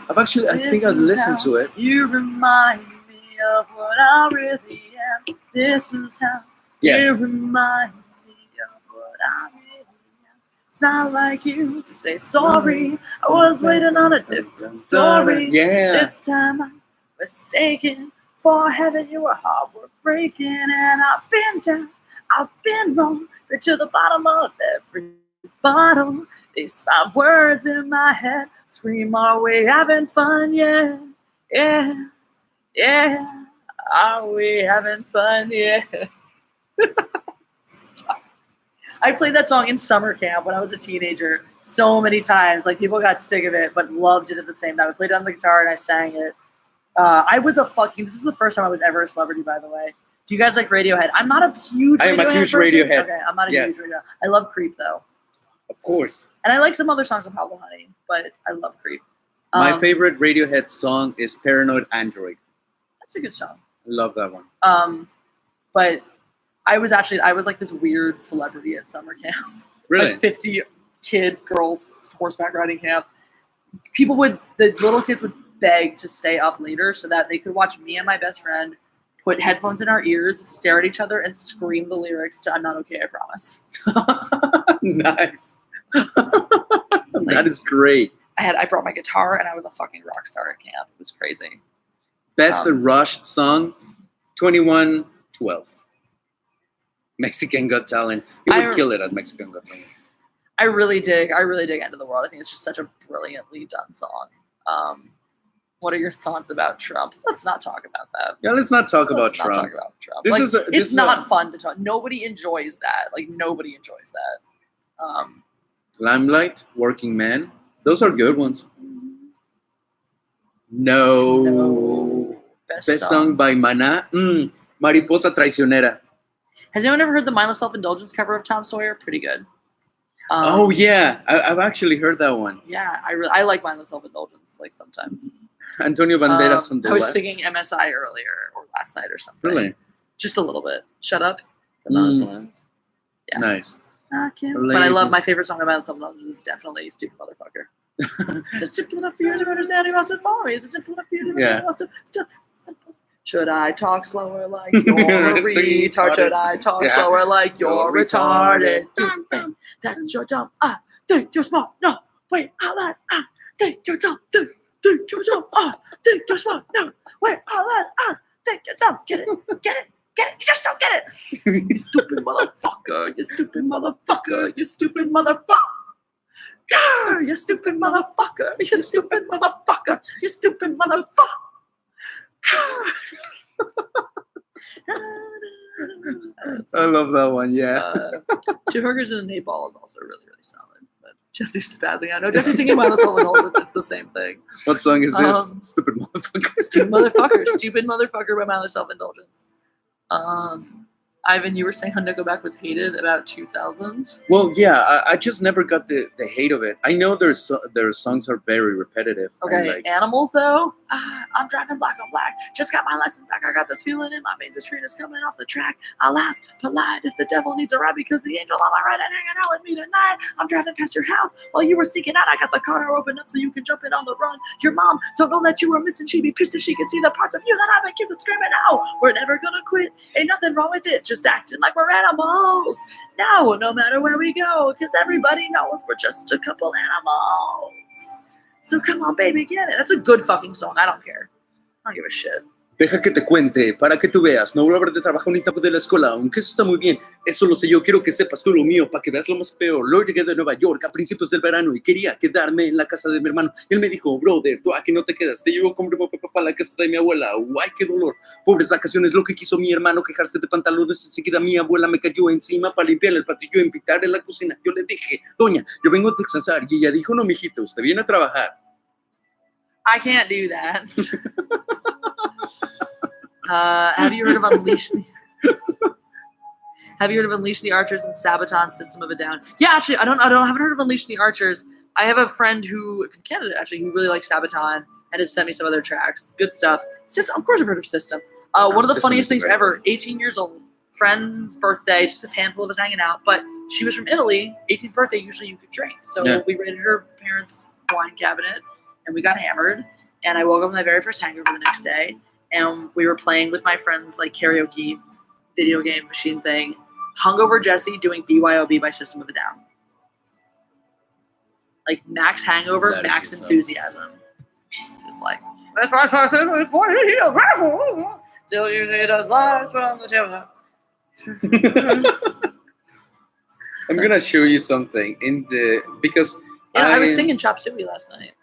think I've listened to it. You remind me of what I really am. This is how you remind me of what I really am. It's not like you to say sorry. I was waiting on a different story. Yeah. This time I'm mistaken. For heaven, you were hard work breaking, and I've been down, I've been wrong, but to the bottom of every bottle. These 5 words in my head scream, are we having fun? Yeah, yeah, yeah. Are we having fun? Yeah. I played that song in summer camp when I was a teenager so many times. Like, people got sick of it, but loved it at the same time. I played it on the guitar and I sang it. This is the first time I was ever a celebrity, by the way. Do you guys like Radiohead? I'm not a huge Radiohead I am a huge person. Radiohead. Okay, I'm not a huge Radiohead. I love Creep, though. Of course. And I like some other songs of Pablo Honey, but I love Creep. My favorite Radiohead song is Paranoid Android. That's a good song. I love that one. But I was like this weird celebrity at summer camp. Really? Like 50 girls horseback riding camp. The little kids would beg to stay up later so that they could watch me and my best friend put headphones in our ears, stare at each other, and scream the lyrics to I'm Not Okay, I Promise. Nice. That is great. I brought my guitar and I was a fucking rock star at camp. It was crazy. Best Rush song, 2112. Mexican Got Talent. You would kill it at Mexican Got Talent. I really dig End of the World. I think it's just such a brilliantly done song. What are your thoughts about Trump? Let's not talk about that. Yeah, let's not talk about Trump. It's not fun to talk. Nobody enjoys that. Like, nobody enjoys that. Limelight, Working Man. Those are good ones. No. Best song by Maná. Mariposa Traicionera. Has anyone ever heard the Mindless Self-Indulgence cover of Tom Sawyer? Pretty good. Oh, yeah. I've actually heard that one. Yeah, I like Mindless Self-Indulgence, like, sometimes. Antonio Banderas on the left. I was singing MSI earlier or last night or something. Really? Just a little bit. Shut up. Yeah. Nice. But I love my favorite song about Self-Indulgence is definitely Stupid Motherfucker. Just simple enough for you to understand you must have follow me. Is it simple enough for you to understand still simple? Should I talk slower like you're a retard? Should I talk slower like you're retarded? That's your dumb. Think you're smart. No, wait, out loud. Think you're dumb. Think you're dumb. Think you're smart. No, wait, out loud. Think you're dumb. Get it. You just don't get it. You stupid motherfucker. You stupid motherfucker. You stupid motherfucker. You stupid motherfucker. You stupid motherfucker. You stupid motherfucker. I love that one, yeah. Two Hookers and an 8-Ball is also really, really solid. But Jesse's spazzing out. No, Jesse's singing Mindless Self-Indulgence. It's the same thing. What song is this? Stupid Motherfucker. Stupid Motherfucker by Mindless Self-Indulgence. Ivan, you were saying how Nickelback was hated about 2000? Well, yeah, I just never got the hate of it. I know their songs are very repetitive. Okay, Animals, though? I I'm driving black on black. Just got my license back. I got this feeling in my veins. The train is coming off the track. I'll ask polite if the devil needs a ride because the angel on my right and hanging out with me tonight. I'm driving past your house while you were sneaking out. I got the car door open up so you can jump in on the run. Your mom don't know that you were missing. She'd be pissed if she could see the parts of you that I've been kissing, screaming out. We're never gonna quit. Ain't nothing wrong with it. Just acting like we're animals. No matter where we go, because everybody knows we're just a couple animals. So come on, baby, get it. That's a good fucking song. I don't care. I don't give a shit. Deja que te cuente, para que tú veas. No voy a hablar de trabajo ni tampoco de la escuela, aunque eso está muy bien. Eso lo sé yo, quiero que sepas tú lo mío, para que veas lo más peor. Luego llegué de Nueva York a principios del verano y quería quedarme en la casa de mi hermano. Y él me dijo, brother, tú aquí no te quedas, te llevo con mi papá a la casa de mi abuela. Guay, qué dolor. Pobres vacaciones, lo que quiso mi hermano, quejarse de pantalones. Enseguida mi abuela me cayó encima para limpiar el patio y invitar en la cocina. Yo le dije, doña, yo vengo a descansar. Y ella dijo, no, mijito, usted viene a trabajar. I can't do that. Have you heard of Unleash the Archers and Sabaton System of a Down? Yeah, actually, I haven't heard of Unleash the Archers. I have a friend who, in Canada, actually, who really likes Sabaton and has sent me some other tracks. Good stuff. System, of course, I've heard of System. One of the funniest things ever. 18 years old, friend's birthday, just a handful of us hanging out. But she was from Italy. 18th birthday, usually you could drink. So we raided her parents' wine cabinet, and we got hammered. And I woke up with my very first hangover the next day. And we were playing with my friends, like karaoke, video game machine thing. Hungover Jesse doing BYOB by System of a Down. Like max hangover, that max enthusiasm. Just like, that's why I said, till you need us lies from the table. I'm gonna show you something because I was singing Chop Suey last night.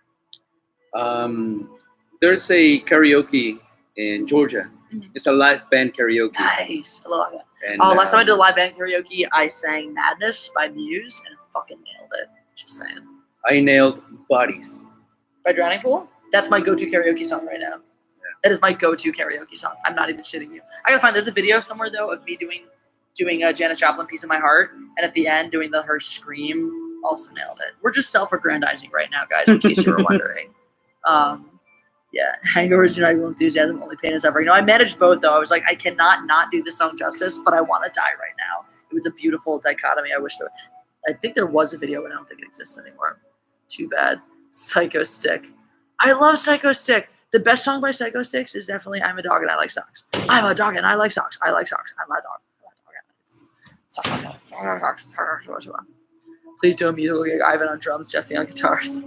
There's a karaoke in Georgia. Mm-hmm. It's a live band karaoke. Nice. I love that. And, last time I did a live band karaoke, I sang Madness by Muse and fucking nailed it. Just saying. I nailed Bodies by Drowning Pool. That's my go-to karaoke song right now. Yeah. That is my go-to karaoke song. I'm not even shitting you. I gotta find, there's a video somewhere though of me doing a Janis Joplin Piece of My Heart, and at the end doing her scream. Also nailed it. We're just self-aggrandizing right now, guys, in case you were wondering. Yeah, hangovers do not equal enthusiasm, only pain is suffering. No, I managed both though. I was like, I cannot not do this song justice, but I want to die right now. It was a beautiful dichotomy. I think there was a video, but I don't think it exists anymore. Too bad. Psycho Stick. I love Psycho Stick. The best song by Psycho Sticks is definitely I'm a Dog and I Like Socks. I'm a dog and I like socks. I like socks. I'm a dog. Socks. Please do a musical gig. Ivan on drums, Jesse on guitars.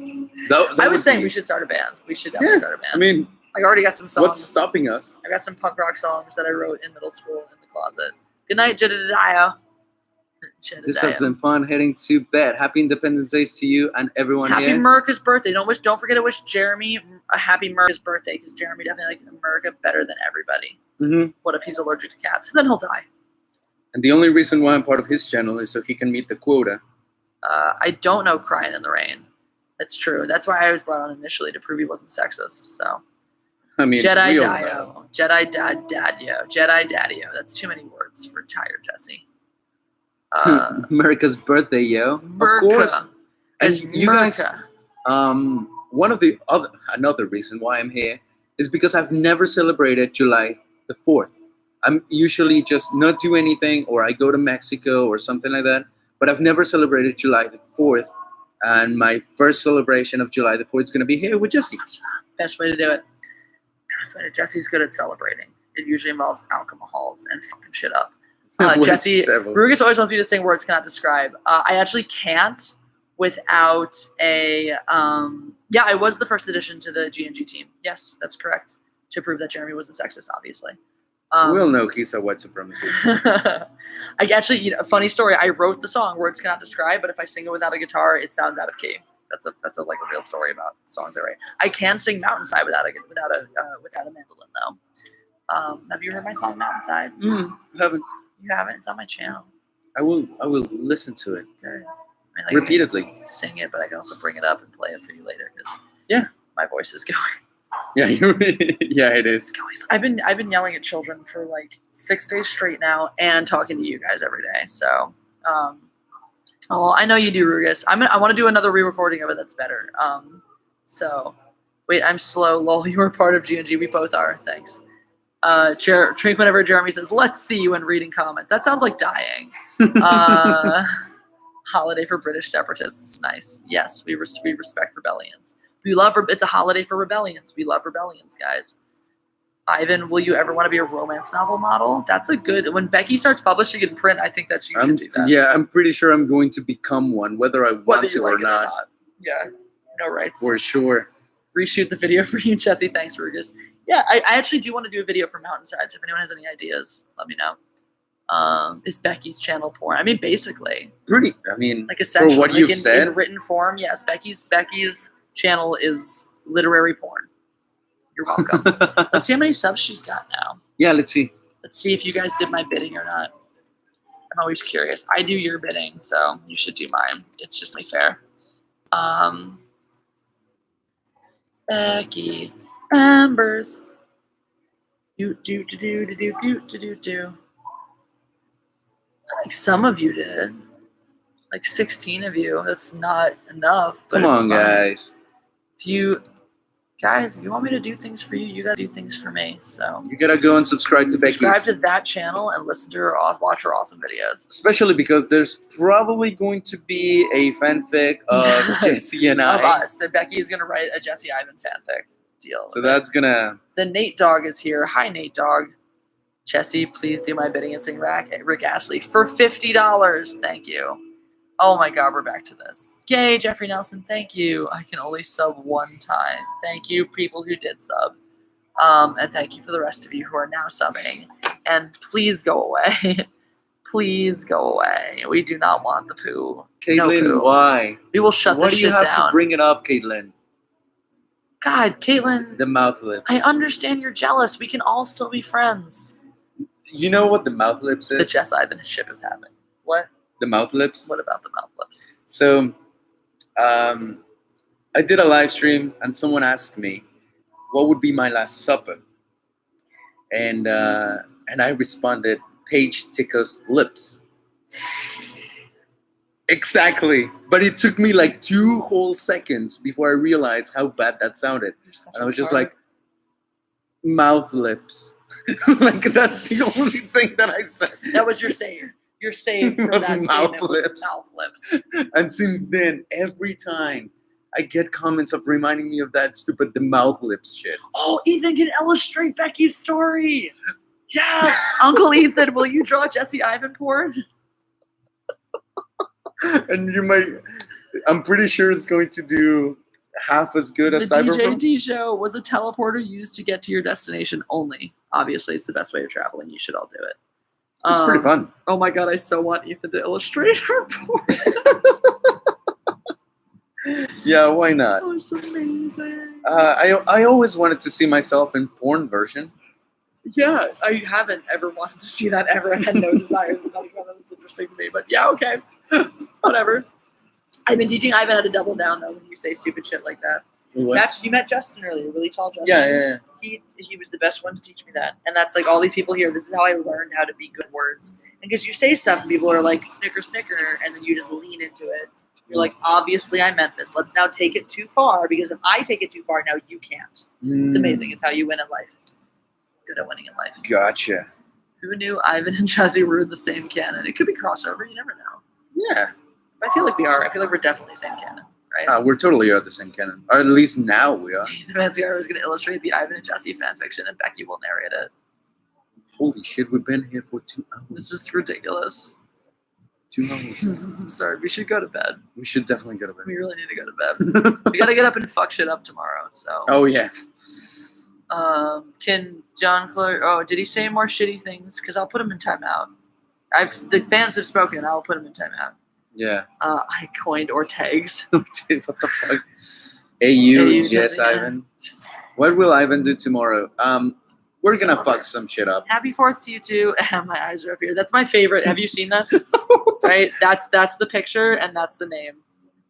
I was saying we should start a band. We should definitely start a band. I mean, I already got some songs. What's stopping us? I got some punk rock songs that I wrote in middle school in the closet. Good night, Jedediah. This has been fun. Heading to bed. Happy Independence Day to you and everyone happy here. Happy America's birthday. Don't forget to wish Jeremy a happy America's birthday because Jeremy definitely likes America better than everybody. Mm-hmm. What if he's allergic to cats? Then he'll die. And the only reason why I'm part of his channel is so he can meet the quota. I don't know Crying in the Rain. That's true. That's why I was brought on initially to prove he wasn't sexist. So, I mean, Jedi Dio, Jedi Daddio, Jedi Daddio. That's too many words for tired Jesse. America's birthday, yo. America. Of course. And you guys, another reason why I'm here is because I've never celebrated July the 4th. I'm usually just not do anything, or I go to Mexico or something like that. But I've never celebrated July the 4th. And my first celebration of July the 4th is going to be here with Jesse. Best way to do it. Jesse's good at celebrating. It usually involves alcohols and fucking shit up. Jesse, Rugus always wants me to sing words cannot describe. I actually can't without a... I was the first addition to the GNG team. Yes, that's correct. To prove that Jeremy wasn't sexist, obviously. We'll know he's a white supremacist. I actually, a funny story. I wrote the song "Words Cannot Describe," but if I sing it without a guitar, it sounds out of key. That's a real story about songs I write. I can sing "Mountainside" without a mandolin though. Have you heard my song "Mountainside"? I haven't. You haven't? It's on my channel. I will listen to it. Good. Repeatedly. I can sing it, but I can also bring it up and play it for you later because my voice is going. Yeah, it is. I've been yelling at children for like 6 days straight now, and talking to you guys every day. So, I know you do, Rugus. I want to do another re-recording of it that's better. So, Wait, I'm slow. Lol, you were part of G&G. We both are. Thanks. Drink whenever Jeremy says, let's see you when reading comments. That sounds like dying. Holiday for British separatists. Nice. Yes, we respect rebellions. We love, it's a holiday for rebellions. We love rebellions, guys. Ivan, will you ever want to be a romance novel model? That's a good, when Becky starts publishing in print, I think that you should do that. Yeah, I'm pretty sure I'm going to become one, whether I want to or not. Yeah, no rights. For sure. Reshoot the video for you, Jesse. Thanks, Rugus. Yeah, I actually do want to do a video for Mountainside, so if anyone has any ideas, let me know. Is Becky's channel porn? I mean, basically. Pretty, I mean, like essentially, for what you've said. In written form, yes, Becky's channel is literary porn. You're welcome. Let's see how many subs she's got now. Yeah, let's see. Let's see if you guys did my bidding or not. I'm always curious. I do your bidding, so you should do mine. It's just only fair. Becky Embers. Do. Like some of you did. Like 16 of you. That's not enough. But come on, guys. If you want me to do things for you, you gotta do things for me. So you gotta go and subscribe to Becky. Subscribe to that channel and listen to her, watch her awesome videos. Especially because there's probably going to be a fanfic of Jesse and I. Of us. That Becky is gonna write a Jesse Ivan fanfic deal. So that's gonna. The Nate Dog is here. Hi, Nate Dog. Jesse, please do my bidding and sing Rick Astley for $50. Thank you. Oh my God, we're back to this. Yay, Jeffrey Nelson, thank you. I can only sub one time. Thank you, people who did sub. And thank you for the rest of you who are now subbing. And please go away. Please go away. We do not want the poo. Caitlin, no poo. Why? We will shut this shit down. Why do you have to bring it up, Caitlin? God, Caitlin. The mouth lips. I understand you're jealous. We can all still be friends. You know what the mouth lips is? The Jess Ivan ship is happening. What? The mouth lips? What about the mouth lips? So, I did a live stream and someone asked me, what would be my last supper? And I responded, Paige Tico's lips. Exactly. But it took me like 2 whole seconds before I realized how bad that sounded. And I was just like, mouth lips. Like, that's the only thing that I said. That was your save. Your save for that mouth lips. Mouth lips. And since then, every time I get comments of reminding me of that stupid the mouth lips shit. Oh, Ethan can illustrate Becky's story. Yes. Uncle Ethan, will you draw Jesse Ivan porn? And you might, I'm pretty sure it's going to do half as good as Cyberpunk. The DJD show was a teleporter used to get to your destination only. Obviously, it's the best way of traveling. You should all do it. It's pretty fun. Oh my God, I so want Ethan to illustrate her porn. Yeah, why not? That was amazing. I always wanted to see myself in porn version. Yeah, I haven't ever wanted to see that ever. I've had no desires about it. That's interesting to me, but yeah, okay. Whatever. I've been teaching Ivan how to double down, though, when you say stupid shit like that. You met Justin earlier, really tall Justin. Yeah. He was the best one to teach me that. And that's like all these people here, this is how I learned how to be good words. And because you say stuff and people are like, snicker, and then you just lean into it. You're like, obviously I meant this. Let's now take it too far, because if I take it too far, now you can't. It's amazing. It's how you win in life. Good at winning in life. Gotcha. Who knew Ivan and Jesse were in the same canon? It could be crossover. You never know. Yeah. I feel like we are. I feel like we're definitely same canon, right? We're totally are the same canon. Or at least now we are. The Fancy Hour is going to illustrate the Ivan and Jesse fanfiction, and Becky will narrate it. Holy shit, we've been here for 2 hours. This is ridiculous. 2 hours. This is absurd. We should go to bed. We should definitely go to bed. We really need to go to bed. We got to get up and fuck shit up tomorrow, so. Oh, yeah. Can John Clark... Oh, did he say more shitty things? Because I'll put him in timeout. The fans have spoken. I'll put him in timeout. Yeah. I coined Ortegs. What the fuck? AU, Jess, Ivan. What will Ivan do tomorrow? We're going to fuck some shit up. Happy 4th to you too. My eyes are up here. That's my favorite. Have you seen this? Right? That's the picture and that's the name.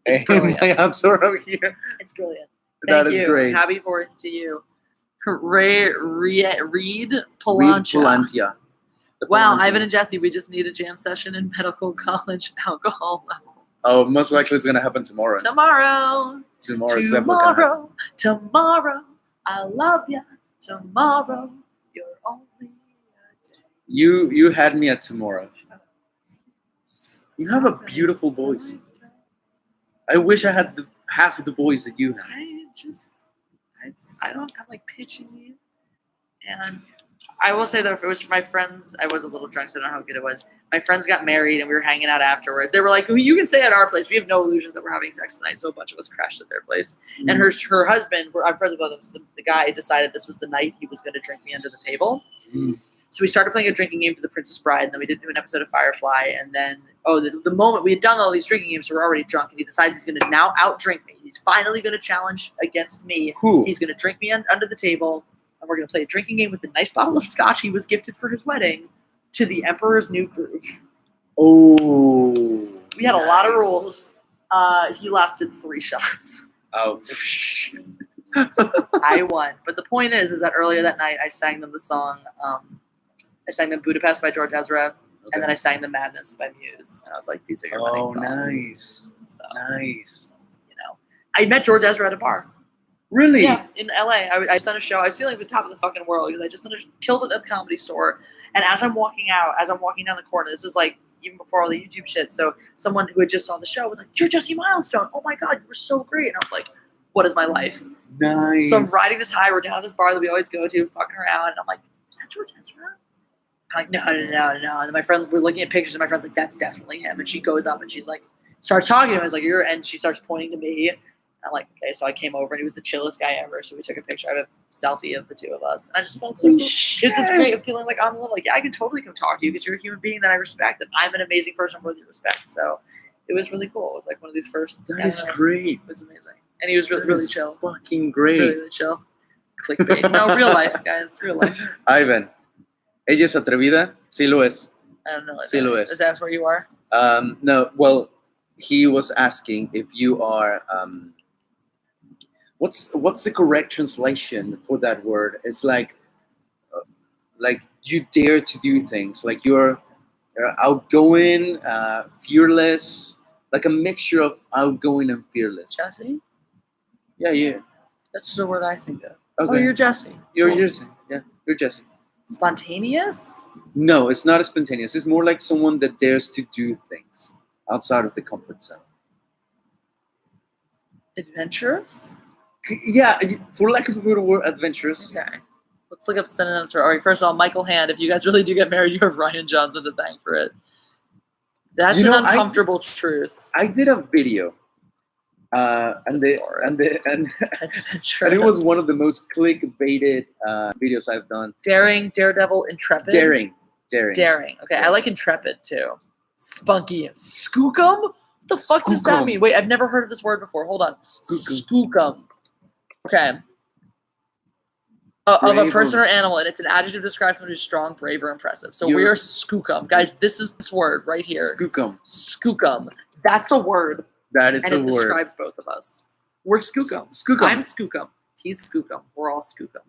It's brilliant. My abs are up here. It's brilliant. That is great. Happy 4th to you. Reed Palantia. Wow, Ivan and Jesse, we just need a jam session in medical college alcohol level Oh, most likely it's gonna happen tomorrow. Tomorrow. Tomorrow's definitely gonna happen. Tomorrow. I love you. Tomorrow. You're only a day. You had me at tomorrow. You have a beautiful voice. I wish I had half of the voice that you have. I'm like pitchy. And I will say that if it was for my friends, I was a little drunk, so I don't know how good it was. My friends got married and we were hanging out afterwards. They were like, you can stay at our place. We have no illusions that we're having sex tonight. So a bunch of us crashed at their place. Mm-hmm. And her husband, I'm friends with both of them, so the guy decided this was the night he was going to drink me under the table. Mm-hmm. So we started playing a drinking game to The Princess Bride, and then we did do an episode of Firefly, and then, the moment we had done all these drinking games, so we're already drunk, and he decides he's going to now out-drink me. He's finally going to challenge against me. Who? He's going to drink me under the table, and we're going to play a drinking game with the nice bottle of scotch he was gifted for his wedding to the Emperor's New Groove. Oh. We had a lot of rules. He lasted 3 shots. Oh. I won. But the point is that earlier that night, I sang them the song... I sang them Budapest by George Ezra, and then I sang them Madness by Muse. And I was like, these are your wedding songs. Oh, nice. So, nice. I met George Ezra at a bar. Really? Yeah, in LA. I just done a show. I was feeling like the top of the fucking world because I just killed it at the Comedy Store. And as I'm walking down the corner, this was like even before all the YouTube shit. So someone who had just saw the show was like, "You're Jesse Milestone. Oh my God, you were so great." And I was like, what is my life? Nice. So I'm riding this high. We're down at this bar that we always go to, fucking around. And I'm like, is that George Ezra? I'm like, no. And then my friend, we're looking at pictures, and my friend's like, that's definitely him. And she goes up and she's like, starts talking to him. I was like, and she starts pointing to me. And I'm like, okay. So I came over, and he was the chillest guy ever. So we took a picture. I have a selfie of the two of us. And I just felt so cool. It's this great feeling like on the level, like, yeah, I can totally come talk to you because you're a human being that I respect, and I'm an amazing person worthy of respect. So it was really cool. It was like one of these first. That is great. It was amazing. And he was really chill. Fucking great. Really chill. Clickbait. No, real life, guys. Real life. Ivan. Ella es atrevida? Sí lo es. I don't know. Sí lo es. Is that where you are? No, well, he was asking if you are, what's the correct translation for that word? It's like you dare to do things. Like you're outgoing, fearless, like a mixture of outgoing and fearless. Jesse? Yeah. That's the word I think of. Okay. Oh, you're Jesse. You're Jesse. Yeah, you're Jesse. Spontaneous? No, it's not spontaneous. It's more like someone that dares to do things outside of the comfort zone. Adventurous? Yeah, for lack of a better word, adventurous. Okay. Let's look up synonyms for. All right, first of all, Michael Hand. If you guys really do get married, you have Ryan Johnson to thank for it. That's an uncomfortable truth. I did a video. And it was one of the most clickbaited videos I've done. Daring, daredevil, intrepid. Daring. Okay, yes. I like intrepid too. Spunky, skookum. What the fuck does that mean? Wait, I've never heard of this word before. Hold on. Skookum. Okay. Of a person or animal, and it's an adjective to describe someone who's strong, brave, or impressive. So we are skookum, guys. This is this word right here. Skookum. That's a word. That is a word. And it describes both of us. We're skookum. I'm skookum. He's skookum. We're all skookum.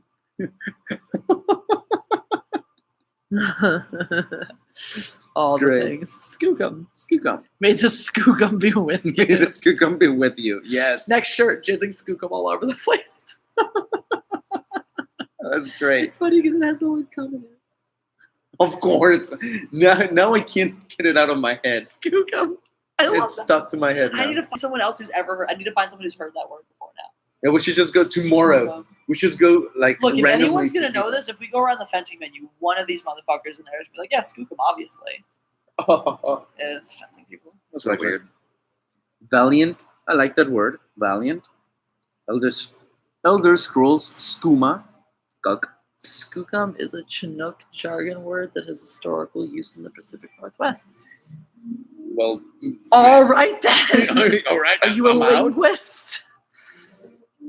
All the things. Skookum. May the skookum be with you. May the skookum be with you. Yes. Next shirt, jizzing skookum all over the place. That's great. It's funny because it has the word cum in it. Of course. Now I can't get it out of my head. Skookum. I love it's stuck to my head now. I need to find someone else who's ever heard. I need to find someone who's heard that word before now. Yeah, we should just go tomorrow. We should go like look. If randomly anyone's gonna know this, if we go around the fencing menu, one of these motherfuckers in there is be like, "Yeah, skookum, obviously." It's fencing people. That's so weird. Valiant. I like that word. Valiant. Elder Scrolls. Skooma. Gug. Skookum is a Chinook jargon word that has historical use in the Pacific Northwest. Well, all right then. All right. Are you a linguist?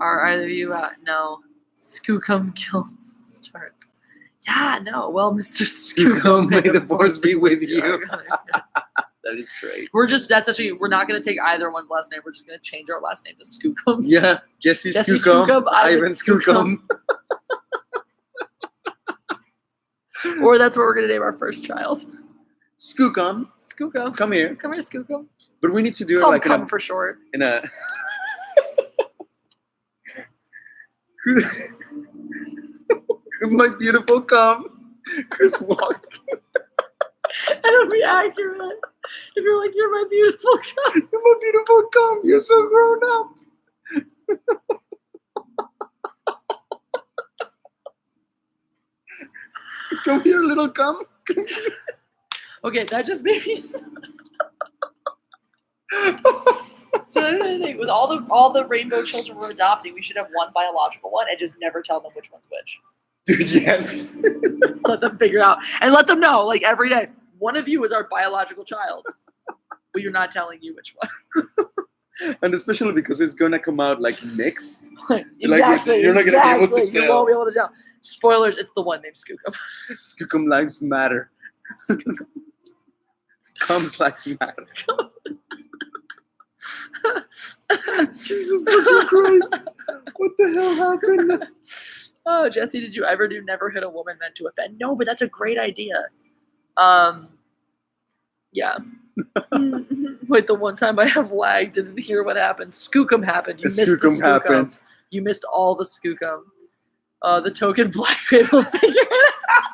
Are either of you no? Skookum killed starts. Yeah, no. Well, Mr. Skookum, may the force be with you. That is great. We're not gonna take either one's last name. We're just gonna change our last name to Skookum. Yeah, Jesse Skookum, Ivan Skookum. Or that's what we're gonna name our first child. Skookum. Skookum. Come here, Skookum. But we need to do it Call like cum for short. in a. Who's my beautiful cum? Who's walking? It'll be accurate. If you're like, you're my beautiful cum. You're my beautiful cum. You're so grown up. Come here, little cum. Okay, that just made me. So I think with all the rainbow children we're adopting, we should have one biological one and just never tell them which one's which. Dude, yes. Let them figure out and let them know, like every day, one of you is our biological child, but you're not telling you which one. And especially because it's gonna come out like mixed. Exactly. Like, you're not gonna be able to tell. You won't be able to tell. Spoilers, it's the one named Skookum. Skookum lives matter. Cum's lives matter. Jesus fucking Christ. What the hell happened? Oh, Jesse, did you ever do never hit a woman meant to offend? No, but that's a great idea. Yeah. Wait, the one time I have lag, didn't hear what happened. Skookum happened. You missed the Skookum. Happened. You missed all the Skookum. The token black people figure it out.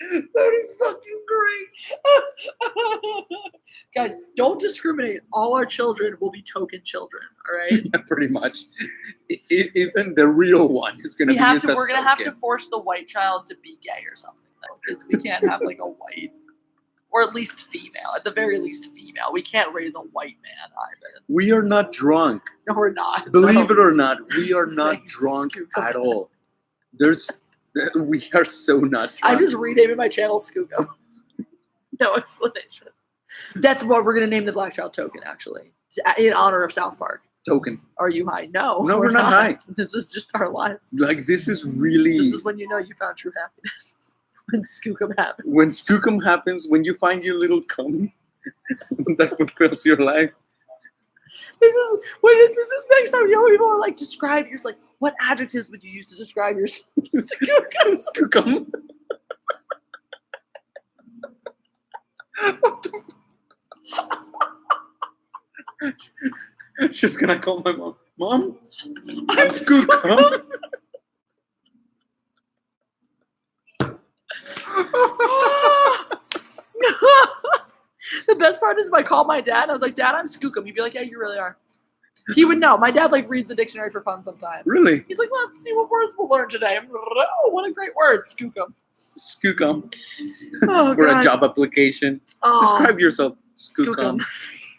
That is fucking great. Guys, don't discriminate. All our children will be token children, all right? Yeah, pretty much. Even the real one is going to be used as we're going to have to force the white child to be gay or something, though, because we can't have like a white, or at least female. At the very least, female. We can't raise a white man either. We are not drunk. No, we're not. Believe it or not, we are not drunk at all. We are so not drunk. I'm just renaming my channel Skookum. No explanation. That's what we're going to name the Black Child Token, actually. In honor of South Park. Token. Are you high? No, we're not high. This is just our lives. Like, this is really... This is when you know you found true happiness. When Skookum happens. When Skookum happens, when you find your little cum, that fulfills your life. This is next time, you know, people are like, describe yours. Like, what adjectives would you use to describe your Skookum? Skookum. She's gonna call my mom. Mom, I'm Skookum. The best part is if I call my dad, I was like, Dad, I'm Skookum. He'd be like, yeah, you really are. He would know. My dad like reads the dictionary for fun sometimes. Really? He's like, let's see what words we'll learn today. Oh, what a great word, Skookum. Skookum. Oh, for God. A job application. Oh. Describe yourself. Skookum.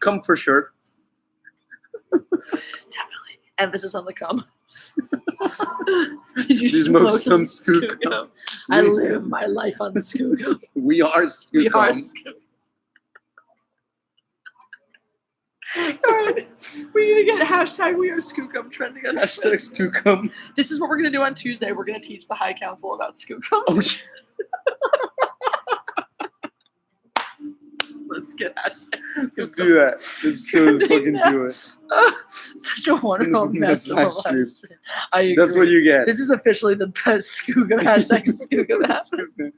Come for sure. Definitely. Emphasis on the cum. Did you smoke some Skookum? I live my life on Skookum. We are Skookum. We are Skookum. All right, we need to get hashtag We Are Skookum trending on Hashtag Skookum. This is what we're gonna do on Tuesday. We're gonna teach the High Council about Skookum. Oh shit. Let's get hashtag Skookum. Let's do that. Let's so fucking do it. Such a wonderful mess of a live stream. I agree. That's what you get. This is officially the best Skookum hashtag Skookum happens.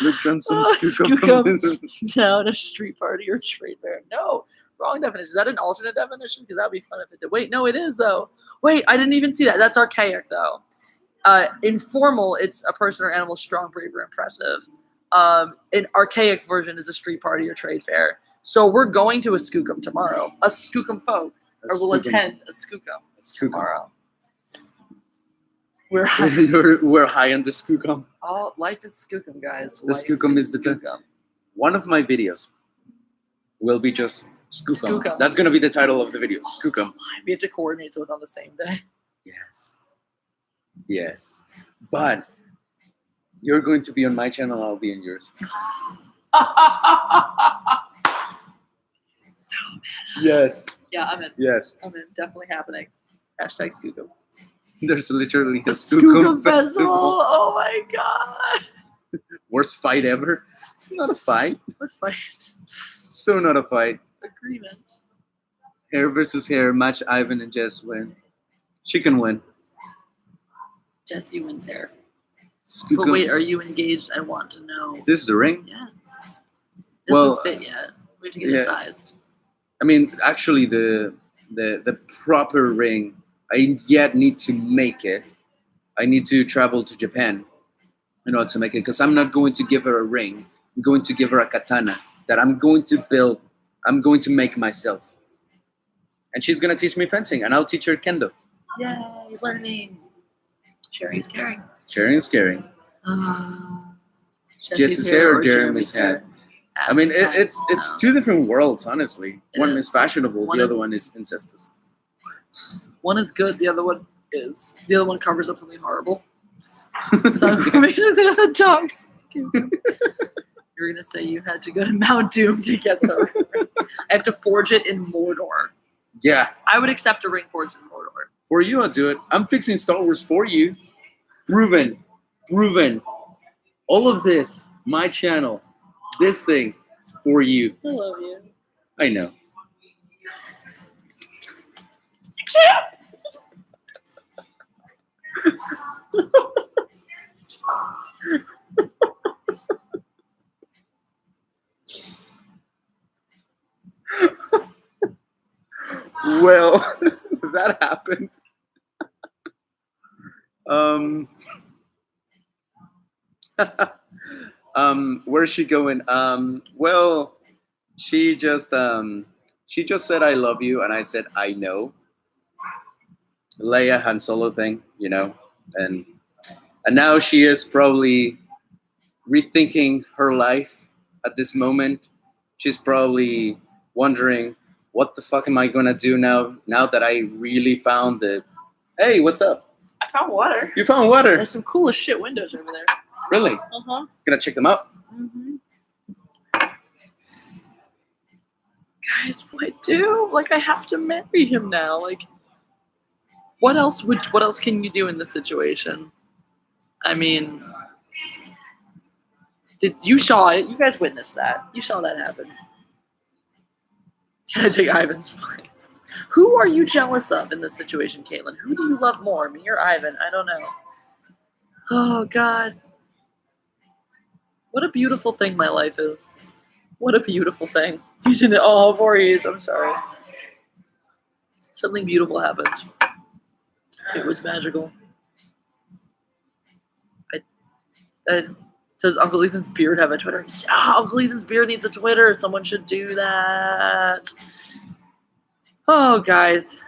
Look, done some Skookum. Down a street party or trade fair. No. Wrong definition. Is that an alternate definition? Because that would be fun if it did. Wait, no, it is, though. Wait, I didn't even see that. That's archaic, though. Informal, it's a person or animal strong, brave, or impressive. An archaic version is a street party or trade fair. So we're going to a Skookum tomorrow. A Skookum folk. Or we'll attend a Skookum tomorrow. We're high. We're high on the Skookum. Oh, life is Skookum, guys. The Skookum is the Skookum. One of my videos will be just Skookum. That's going to be the title of the video. Skookum. We have to coordinate so it's on the same day. Yes. Yes. But you're going to be on my channel. I'll be on yours. Yes. Yeah, I'm in. Yes. I'm in. Definitely happening. Hashtag Skookum. There's literally a Skookum festival. Oh my God. Worst fight ever. It's not a fight. What fight? So not a fight. Agreement. Hair versus hair. Match Ivan and Jess win. She can win. Jesse wins hair. Skookum. But wait, are you engaged? I want to know. This is the ring? Yes. Well, Doesn't fit yet. We have to get it sized. I mean, actually, the proper ring, I yet need to make it. I need to travel to Japan in order to make it, because I'm not going to give her a ring. I'm going to give her a katana that I'm going to build. I'm going to make myself. And she's going to teach me fencing, and I'll teach her Kendo. Yay, learning. Sharing is caring. Sharing is caring. Jesse's hair or Jeremy's hair? I mean, it's two different worlds, honestly. One is fashionable, the other one is incestuous. One is good, the other one covers up something horrible. So I'm making the dogs. You were gonna say you had to go to Mount Doom to get the ring. I have to forge it in Mordor. Yeah. I would accept a ring forged in Mordor. For you, I'll do it. I'm fixing Star Wars for you. Proven. All of this, my channel, this thing, is for you. I love you. I know. Well, that happened. Where's she going? Well, she just said I love you, and I said I know. Leia Han Solo thing, you know, and now she is probably rethinking her life at this moment. She's probably wondering, what the fuck am I gonna do now that I really found it? Hey, what's up? I found water. You found water? There's some cool as shit windows over there. Really? Uh-huh. Gonna check them out? Mm-hmm. Guys, what do? Like, I have to marry him now. Like, what else can you do in this situation? I mean, you saw it? You guys witnessed that. You saw that happen. Can I take Ivan's place? Who are you jealous of in this situation, Caitlin? Who do you love more, me or Ivan? I don't know. Oh, God. What a beautiful thing my life is. What a beautiful thing. You didn't. Oh, Voorhees, I'm sorry. Something beautiful happened. It was magical. Does Uncle Ethan's beard have a Twitter? Uncle Ethan's beard needs a Twitter. Someone should do that. Oh, guys.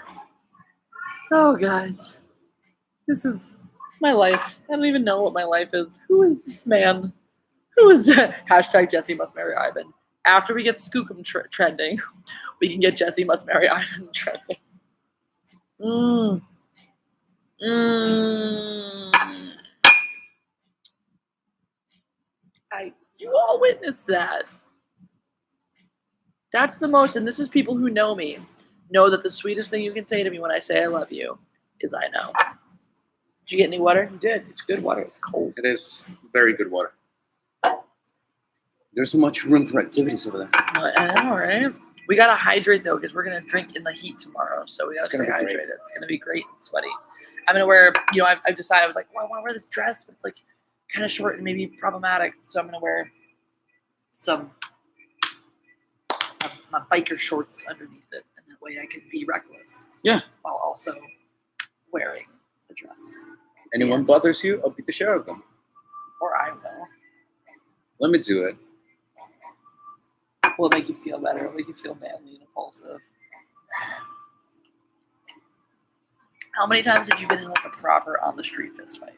This is my life. I don't even know what my life is. Who is this man? Who is that? Hashtag Jesse must marry Ivan. After we get Skookum trending, we can get Jesse must marry Ivan trending. You all witnessed that. That's the most, and this is people who know me, know that the sweetest thing you can say to me when I say I love you is I know. Did you get any water? You did. It's good water. It's cold. It is very good water. There's so much room for activities over there. I know, right? We gotta hydrate though, because we're gonna drink in the heat tomorrow. So we gotta stay hydrated. It's gonna be great and sweaty. I'm gonna wear, I've decided, I was like, well, I wanna wear this dress, but it's like kind of short and maybe problematic. So I'm gonna wear some my biker shorts underneath it, and that way I can be reckless. Yeah. While also wearing a dress. Anyone bothers you, I'll beat the shit out of them. Or I will. Let me do it. Will it make you feel better? Will it make you feel manly and impulsive? How many times have you been in like a proper on the street fist fight?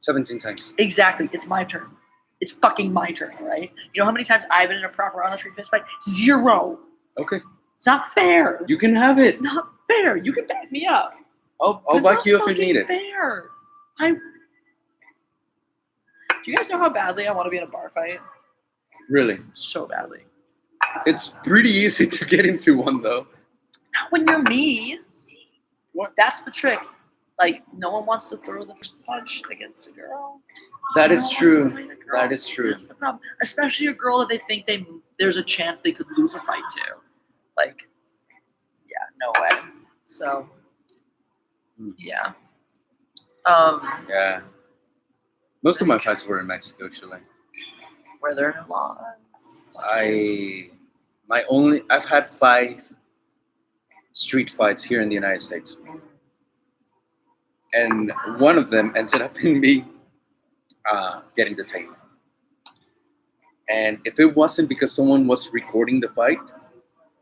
17 times. Exactly. It's my turn. It's fucking my turn, right? You know how many times I've been in a proper on the street fist fight? 0. Okay. It's not fair. You can have it. It's not fair. You can back me up. I'll back you if you need it. Fair. Do you guys know how badly I want to be in a bar fight? Really? So badly. It's pretty easy to get into one, though. Not when you're me. What? That's the trick. Like, no one wants to throw the first punch against a girl. That is true. That is true. That's the problem. Especially a girl that they think there's a chance they could lose a fight to. Like, yeah, no way. So, yeah. Yeah. Most of my fights were in Mexico, actually. Where there are no laws. I've had 5 street fights here in the United States. And one of them ended up in me getting detained. And if it wasn't because someone was recording the fight,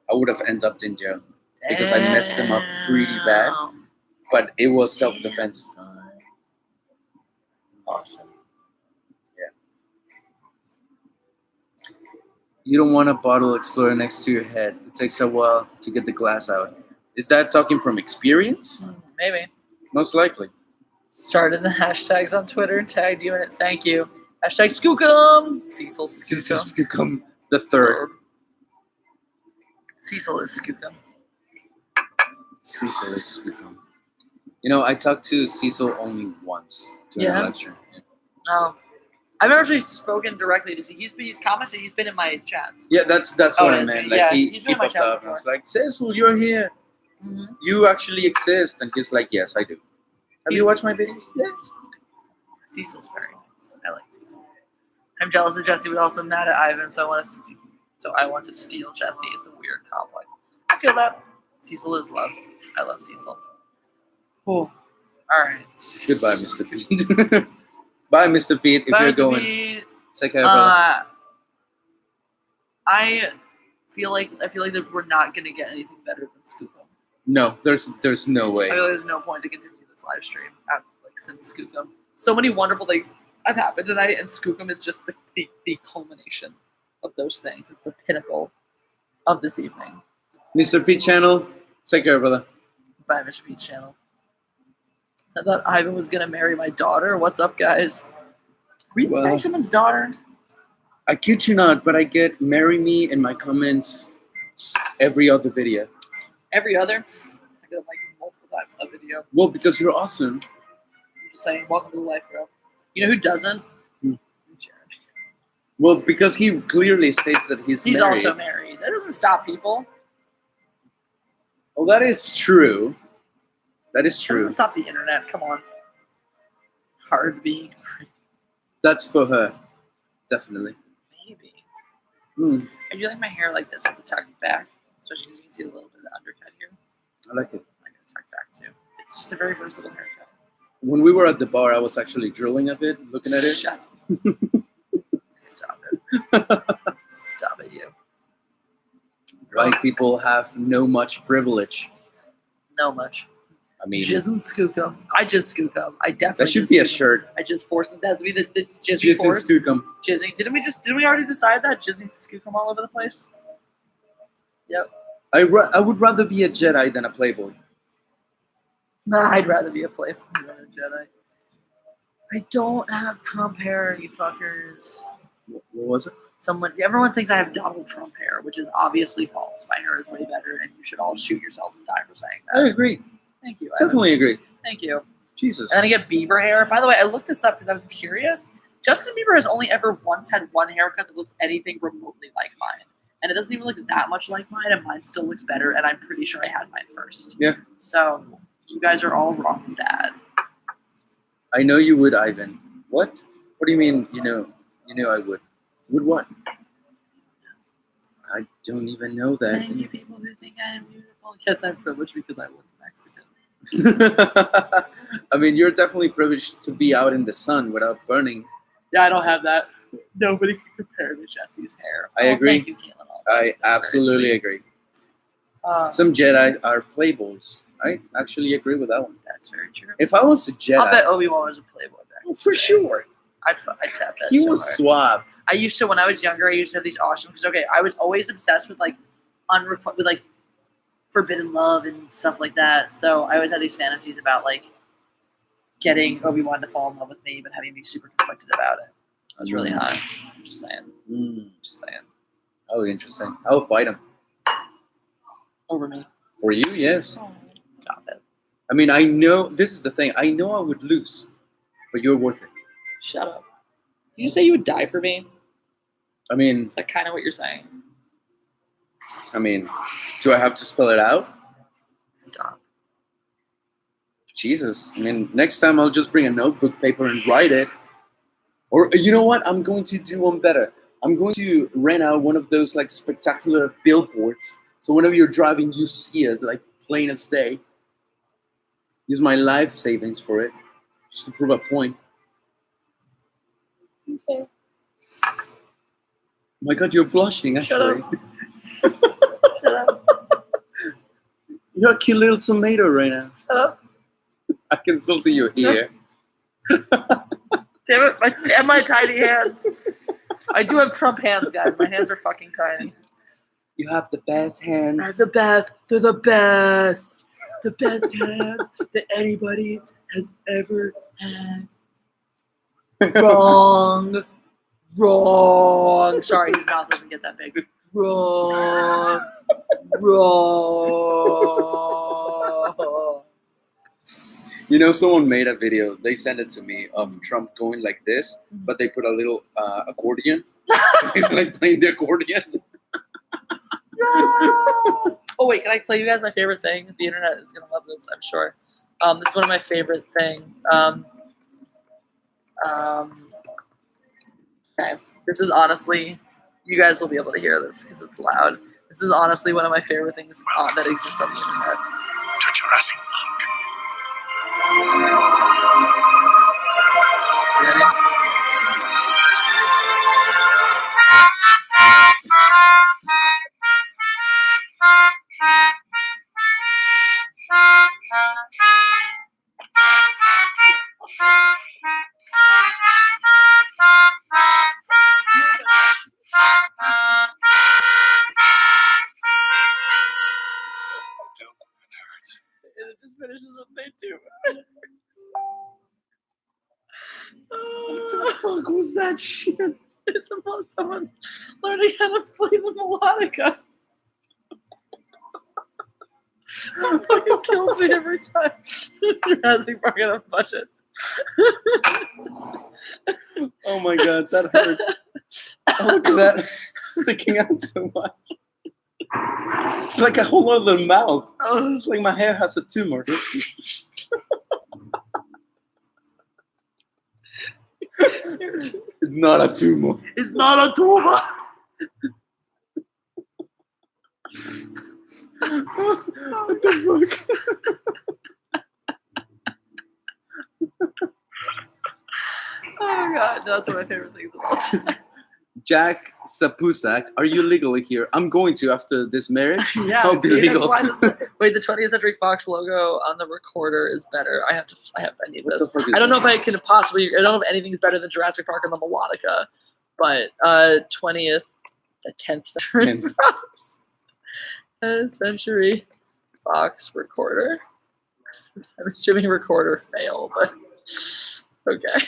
I would have ended up in jail. Because I messed them up pretty bad. But it was self-defense. Awesome. Yeah. You don't want a bottle exploder next to your head. It takes a while to get the glass out. Is that talking from experience? Maybe. Most likely. Started the hashtags on Twitter and tagged you in it. Thank you. Hashtag Skookum. Cecil Cecil Skookum. Skookum the third. Cecil is Skookum. Cecil is Skookum. You know, I talked to Cecil only once during the live stream. Oh. I've never actually spoken directly to Cecil. He's commented. He's been in my chats. Yeah, that's what I meant. Like yeah, he popped up and I was like, Cecil, you're here. Mm-hmm. You actually exist. And he's like, yes, I do. Have you watched my videos? Yes. Cecil's very nice. I like Cecil. I'm jealous of Jesse, but also mad at Ivan, so I want to steal Jesse. It's a weird complex. I feel that. Cecil is love. I love Cecil. Cool. All right. Goodbye, Mr. Pete. Bye, Mr. Pete. If you're going, take care, brother. I feel like that we're not gonna get anything better than Skookum. No, there's no way. I feel like there's no point to continue this live stream since Skookum. So many wonderful things have happened tonight, and Skookum is just the culmination of those things. It's the pinnacle of this evening. Mr. Pete channel, take care, brother. Bye, Mr. Pete's channel. I thought Ivan was gonna marry my daughter. What's up, guys? Are you marrying someone's daughter? I kid you not, but I get "marry me" in my comments every other video. Every other? I get like multiple times a video. Well, because you're awesome. I'm just saying, welcome to the life, bro. You know who doesn't? Jared. Well, because he clearly states that he's married. He's also married. That doesn't stop people. Well, that is true. That is true. That doesn't stop the internet. Come on. Hard being free. That's for her. Definitely. Maybe. Hmm. I do like my hair like this with the tucked back. Especially because you can see a little bit of the undercut here. I like it. I like it tucked back too. It's just a very versatile haircut. When we were at the bar, I was actually drilling a bit, looking at it. Shut up. Stop it. Stop it, you. White people have no much privilege. No much. I mean, Jizz and Skookum. I just Skookum. I definitely. That should be a shirt. I just forces that to be the Jizzy Jizz and force. Skookum. Jizzing. Didn't we already decide that? Jizzing Skookum all over the place? Yep. I would rather be a Jedi than a Playboy. Nah, I'd rather be a Playboy than a Jedi. I don't have Trump hair, you fuckers. What was it? Everyone thinks I have Donald Trump hair, which is obviously false. My hair is way better, and you should all shoot yourselves and die for saying that. I agree. Thank you. Definitely agree. Thank you. Jesus. And then I get Bieber hair. By the way, I looked this up because I was curious. Justin Bieber has only ever once had one haircut that looks anything remotely like mine. And it doesn't even look that much like mine, and mine still looks better, and I'm pretty sure I had mine first. Yeah. So, you guys are all wrong, Dad. I know you would, Ivan. What? What do you mean, you know I would? Would what? I don't even know that. Thank you, people who think I am beautiful. Yes, I'm privileged because I look Mexican. I mean, you're definitely privileged to be out in the sun without burning. Yeah, I don't have that. Nobody can compare to Jesse's hair. I agree. Thank you, Caitlin. I absolutely agree. Some Jedi are playboys. I actually agree with that one. That's very true. If I was a Jedi, I'll bet Obi-Wan was a playboy back then. For sure. I'd tap that. He so was hard. suave. I used to, when I was younger, I used to have these awesome, because I was always obsessed with like forbidden love and stuff like that. So I always had these fantasies about like getting Obi-Wan to fall in love with me, but having me super conflicted about it. I was really hot. Just saying. Just saying. Oh, interesting. I will fight him. Over me. For you, yes. Oh, stop it. I mean, I know, this is the thing. I know I would lose, but you're worth it. Shut up. Did you say you would die for me? I mean... Is that kind of what you're saying? I mean, do I have to spell it out? Stop. Jesus. I mean, next time I'll just bring a notebook paper and write it. Or, you know what? I'm going to do one better. I'm going to rent out one of those like spectacular billboards. So whenever you're driving, you see it like plain as day. Use my life savings for it, just to prove a point. Okay. Oh my God, you're blushing. Actually. Shut up. Shut up. You're a cute little tomato right now. Shut up. I can still see your ear. Damn it! My tiny hands. I do have Trump hands, guys. My hands are fucking tiny. You have the best hands. They're the best. They're the best. The best hands that anybody has ever had. Wrong. Wrong. Sorry, his mouth doesn't get that big. Wrong. Wrong. You know, someone made a video. They sent it to me of Trump going like this, but they put a little accordion. He's like playing the accordion. No! Oh wait, can I play you guys my favorite thing? The internet is gonna love this, I'm sure. This is one of my favorite things. Okay, this is honestly, you guys will be able to hear this because it's loud. This is honestly one of my favorite things that exists on the internet. To Jurassic Park. Ready? And it just finishes with they do. What the fuck was that shit? It's about someone learning how to play the melodica. That fucking kills me every time. Jurassic Park on a budget. Oh my God, that hurt. Oh, look at that sticking out so much. It's like a whole other mouth. Oh, it's like my hair has a tumor. It's not a tumor. It's not a tumor. What the fuck? Oh God, that's one of my favorite things of all time. Jack Sapusak, are you legally here? I'm going to after this marriage. Yeah, I'll be see, legal. that's why wait, the 20th Century Fox logo on the recorder is better. I need What the this. fuck is I don't know that? if I can possibly. I don't know if anything's better than Jurassic Park and the melodica, but 20th, the 10th century 10th. Fox, 10th century Fox recorder. I'm assuming recorder fail, but okay.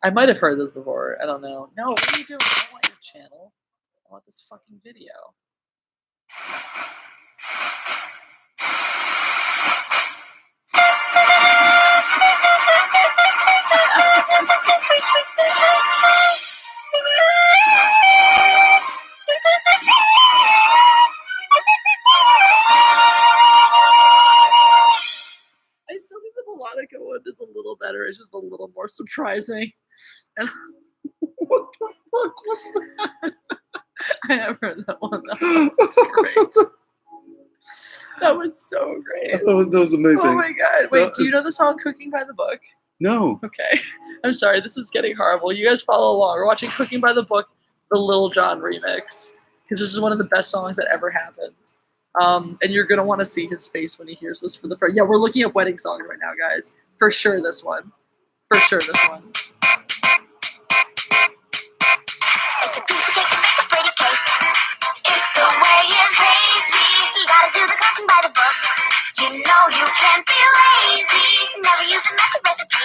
I might have heard this before. I don't know. No, what are you doing? I don't want your channel. I want this fucking video. I still think the melodica one is a little better. It's just a little more surprising. And What the fuck was that? I have heard that one. That was great. That was so great. That was amazing. Oh my God. Wait, do you know the song Cooking by the Book? No. Okay. I'm sorry. This is getting horrible. You guys follow along. We're watching Cooking by the Book, the Lil Jon remix. Because this is one of the best songs that ever happened. And you're going to want to see his face when he hears this for the first. Yeah, we're looking at wedding songs right now, guys. For sure this one. For sure this one. You can't be lazy. Never use a method recipe.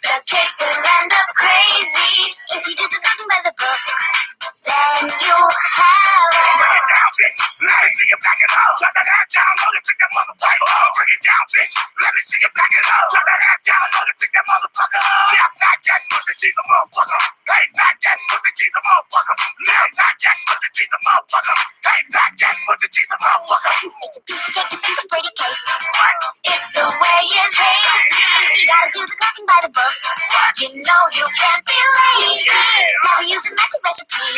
The cake will end up crazy. If you do the cooking by the book, then you'll have it. Bring it down, bitch. Let me see you back it up. Drop that ass down, load it, pick that motherfucker up. Bring it down, bitch. Let me see you back it up. Drop that ass down, load it, pick that motherfucker up. Yeah, back that pussy, she's a motherfucker. Hey, back that pussy, she's a motherfucker. Now back that pussy, she's a motherfucker. Hey, back that pussy, she's a motherfucker. It's a piece of cake, a piece of pretty cake. If the way is hazy, you gotta do the cooking by the book. You know you can't be lazy. Never use a messy recipe.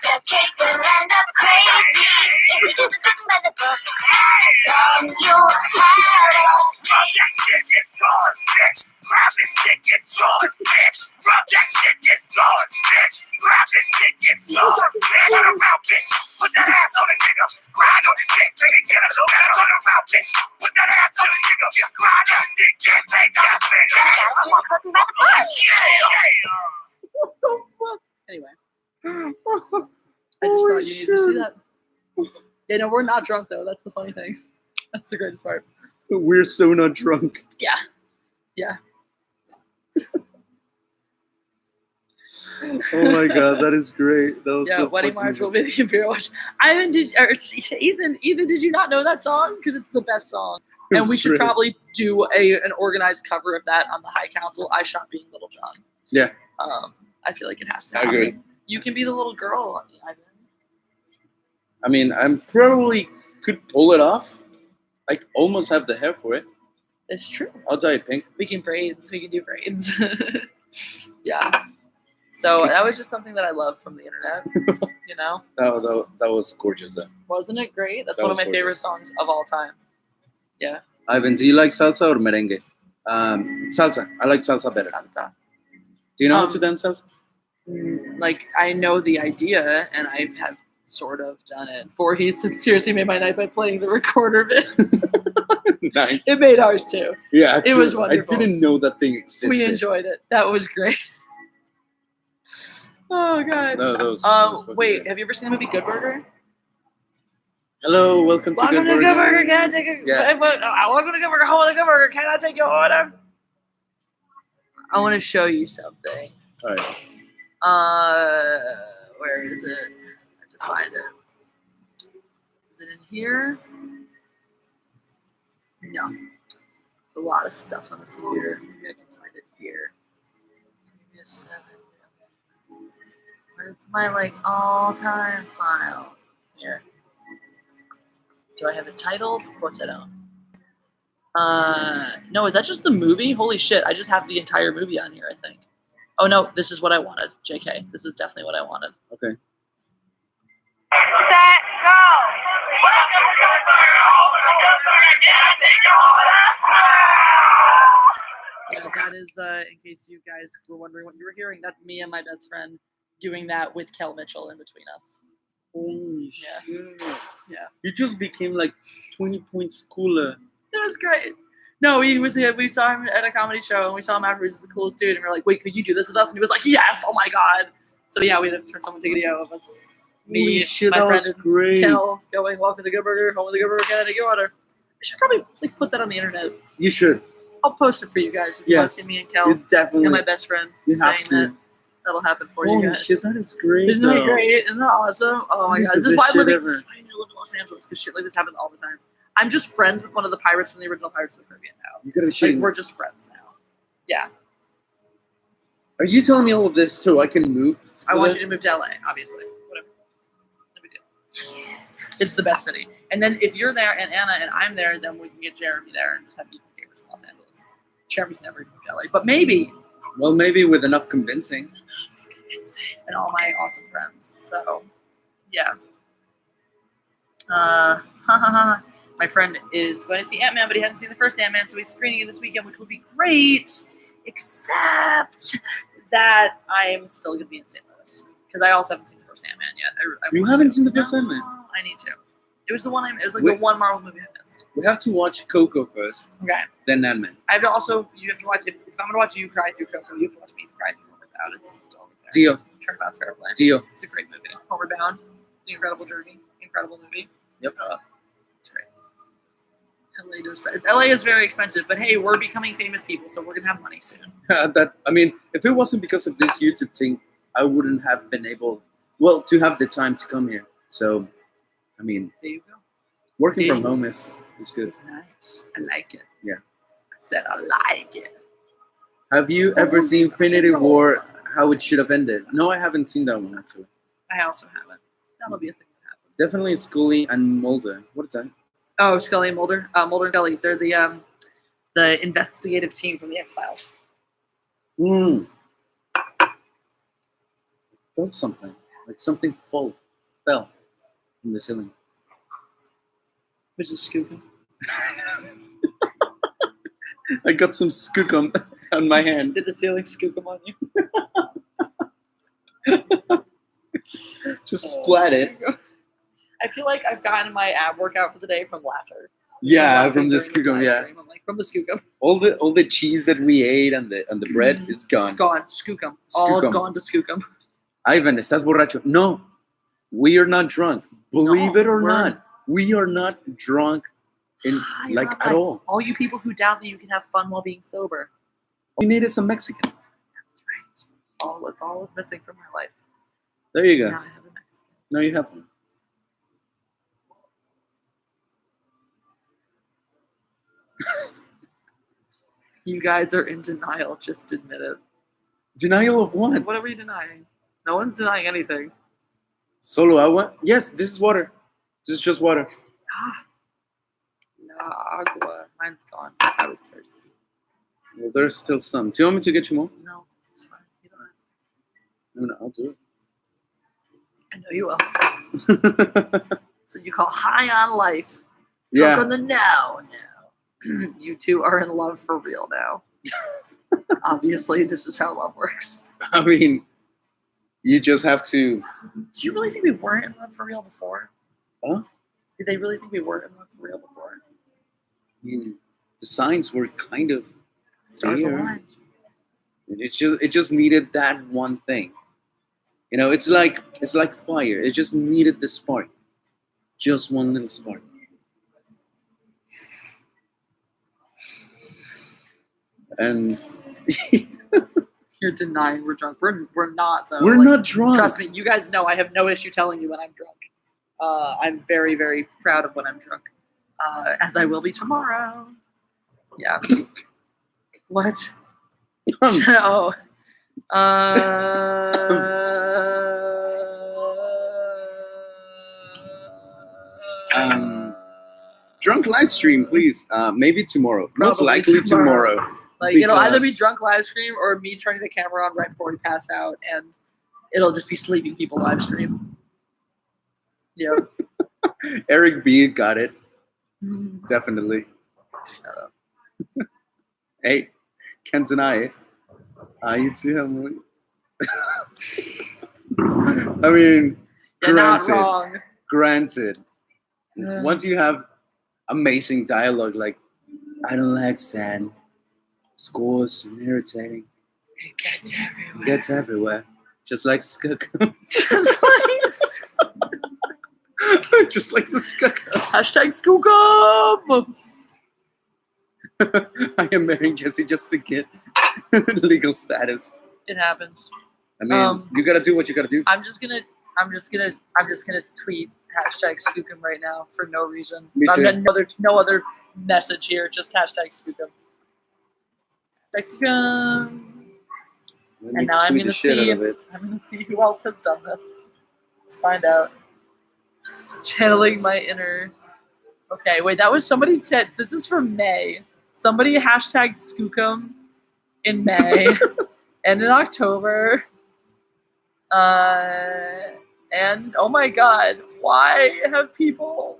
The cake will end up crazy. If you do the cooking by the book, then you'll have it. Rub that shit, it's gone, bitch. Grab it, kick it, gone, bitch. Rub that shit, it's gone, bitch. Grab it, kick it, gone, bitch. Turn around, bitch. Put that ass on a nigga. Grind on the dick, take it, get a little better. Turn around, bitch. Put that ass on a nigga. Grind on the dick, get take that bitch. You gotta do the cooking by the book. Anyway, I just thought you needed to see that. Yeah, no, we're not drunk though. That's the funny thing. That's the greatest part. We're so not drunk. Yeah. Yeah. Oh my god, that is great. That was Yeah, so Wedding fucking March good. will be the Imperial Watch. Ethan, did you not know that song? Because it's the best song. And we It's should great. probably do an organized cover of that on the High Council. I shot being Little John. Yeah. I feel like it has to I happen. agree. You can be the little girl, Ivan. I mean, I'm probably could pull it off. I almost have the hair for it. It's true. I'll dye it pink. We can braids. We can do braids. Yeah. So that was just something that I love from the internet. You know, That was gorgeous though. wasn't it great? That's That one of was my favorite gorgeous. songs of all time. Yeah. Ivan, do you like salsa or merengue? Salsa. I like salsa better. Salsa. Do you know how Um, to dance salsa? Like I know the idea, and I have sort of done it. Voorhees seriously made my night by playing the recorder bit. Nice. It made ours too. Yeah, actually, It was wonderful. I didn't know that thing existed. We enjoyed it. That was great. Oh god. No, that was fucking Wait, great. have you ever seen the movie Good Burger? Hello, welcome to Welcome Good to Good Burger. Burger. Can I take a? Yeah. Welcome to Good Burger. Hold on, Good Burger. Can I take your order? I want to show you something. All right. Where is it? I have to find it. Is it in here? No. It's a lot of stuff on this computer. Maybe I can find it here. Give me a second. Where's my all-time file? Here. Do I have it titled? Of course I don't. No, is that just the movie? Holy shit, I just have the entire movie on here, I think. Oh no, this is what I wanted. JK, this is definitely what I wanted. Okay. Set, go! Welcome to Good Burger, home of the Good Burger. Can I take your order? Yeah, that is, in case you guys were wondering what you were hearing, that's me and my best friend doing that with Kel Mitchell in between us. Holy Yeah. shit. Yeah. You just became like 20 points cooler. It was great. No, we saw him at a comedy show, and we saw him afterwards. He's the coolest dude, and we were like, "Wait, could you do this with us?" And he was like, "Yes! Oh my god!" So yeah, we had to someone take a video of us. Me, Holy shit, my that friend, was and great. Kel going, "Welcome to Good Burger, home of the Good Burger. Can I take your order?" I should probably put that on the internet. You should. I'll post it for you guys. If you want to Yes. see me and Kel You definitely. and my best friend You saying have to. that. That'll happen for you Holy guys. shit, that is great. Isn't that though. great? Isn't that awesome? Oh my That is god! the This is why best I live shit in ever. Los Angeles, because shit like this happens all the time. I'm just friends with one of the pirates from the original Pirates of the Caribbean now. You gotta be Like shitting. we're just friends now. Yeah, Are you telling me all of this so I can move? I want you to move to LA, obviously. Whatever. No big deal. It's the best city. And then if you're there and Anna and I'm there, then we can get Jeremy there and just have Ethan Davis in Los Angeles. Jeremy's never moved to LA, but maybe. Well, maybe with enough convincing. And all my awesome friends. So, yeah. My friend is going to see Ant-Man, but he hasn't seen the first Ant-Man, so he's screening it this weekend, which will be great. Except that I'm still going to be in St. Louis because I also haven't seen the first Ant-Man yet. I You want haven't to. seen the first No, Ant-Man? I need to. It was the one. It was like Wait. the one Marvel movie I missed. We have to watch Coco first, Okay. then Ant-Man. I have to also. You have to watch. If I'm going to watch you cry through Coco, you have to watch me cry through Homeward. It's totally fair. Deal. Turnabout's fair play. Deal. It's a great movie. Homeward Bound, The Incredible Journey, incredible movie. Yep. It's great. LA is very expensive, but hey, we're becoming famous people, so we're gonna have money soon. If it wasn't because of this YouTube thing, I wouldn't have been able, to have the time to come here. So, There you go. working There from you home is good. It's nice. I like it. Yeah. I said I like it. Have you ever seen Infinity War? How it should have ended? No, I haven't seen that one actually. I also haven't. That'll be a thing that happens. Definitely Scully and Mulder. What is that? Oh, Scully and Mulder. Mulder and Scully. They're the investigative team from the X-Files. Mm. Felt something. Like something fell from the ceiling. Which is skookum. I got some skookum on my hand. Did the ceiling skookum on you? Just splat it. I feel like I've gotten my ab workout for the day from laughter. Yeah, from the skookum. Yeah, I'm like, from the skookum. all the cheese that we ate and the bread is gone. Gone. Skookum. All gone to skookum. Ivan, ¿estás borracho? No, we are not drunk. Believe it or not, we are not drunk at all. All you people who doubt that you can have fun while being sober. All you need is a Mexican. That's right. That's all was missing from my life. There you go. Now I have a Mexican. Now you have one. You guys are in denial. Just admit it. Denial of what? What are we denying? No one's denying anything. Solo agua? Yes, this is water. This is just water. No, agua. Mine's gone. I was thirsty. Well, there's still some. Do you want me to get you more? No, it's fine. You don't have No, I'll do I know you will. That's what you call high on life. it. Drunk Yeah. on the now. You two are in love for real now. Obviously, this is how love works. I mean, you just have to. Do you really think we weren't in love for real before? Huh? Did they really think we weren't in love for real before? I mean, the signs were kind of Stars there. aligned. It just needed that one thing. You know, it's like fire. It just needed the spark. Just one little spark. And You're denying we're drunk. We're not though. we're not drunk. Trust me, you guys know I have no issue telling you when I'm drunk. I'm very, very proud of when I'm drunk, as I will be tomorrow. Yeah. What? Oh. Drunk live stream, please. Maybe tomorrow. Most Probably likely tomorrow. Like it'll either be because- drunk live stream or me turning the camera on right before we pass out, and it'll just be sleeping people live stream. Yeah. Eric B got it. Definitely. Shut up. Hey, can't deny it. You too have one. I mean, You're not granted. wrong. Granted. Yeah. Once you have amazing dialogue like, I don't like sand. Scores and irritating. It gets everywhere. Gets everywhere. Just like skunk. Just like Just like the skunk. hashtag skookum. I am marrying Jesse just to get legal status. It happens. I mean, you gotta do what you gotta do. I'm just gonna tweet hashtag skookum right now for no reason. Me too. No other message here. Just hashtag skookum. Hashtag skookum. Let me And now I'm tweet gonna the shit see. out of it. I'm gonna see who else has done this. Let's find out. Channeling my inner. Okay, wait. That was somebody said. This is for May. Somebody hashtag skookum in May and in October. And oh my God, why have people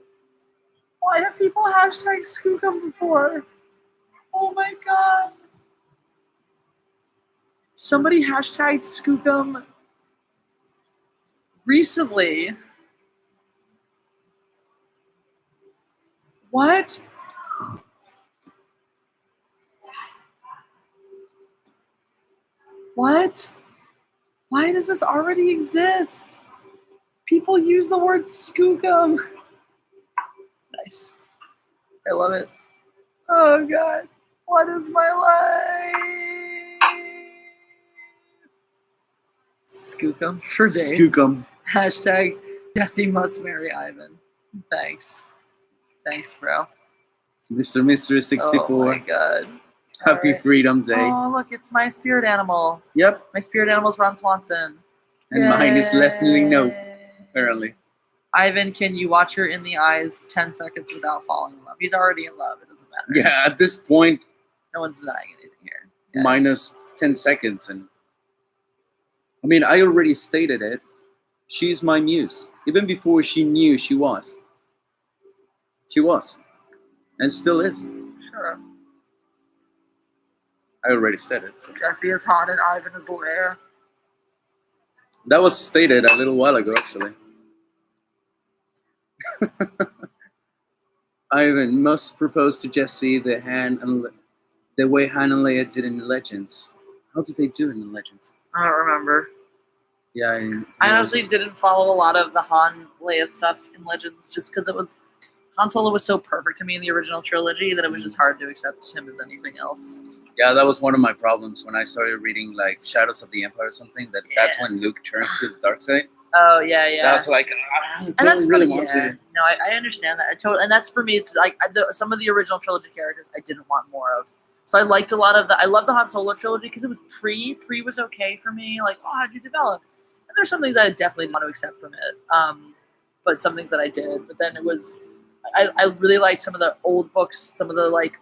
hashtag skookum before? Oh my God. Somebody hashtagged skookum recently. What? What? Why does this already exist? People use the word skookum. Nice. I love it. Oh God. What is my life? Skookum for days. Skookum. Hashtag Jesse must marry Ivan. Thanks. Thanks, bro. Mr. Mystery 64. Oh my God. Happy Alright. Freedom Day. Oh, look, it's my spirit animal. Yep. My spirit animal is Ron Swanson. And mine is Leslie No, Yay. apparently. Ivan, can you watch her in the eyes 10 seconds without falling in love? He's already in love. It doesn't matter. Yeah, at this point, No one's denying anything here. Yes. minus 10 seconds. And I mean, I already stated it. She's my muse. Even before she knew she was. She was. And still is. Sure. I already said it. So. Jessie is hot and Ivan is rare. That was stated a little while ago, actually. Ivan must propose to Jessie the way Han and Leia did in Legends. How did they do it in Legends? I don't remember. Yeah, I honestly didn't follow a lot of the Han Leia stuff in Legends just because it was Han Solo was so perfect to me in the original trilogy that it was just hard to accept him as anything else. Yeah, that was one of my problems when I started reading like Shadows of the Empire or something. That's when Luke turns to the dark side. Oh yeah. That's like I don't really want to. No, I understand that. And that's for me. It's like some of the original trilogy characters I didn't want more of. So I liked a lot of I love the Han Solo trilogy because it was pre was okay for me. Like, oh, how'd you develop? And there's some things I definitely didn't want to accept from it. But some things that I did. But then it was I really liked some of the old books. Some of the like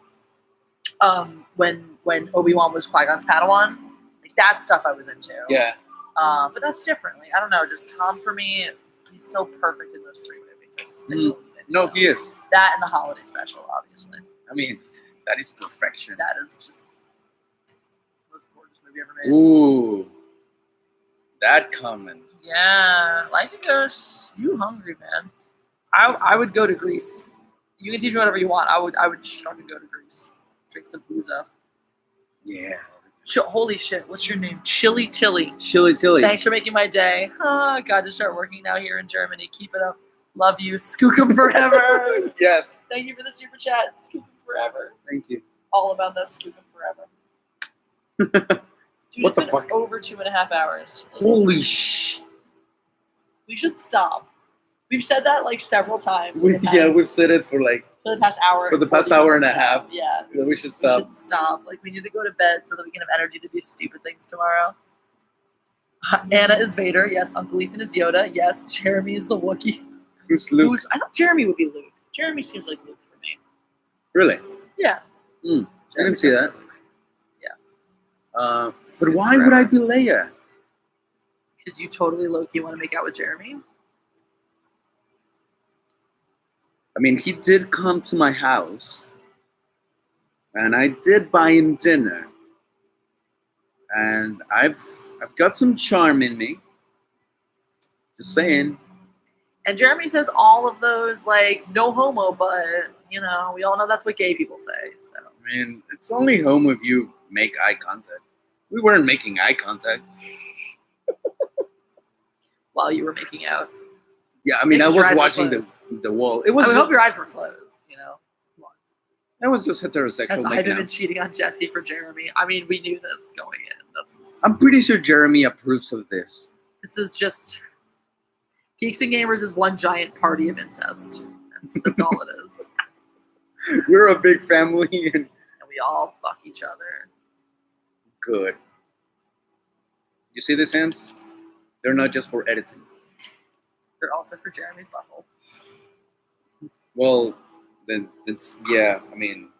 when Obi-Wan was Qui-Gon's Padawan, like that stuff I was into. Yeah. But that's different. Like, I don't know. Just Tom for me, he's so perfect in those 3 movies. I totally no, he is. That and the holiday special, obviously. I mean, that is perfection. That is just the most gorgeous movie ever made. Ooh, that comment. Yeah, like it goes. You hungry, man? I would go to Greece. You can teach me whatever you want. I would just fucking go to Greece. Drink some booza. Yeah. Holy shit! What's your name? Chili Tilly. Chili Tilly. Thanks for making my day. Oh, got to start working now here in Germany. Keep it up. Love you. Skookum forever. Yes. Thank you for the super chat. Skookum forever. Thank you. All about that Skookum forever. Dude, What the been fuck? Over 2.5 hours. Holy sh! We should stop. We've said that like several times. We've said it for like for the past hour. For the past hour and a half. Yeah. We should stop. We should stop. Like, we need to go to bed so that we can have energy to do stupid things tomorrow. Anna is Vader. Yes. Uncle Ethan is Yoda. Yes. Jeremy is the Wookiee. Who's Luke? I thought Jeremy would be Luke. Jeremy seems like Luke for me. Really? Yeah. I didn't see that. Yeah. But why would I be Leia? Because you totally low-key want to make out with Jeremy? I mean, he did come to my house, and I did buy him dinner, and I've got some charm in me. Just saying. And Jeremy says all of those, like, no homo, but, you know, we all know that's what gay people say. So. I mean, it's only homo if you make eye contact. We weren't making eye contact. While you were making out. Yeah, I mean, I was watching the wall. It was. I hope your eyes were closed, you know. Come on. It was just heterosexual. I've been cheating on Jesse for Jeremy. I mean, we knew this going in. I'm pretty sure Jeremy approves of this. This is just Geeks and Gamers is one giant party of incest. That's all it is. We're a big family, and we all fuck each other. Good. You see these hands? They're not just for editing. They're also for Jeremy's butthole. Well, then it's I mean.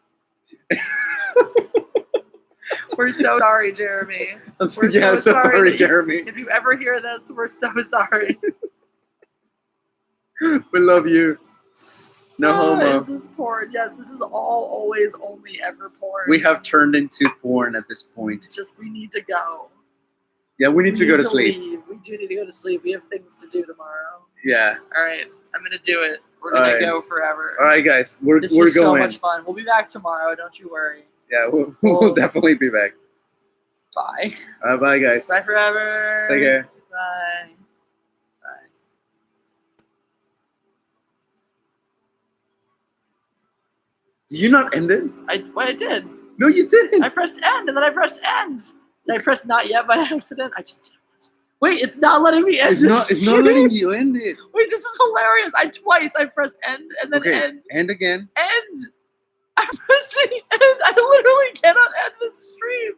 We're so sorry, Jeremy. We're so sorry, Jeremy. If you ever hear this, we're so sorry. We love you. No homo. Is this porn? Yes, this is all always only ever porn. We have turned into porn at this point. It's just we need to go. Yeah, we need to go to sleep. Leave. We do need to go to sleep. We have things to do tomorrow. Yeah. All right, I'm gonna do it. We're gonna go forever. All right, guys, we're this going. was so much fun. We'll be back tomorrow. Don't you worry. Yeah, we'll definitely be back. Bye. Bye, guys. Bye forever. Take care. Bye. Did you not end it? I did. No, you didn't. I pressed end, and then I pressed end. Did I press not yet by accident? I just didn't. Wait, it's not letting me end. It's not letting you end it. Wait, this is hilarious. I pressed end, and then end. End again. End. I'm pressing end. I literally cannot end this stream.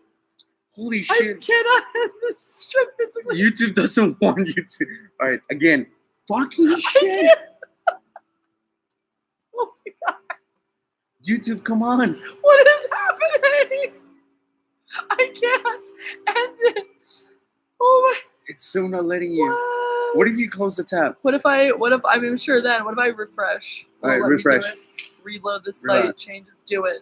Holy shit. I cannot end this stream physically. YouTube doesn't want you to. All right, again. Fucking shit. Oh my god. YouTube, come on. What is happening? I can't end it. Oh It's so not letting you. my. What if you close the tab? What if I'm sure then? What if I refresh? All right, Let me do refresh. it. Reload the site, Relax. changes, do it.